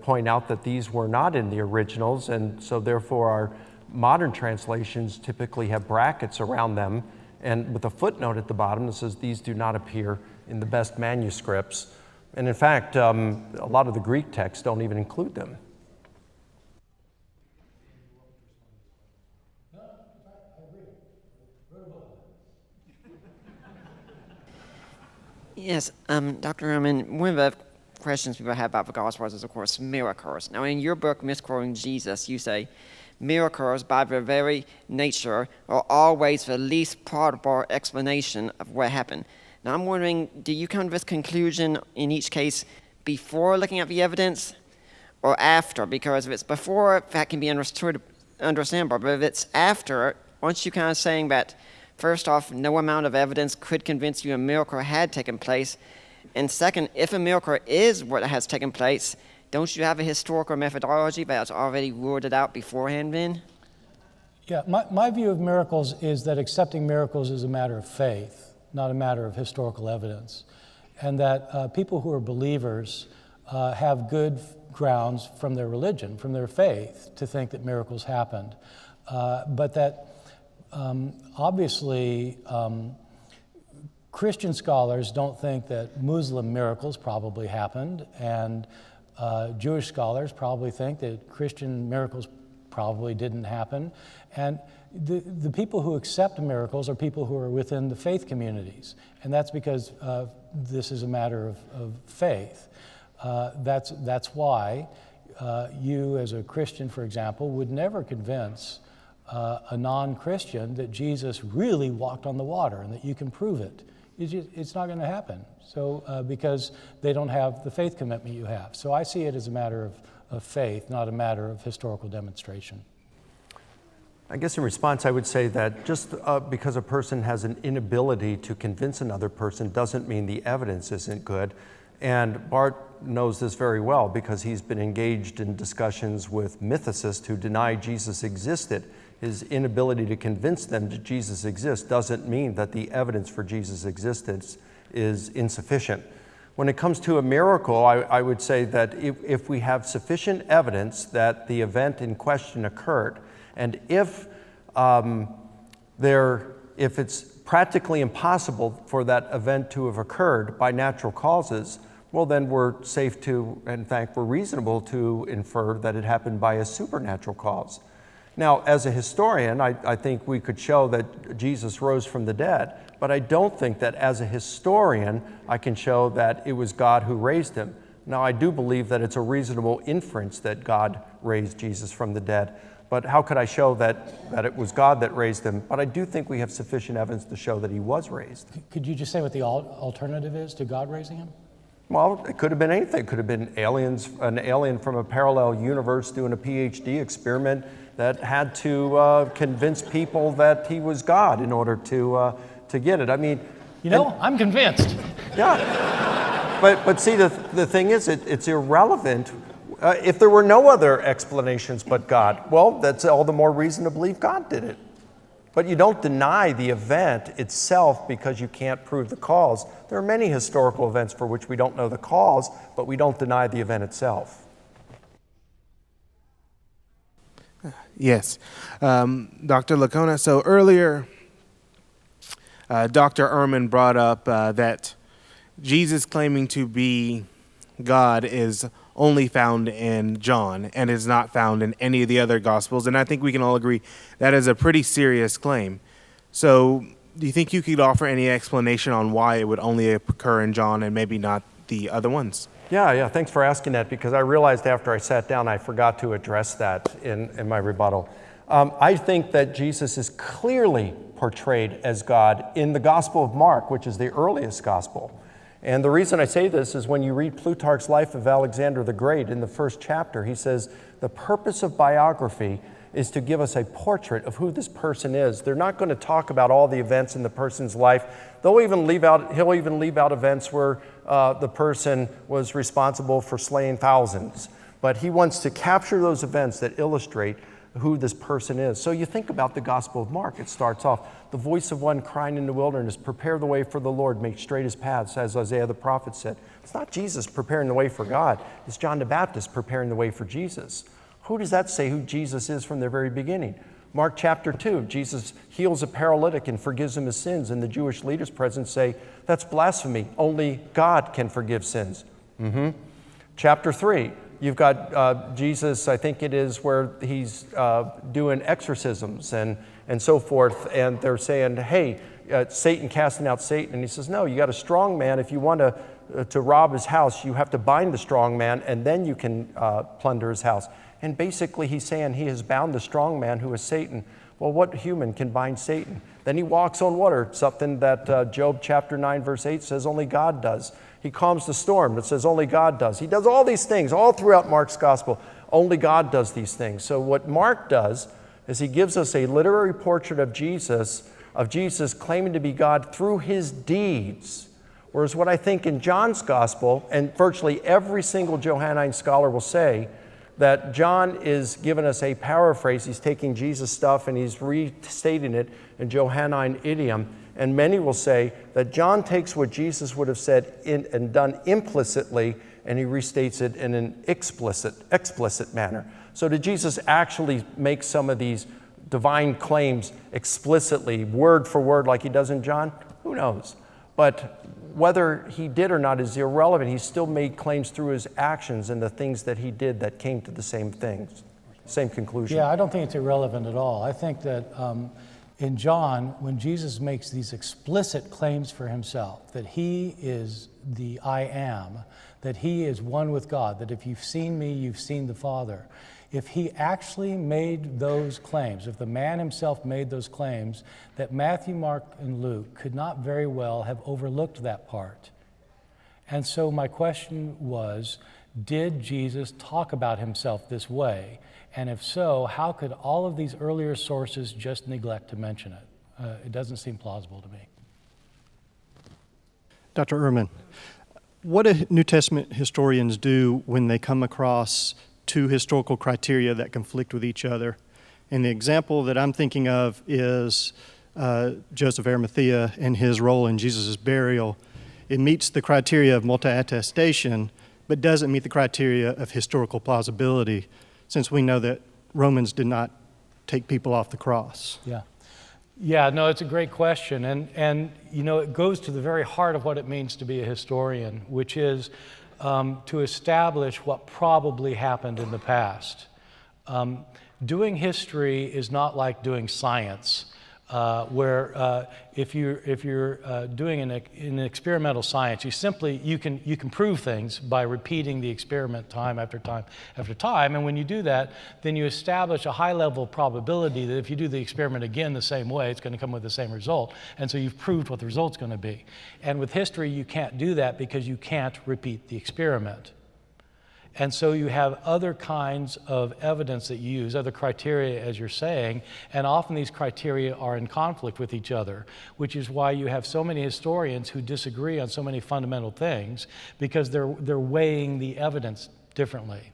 point out that these were not in the originals, and so therefore our modern translations typically have brackets around them, and with a footnote at the bottom that says these do not appear in the best manuscripts. And in fact, a lot of the Greek texts don't even include them. Yes, Dr. Ehrman, one of the questions people have about the Gospels is, of course, miracles. Now, in your book, Misquoting Jesus, you say, miracles, by their very nature, are always the least probable explanation of what happened. Now, I'm wondering, do you come to this conclusion in each case before looking at the evidence or after? Because if it's before, that can be understandable. But if it's after, aren't you kind of saying that, first off, no amount of evidence could convince you a miracle had taken place? And second, if a miracle is what has taken place, don't you have a historical methodology that's already ruled it out beforehand then? Yeah, my view of miracles is that accepting miracles is a matter of faith, not a matter of historical evidence. And that people who are believers have good grounds from their religion, from their faith, to think that miracles happened. But that obviously Christian scholars don't think that Muslim miracles probably happened, and Jewish scholars probably think that Christian miracles probably didn't happen. And the people who accept miracles are people who are within the faith communities, and that's because this is a matter of faith. That's why you, as a Christian, for example, would never convince a non-Christian that Jesus really walked on the water and that you can prove it. It's not going to happen. So because they don't have the faith commitment you have. So I see it as a matter of faith, not a matter of historical demonstration. I guess in response, I would say that just because a person has an inability to convince another person doesn't mean the evidence isn't good. And Bart knows this very well because he's been engaged in discussions with mythicists who deny Jesus existed. His inability to convince them that Jesus exists doesn't mean that the evidence for Jesus' existence is insufficient. When it comes to a miracle, I would say that if we have sufficient evidence that the event in question occurred, and if it's practically impossible for that event to have occurred by natural causes, well, then we're safe to, in fact, we're reasonable to infer that it happened by a supernatural cause. Now, as a historian, I think we could show that Jesus rose from the dead, but I don't think that as a historian I can show that it was God who raised him. Now, I do believe that it's a reasonable inference that God raised Jesus from the dead, but how could I show that it was God that raised him? But I do think we have sufficient evidence to show that he was raised. Could you just say what the alternative is to God raising him? Well, it could have been anything. It could have been an alien from a parallel universe doing a PhD experiment that had to convince people that he was God in order to get it. I mean, I'm convinced. Yeah, but see, the thing is, it's irrelevant. If there were no other explanations but God, well, that's all the more reason to believe God did it. But you don't deny the event itself because you can't prove the cause. There are many historical events for which we don't know the cause, but we don't deny the event itself. Yes. Dr. Licona, so earlier, Dr. Ehrman brought up that Jesus claiming to be God is only found in John and is not found in any of the other Gospels. And I think we can all agree that is a pretty serious claim. So do you think you could offer any explanation on why it would only occur in John and maybe not the other ones? Yeah, thanks for asking that, because I realized after I sat down I forgot to address that in my rebuttal. I think that Jesus is clearly portrayed as God in the Gospel of Mark, which is the earliest Gospel. And the reason I say this is when you read Plutarch's Life of Alexander the Great in the first chapter, he says, the purpose of biography is to give us a portrait of who this person is. They're not going to talk about all the events in the person's life. He'll even leave out events where the person was responsible for slaying thousands. But he wants to capture those events that illustrate who this person is. So you think about the Gospel of Mark. It starts off, the voice of one crying in the wilderness, prepare the way for the Lord, make straight his paths, as Isaiah the prophet said. It's not Jesus preparing the way for God. It's John the Baptist preparing the way for Jesus. Who does that say who Jesus is from the very beginning? Mark chapter 2, Jesus heals a paralytic and forgives him his sins, and the Jewish leaders present say, that's blasphemy. Only God can forgive sins. Chapter 3, you've got Jesus, I think it is, where he's doing exorcisms and so forth, and they're saying, hey, Satan casting out Satan. And he says, no, you got a strong man. If you want to rob his house, you have to bind the strong man, and then you can plunder his house. And basically he's saying he has bound the strong man who is Satan. Well, what human can bind Satan? Then he walks on water, something that Job chapter 9 verse 8 says only God does. He calms the storm, that says only God does. He does all these things all throughout Mark's gospel. Only God does these things. So what Mark does is he gives us a literary portrait of Jesus claiming to be God through his deeds. Whereas what I think in John's gospel, and virtually every single Johannine scholar will say, that John is giving us a paraphrase. He's taking Jesus' stuff and he's restating it in Johannine idiom. And many will say that John takes what Jesus would have said and done implicitly, and he restates it in an explicit manner. So did Jesus actually make some of these divine claims explicitly, word for word, like he does in John? Who knows? But whether he did or not is irrelevant. He still made claims through his actions and the things that he did that came to the same things, same conclusion. Yeah, I don't think it's irrelevant at all. I think that in John, when Jesus makes these explicit claims for himself, that he is the I am, that he is one with God, that if you've seen me, you've seen the Father. If he actually made those claims, if the man himself made those claims, that Matthew, Mark, and Luke could not very well have overlooked that part. And so my question was, did Jesus talk about himself this way? And if so, how could all of these earlier sources just neglect to mention it? It doesn't seem plausible to me. Dr. Ehrman, what do New Testament historians do when they come across two historical criteria that conflict with each other? And the example that I'm thinking of is Joseph Arimathea and his role in Jesus' burial. It meets the criteria of multi-attestation, but doesn't meet the criteria of historical plausibility, since we know that Romans did not take people off the cross. Yeah. Yeah, no, it's a great question. And you know, it goes to the very heart of what it means to be a historian, which is to establish what probably happened in the past. Doing history is not like doing science, where if you're doing an experimental science, you can prove things by repeating the experiment time after time after time, and when you do that, then you establish a high level of probability that if you do the experiment again the same way, it's going to come with the same result, and so you've proved what the result's going to be. And with history, you can't do that because you can't repeat the experiment. And so you have other kinds of evidence that you use, other criteria, as you're saying, and often these criteria are in conflict with each other, which is why you have so many historians who disagree on so many fundamental things, because they're weighing the evidence differently.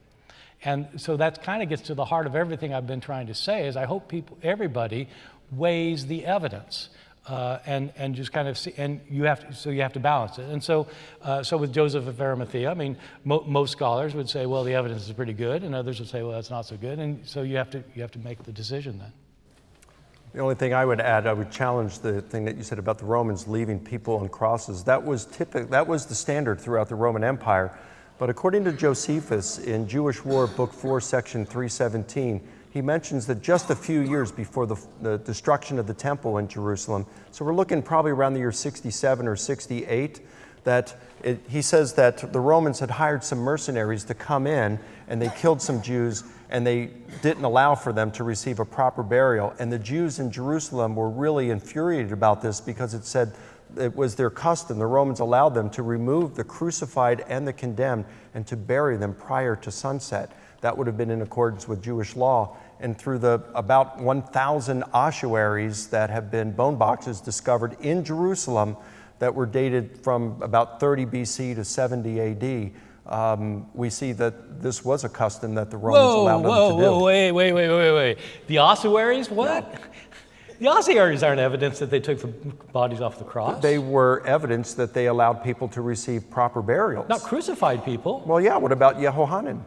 And so that kind of gets to the heart of everything I've been trying to say, is I hope everybody weighs the evidence. And just kind of see, and you have to balance it. And so with Joseph of Arimathea, I mean, most scholars would say, well, the evidence is pretty good, and others would say, well, that's not so good. And so you have to make the decision then. The only thing I would add, I would challenge the thing that you said about the Romans leaving people on crosses. That was the standard throughout the Roman Empire. But according to Josephus in Jewish War, Book 4, Section 317, he mentions that just a few years before the destruction of the temple in Jerusalem, so we're looking probably around the year 67 or 68, he says that the Romans had hired some mercenaries to come in, and they killed some Jews, and they didn't allow for them to receive a proper burial. And the Jews in Jerusalem were really infuriated about this, because it said it was their custom. The Romans allowed them to remove the crucified and the condemned and to bury them prior to sunset. That would have been in accordance with Jewish law. And through the about 1,000 ossuaries that have been bone boxes discovered in Jerusalem that were dated from about 30 BC to 70 AD, we see that this was a custom that the Romans allowed them to do. Wait. The ossuaries? What? No. The ossuaries aren't evidence that they took the bodies off the cross. They were evidence that they allowed people to receive proper burials. Not crucified people. Well, yeah, what about Yehohanan?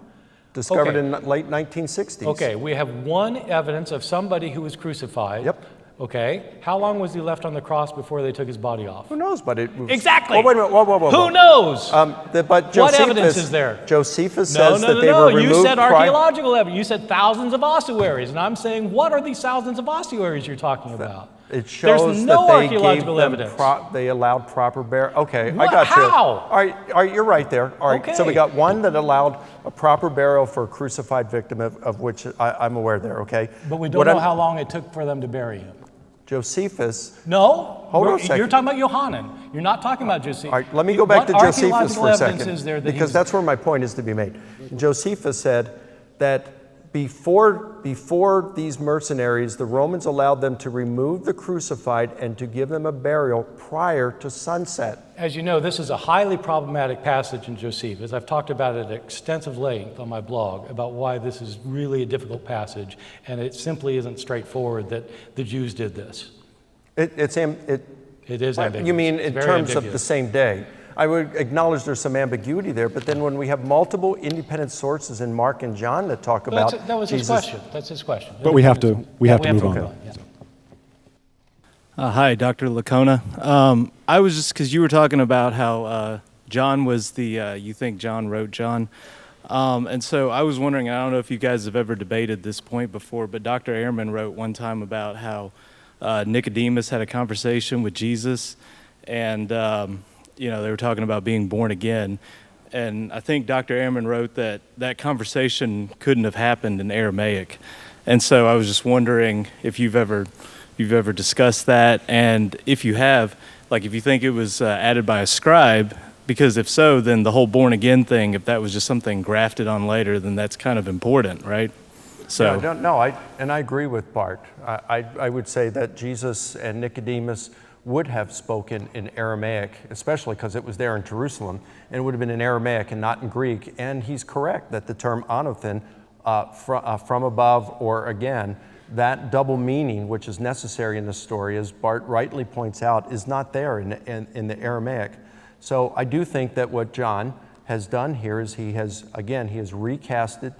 Discovered in late 1960s. Okay, we have one evidence of somebody who was crucified. Yep. Okay, how long was he left on the cross before they took his body off? Who knows, but it was... Exactly! Oh, wait a minute, whoa. Who knows? But what evidence is there? Josephus says that they were removed... You said archaeological evidence. You said thousands of ossuaries, and I'm saying, what are these thousands of ossuaries you're talking about? It shows There's no that they archaeological gave them evidence. They allowed proper burial. Okay, What? I got you. How? All right, you're right there. All right, Okay. So we got one that allowed a proper burial for a crucified victim, of which I'm aware there, okay? But we don't know how long it took for them to bury him. Josephus... No. Hold on a second. You're talking about Yohanan. You're not talking about Josephus. All right, let me go back to Josephus for a second, is there that because that's where my point is to be made. Josephus said that before these mercenaries, the Romans allowed them to remove the crucified and to give them a burial prior to sunset. As you know, this is a highly problematic passage in Josephus. I've talked about it at extensive length on my blog about why this is really a difficult passage, and it simply isn't straightforward that the Jews did this. It is ambiguous. You mean in terms of the same day? I would acknowledge there's some ambiguity there, but then when we have multiple independent sources in Mark and John that talk about that was Jesus, his question. That's his question. But we have to move on. Yeah. Hi, Dr. Licona. I was just, because you were talking about how John was you think John wrote John. And so I was wondering, I don't know if you guys have ever debated this point before, but Dr. Ehrman wrote one time about how Nicodemus had a conversation with Jesus, and they were talking about being born again. And I think Dr. Ehrman wrote that conversation couldn't have happened in Aramaic. And so I was just wondering if you've ever discussed that, and if you have, like if you think it was added by a scribe, because if so, then the whole born again thing, if that was just something grafted on later, then that's kind of important, right? So I agree with Bart. I would say that Jesus and Nicodemus would have spoken in Aramaic, especially because it was there in Jerusalem, and it would have been in Aramaic and not in Greek. And he's correct that the term anothen, from above or again, that double meaning which is necessary in the story, as Bart rightly points out, is not there in the Aramaic. So I do think that what John has done here is he has recasted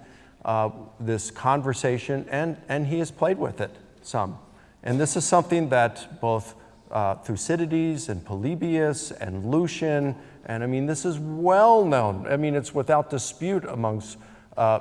this conversation, and he has played with it some. And this is something that both Thucydides and Polybius and Lucian, and I mean, this is well known. I mean, it's without dispute amongst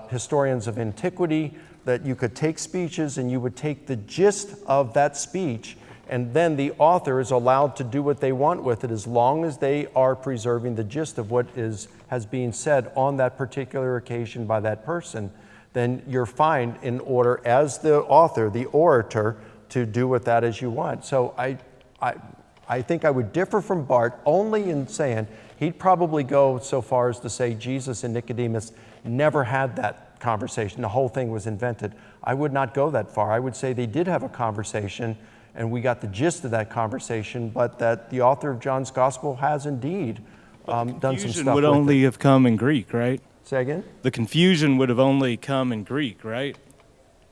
historians of antiquity that you could take speeches and you would take the gist of that speech, and then the author is allowed to do what they want with it as long as they are preserving the gist of what has been said on that particular occasion by that person. Then you're fine in order, as the author, the orator, to do with that as you want. So I think I would differ from Bart only in saying he'd probably go so far as to say Jesus and Nicodemus never had that conversation. The whole thing was invented. I would not go that far. I would say they did have a conversation, and we got the gist of that conversation, but that the author of John's Gospel has indeed done some stuff Confusion would with only it. have come in Greek, right? Say again? The confusion would have only come in Greek, right?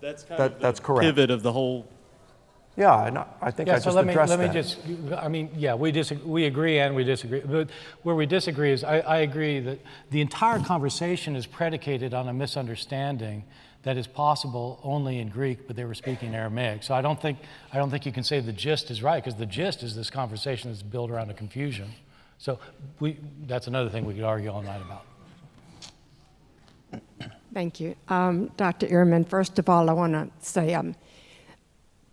That's kind of That's the correct. pivot of the whole. Yeah, and I think I Yeah, just so let me addressed just, that. I mean, yeah, we agree and we disagree. But where we disagree is I agree that the entire conversation is predicated on a misunderstanding that is possible only in Greek, but they were speaking Aramaic. So I don't think you can say the gist is right, because the gist is this conversation that's built around a confusion. So that's another thing we could argue all night about. Thank you. Dr. Ehrman, first of all, I want to say I'm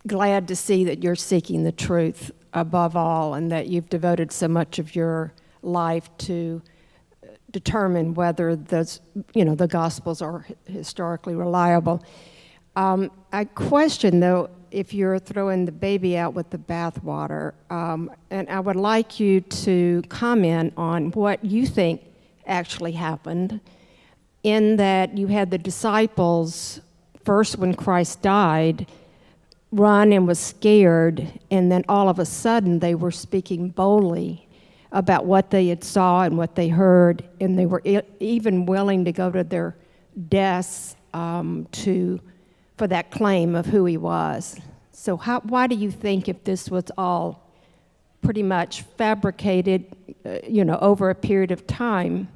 glad to see that you're seeking the truth above all, and that you've devoted so much of your life to determine whether the Gospels are historically reliable. I question, though, if you're throwing the baby out with the bathwater, and I would like you to comment on what you think actually happened, in that you had the disciples, first when Christ died, run and was scared, and then all of a sudden they were speaking boldly about what they had saw and what they heard, and they were even willing to go to their deaths for that claim of who he was. So why do you think, if this was all pretty much fabricated, over a period of time,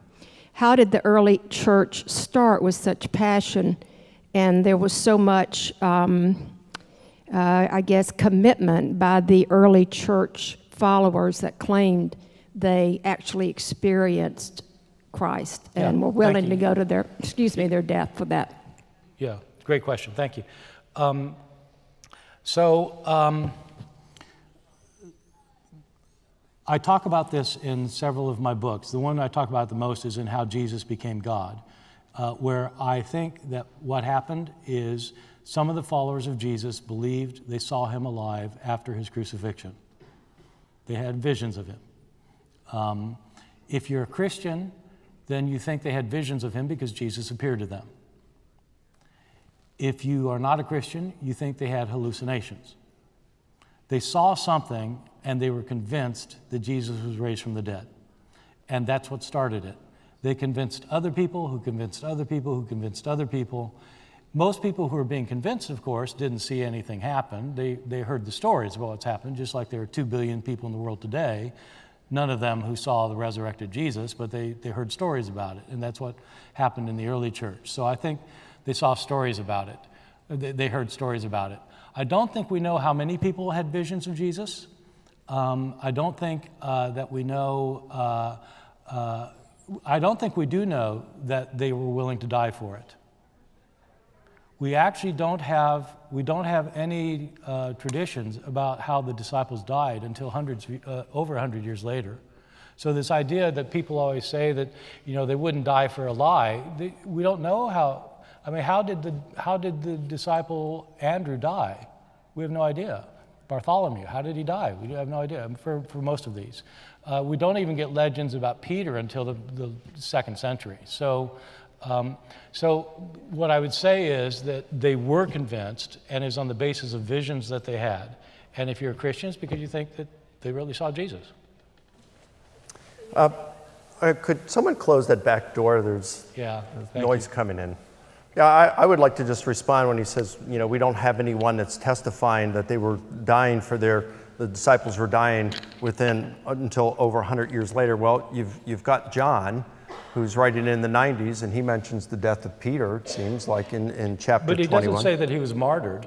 how did the early church start with such passion, and there was so much, commitment by the early church followers that claimed they actually experienced Christ and were willing to go to their death for that? Yeah, great question. Thank you. I talk about this in several of my books. The one I talk about the most is in How Jesus Became God, where I think that what happened is some of the followers of Jesus believed they saw him alive after his crucifixion. They had visions of him. If you're a Christian, then you think they had visions of him because Jesus appeared to them. If you are not a Christian, you think they had hallucinations. They saw something and they were convinced that Jesus was raised from the dead. And that's what started it. They convinced other people who convinced other people who convinced other people. Most people who were being convinced, of course, didn't see anything happen. They heard the stories about what's happened, just like there are 2 billion people in the world today, none of them who saw the resurrected Jesus, but they heard stories about it. And that's what happened in the early church. So I think they saw stories about it. They heard stories about it. I don't think we know how many people had visions of Jesus. I don't think that we know, I don't think we do know that they were willing to die for it. We actually don't have any traditions about how the disciples died until over 100 years later. So this idea that people always say that, they wouldn't die for a lie, we don't know how. I mean, how did the disciple Andrew die? We have no idea. Bartholomew, how did he die? We have no idea for most of these. We don't even get legends about Peter until the 2nd century. So what I would say is that they were convinced, and is on the basis of visions that they had. And if you're a Christian, it's because you think that they really saw Jesus. Could someone close that back door? There's noise coming in. Yeah, I would like to just respond when he says, we don't have anyone that's testifying that they were dying the disciples were dying until over 100 years later. Well, you've got John, who's writing in the 90s, and he mentions the death of Peter, it seems like, in chapter 21. But he doesn't say that he was martyred.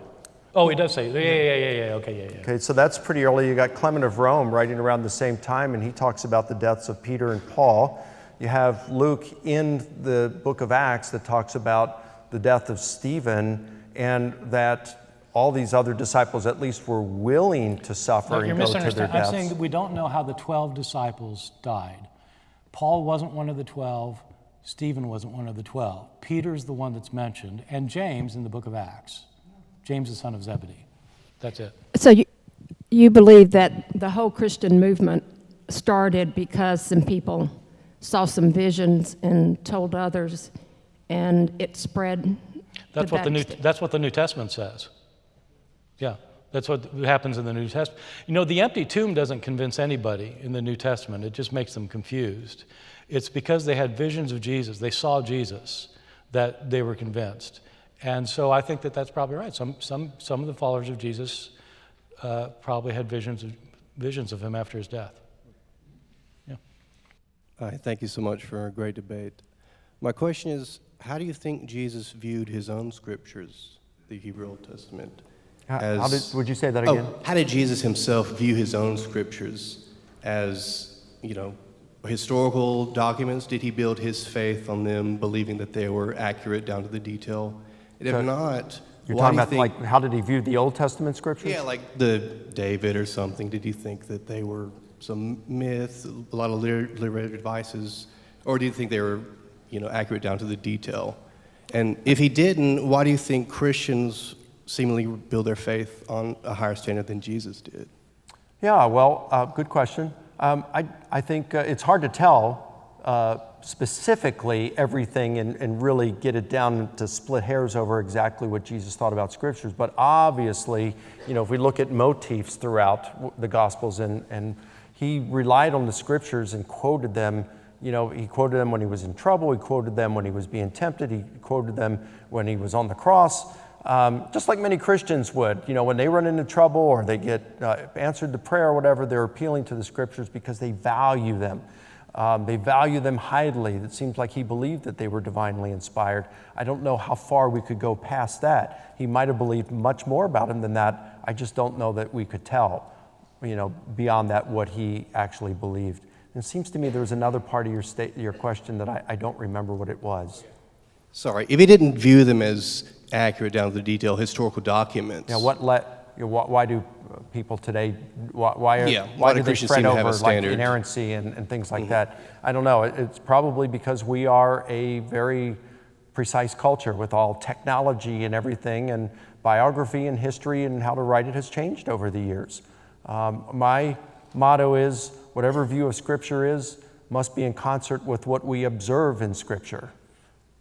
Oh, he does say, yeah, okay, yeah. Okay, so that's pretty early. You got Clement of Rome writing around the same time, and he talks about the deaths of Peter and Paul. You have Luke in the book of Acts that talks about the death of Stephen, and that all these other disciples at least were willing to suffer No, you're and go to their misunderstanding. I'm deaths. saying that we don't know how the 12 disciples died. Paul wasn't one of the 12. Stephen wasn't one of the 12. Peter's the one that's mentioned, and James in the book of Acts. James, the son of Zebedee. That's it. So you believe that the whole Christian movement started because some people saw some visions and told others, and it spread? That's what the New Testament says. Yeah, that's what happens in the New Testament. You know, the empty tomb doesn't convince anybody in the New Testament. It just makes them confused. It's because they had visions of Jesus, they saw Jesus, that they were convinced. And so I think that that's probably right. Some of the followers of Jesus probably had visions of him after his death. Yeah. Hi, thank you so much for a great debate. My question is, how do you think Jesus viewed his own scriptures, the Hebrew Old Testament? Would you say that again? How did Jesus himself view his own scriptures as, historical documents? Did he build his faith on them, believing that they were accurate down to the detail? And if not, you're why talking do you about think, like how did he view the Old Testament scriptures? Yeah, like the David or something. Did you think that they were some myth, a lot of literary devices, or do you think they were, accurate down to the detail? And if he didn't, why do you think Christians seemingly build their faith on a higher standard than Jesus did? Yeah, well, good question. I think it's hard to tell specifically everything and really get it down to split hairs over exactly what Jesus thought about scriptures. But obviously, if we look at motifs throughout the Gospels, and he relied on the scriptures and quoted them. He quoted them when he was in trouble. He quoted them when he was being tempted. He quoted them when he was on the cross. Just like many Christians would, when they run into trouble or they get answered to prayer or whatever, they're appealing to the scriptures because they value them. They value them highly. It seems like he believed that they were divinely inspired. I don't know how far we could go past that. He might have believed much more about him than that. I just don't know that we could tell, beyond that what he actually believed. And it seems to me there was another part of your question that I don't remember what it was. Sorry, if he didn't view them as accurate down to the detail historical documents. Yeah, why do people today, why do they Christians spread seem to have over a like standard? inerrancy and things like that? I don't know. It's probably because we are a very precise culture with all technology and everything, and biography and history and how to write it has changed over the years. My motto is, whatever view of Scripture is, must be in concert with what we observe in Scripture.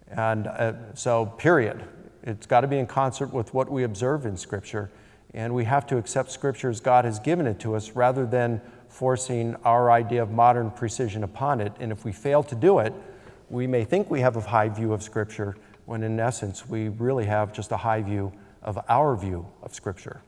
And so, period. It's got to be in concert with what we observe in Scripture. And we have to accept Scripture as God has given it to us rather than forcing our idea of modern precision upon it. And if we fail to do it, we may think we have a high view of Scripture, when in essence we really have just a high view of our view of Scripture.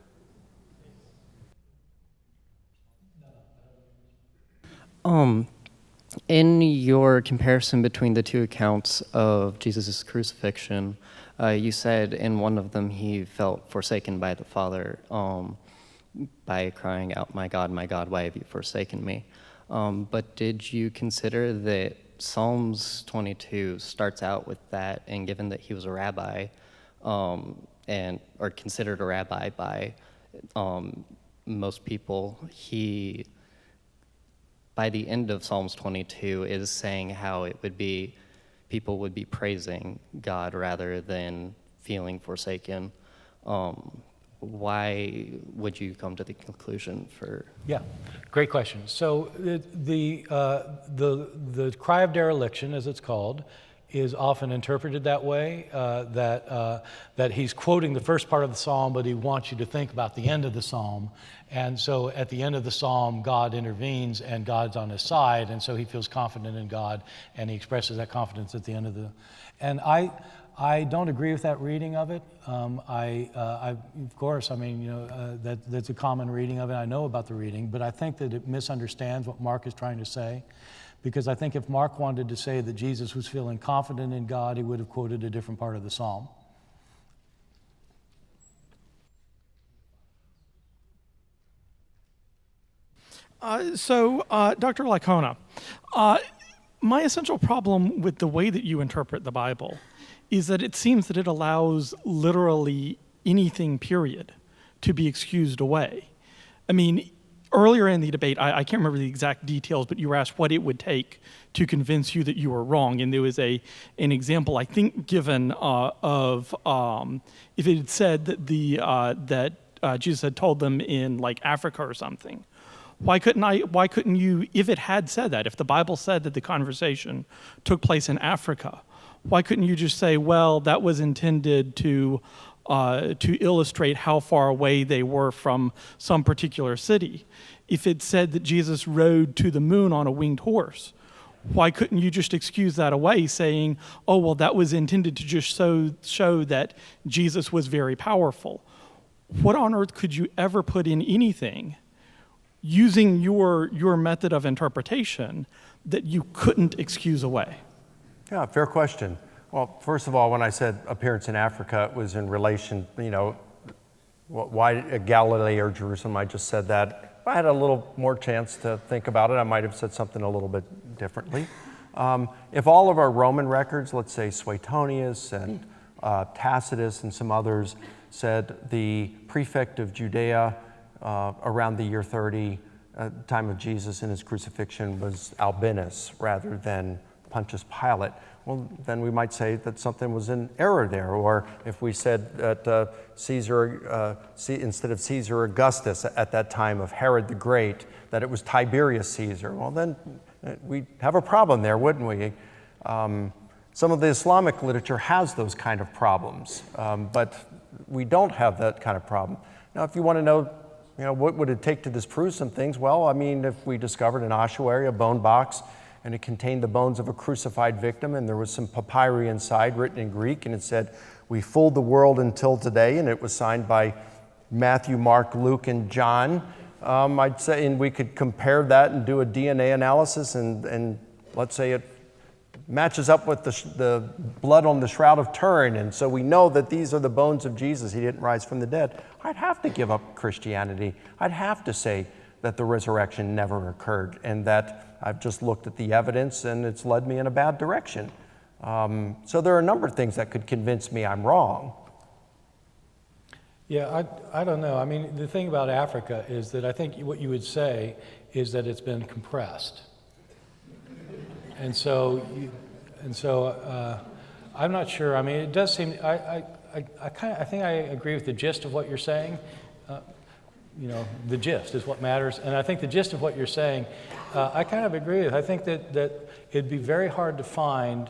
In your comparison between the two accounts of Jesus' crucifixion, you said in one of them he felt forsaken by the Father by crying out, my God, why have you forsaken me?" But did you consider that Psalms 22 starts out with that, and given that he was a rabbi, or considered a rabbi by most people, he, by the end of Psalms 22, is saying how it would be, people would be praising God rather than feeling forsaken. Why would you come to the conclusion for? Yeah, great question. So the cry of dereliction, as it's called, is often interpreted that way, that he's quoting the first part of the psalm, but he wants you to think about the end of the psalm. And so at the end of the psalm, God intervenes and God's on his side, and so he feels confident in God, and he expresses that confidence at the end of the... And I don't agree with that reading of it. Of course, I mean, that's a common reading of it. I know about the reading, but I think that it misunderstands what Mark is trying to say. Because I think if Mark wanted to say that Jesus was feeling confident in God, he would have quoted a different part of the psalm. Dr. Licona, my essential problem with the way that you interpret the Bible is that it seems that it allows literally anything, period, to be excused away. I mean, earlier in the debate, I can't remember the exact details, but you were asked what it would take to convince you that you were wrong, and there was an example, I think, given of if it had said that Jesus had told them in like Africa or something. Why couldn't you, if it had said that, if the Bible said that the conversation took place in Africa, why couldn't you just say, well, that was intended to illustrate how far away they were from some particular city? If it said that Jesus rode to the moon on a winged horse, why couldn't you just excuse that away, saying, oh, well, that was intended to just show that Jesus was very powerful? What on earth could you ever put in anything using your method of interpretation that you couldn't excuse away? Yeah, fair question. Well, first of all, when I said appearance in Africa, it was in relation, why Galilee or Jerusalem, I just said that. If I had a little more chance to think about it, I might have said something a little bit differently. If all of our Roman records, let's say Suetonius and Tacitus and some others, said the prefect of Judea around the year 30, time of Jesus and his crucifixion, was Albinus rather than Pontius Pilate, well, then we might say that something was in error there. Or if we said that Caesar, instead of Caesar Augustus at that time of Herod the Great, that it was Tiberius Caesar, well, then we'd have a problem there, wouldn't we? Some of the Islamic literature has those kind of problems, but we don't have that kind of problem. Now, if you want to know, what would it take to disprove some things? Well, I mean, if we discovered an ossuary, a bone box, and it contained the bones of a crucified victim, and there was some papyri inside written in Greek, and it said, "We fooled the world until today," and it was signed by Matthew, Mark, Luke, and John. I'd say, and we could compare that and do a DNA analysis, and let's say it matches up with the blood on the Shroud of Turin, and so we know that these are the bones of Jesus. He didn't rise from the dead. I'd have to give up Christianity. I'd have to say that the resurrection never occurred, and that I've just looked at the evidence and it's led me in a bad direction. So there are a number of things that could convince me I'm wrong. Yeah, I don't know. I mean, the thing about Africa is that I think what you would say is that it's been compressed. And so I'm not sure. I mean, it does seem, I think I agree with the gist of what you're saying. The gist is what matters. And I think the gist of what you're saying, I kind of agree with. I think that it'd be very hard to find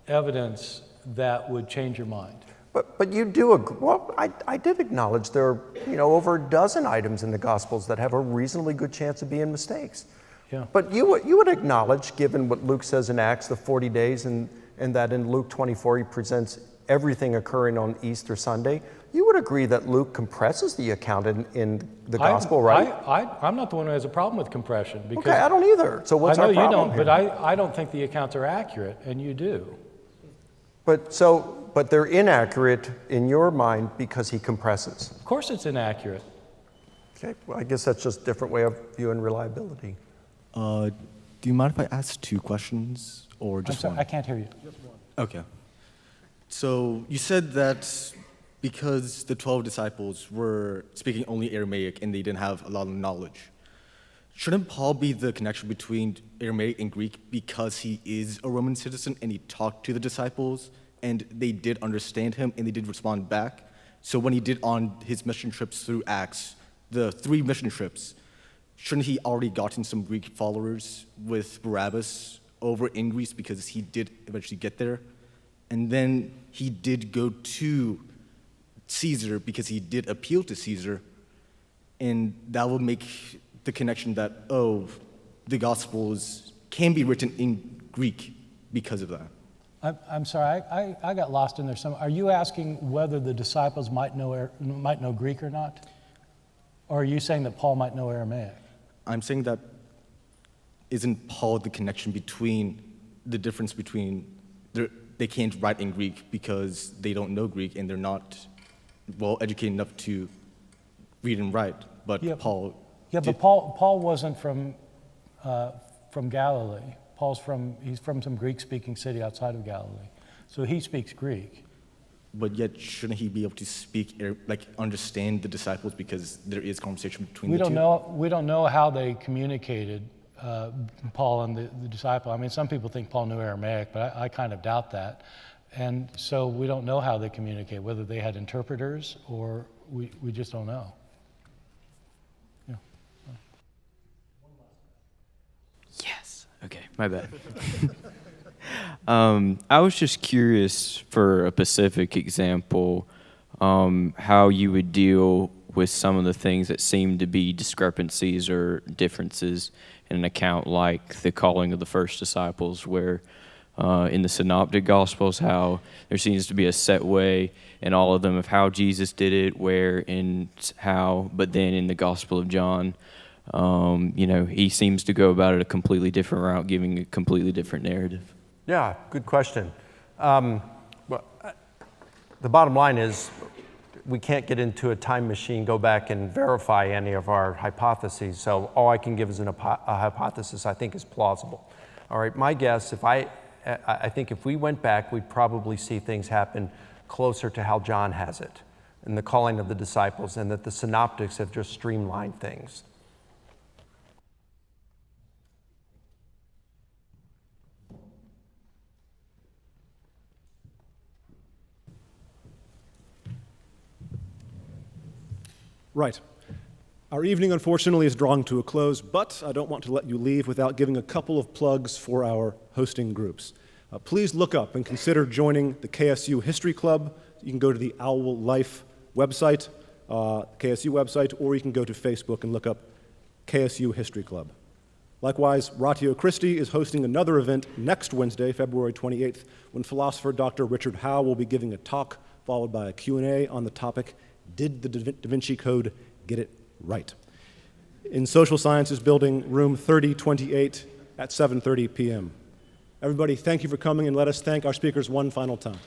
evidence that would change your mind. But you do agree. Well, I did acknowledge there are over a dozen items in the Gospels that have a reasonably good chance of being mistakes. Yeah. But you would acknowledge, given what Luke says in Acts, the 40 days, and that in Luke 24 he presents everything occurring on Easter Sunday, you would agree that Luke compresses the account in the Gospel, right? I'm not the one who has a problem with compression. Because okay, I don't either. So what's our problem? I know you don't, here? but I don't think the accounts are accurate, and you do. But they're inaccurate in your mind because he compresses. Of course it's inaccurate. Okay, well, I guess that's just a different way of viewing reliability. Do you mind if I ask two questions or just I'm sorry, one? I can't hear you. Just one. Okay. So you said that because the 12 disciples were speaking only Aramaic and they didn't have a lot of knowledge, shouldn't Paul be the connection between Aramaic and Greek because he is a Roman citizen and he talked to the disciples and they did understand him and they did respond back? So when he did on his mission trips through Acts, the 3 mission trips, shouldn't he already gotten some Greek followers with Barabbas over in Greece because he did eventually get there? And then he did go to Caesar because he did appeal to Caesar, and that would make the connection that, oh, the Gospels can be written in Greek because of that. I'm sorry, I got lost in there. Are you asking whether the disciples might know Greek or not? Or are you saying that Paul might know Aramaic? I'm saying that isn't Paul the connection between the difference between they can't write in Greek because they don't know Greek and they're not well educated enough to read and write, but Yeah. Paul Yeah, but Paul wasn't from Galilee. He's from some Greek-speaking city outside of Galilee, so he speaks Greek. But yet, shouldn't he be able to speak, understand the disciples because there is conversation between the two? We don't know how they communicated, Paul and the disciple. I mean, some people think Paul knew Aramaic, but I kind of doubt that. And so we don't know how they communicate, whether they had interpreters or we just don't know. Yeah. Yes. Okay, my bad. I was just curious, for a specific example, how you would deal with some of the things that seem to be discrepancies or differences in an account like the calling of the first disciples, where in the Synoptic Gospels, how there seems to be a set way in all of them of how Jesus did it, where and how, but then in the Gospel of John, he seems to go about it a completely different route, giving a completely different narrative. Yeah, good question. The bottom line is we can't get into a time machine, go back and verify any of our hypotheses. So all I can give is a hypothesis I think is plausible. All right, my guess, I think if we went back, we'd probably see things happen closer to how John has it in the calling of the disciples, and that the synoptics have just streamlined things. Right. Our evening, unfortunately, is drawing to a close, but I don't want to let you leave without giving a couple of plugs for our hosting groups. Please look up and consider joining the KSU History Club. You can go to the Owl Life website, KSU website, or you can go to Facebook and look up KSU History Club. Likewise, Ratio Christi is hosting another event next Wednesday, February 28th, when philosopher Dr. Richard Howe will be giving a talk, followed by a Q&A on the topic, Did the Da Vinci Code Get It Right? In Social Sciences Building, room 3028 at 7:30 p.m. Everybody, thank you for coming, and let us thank our speakers one final time.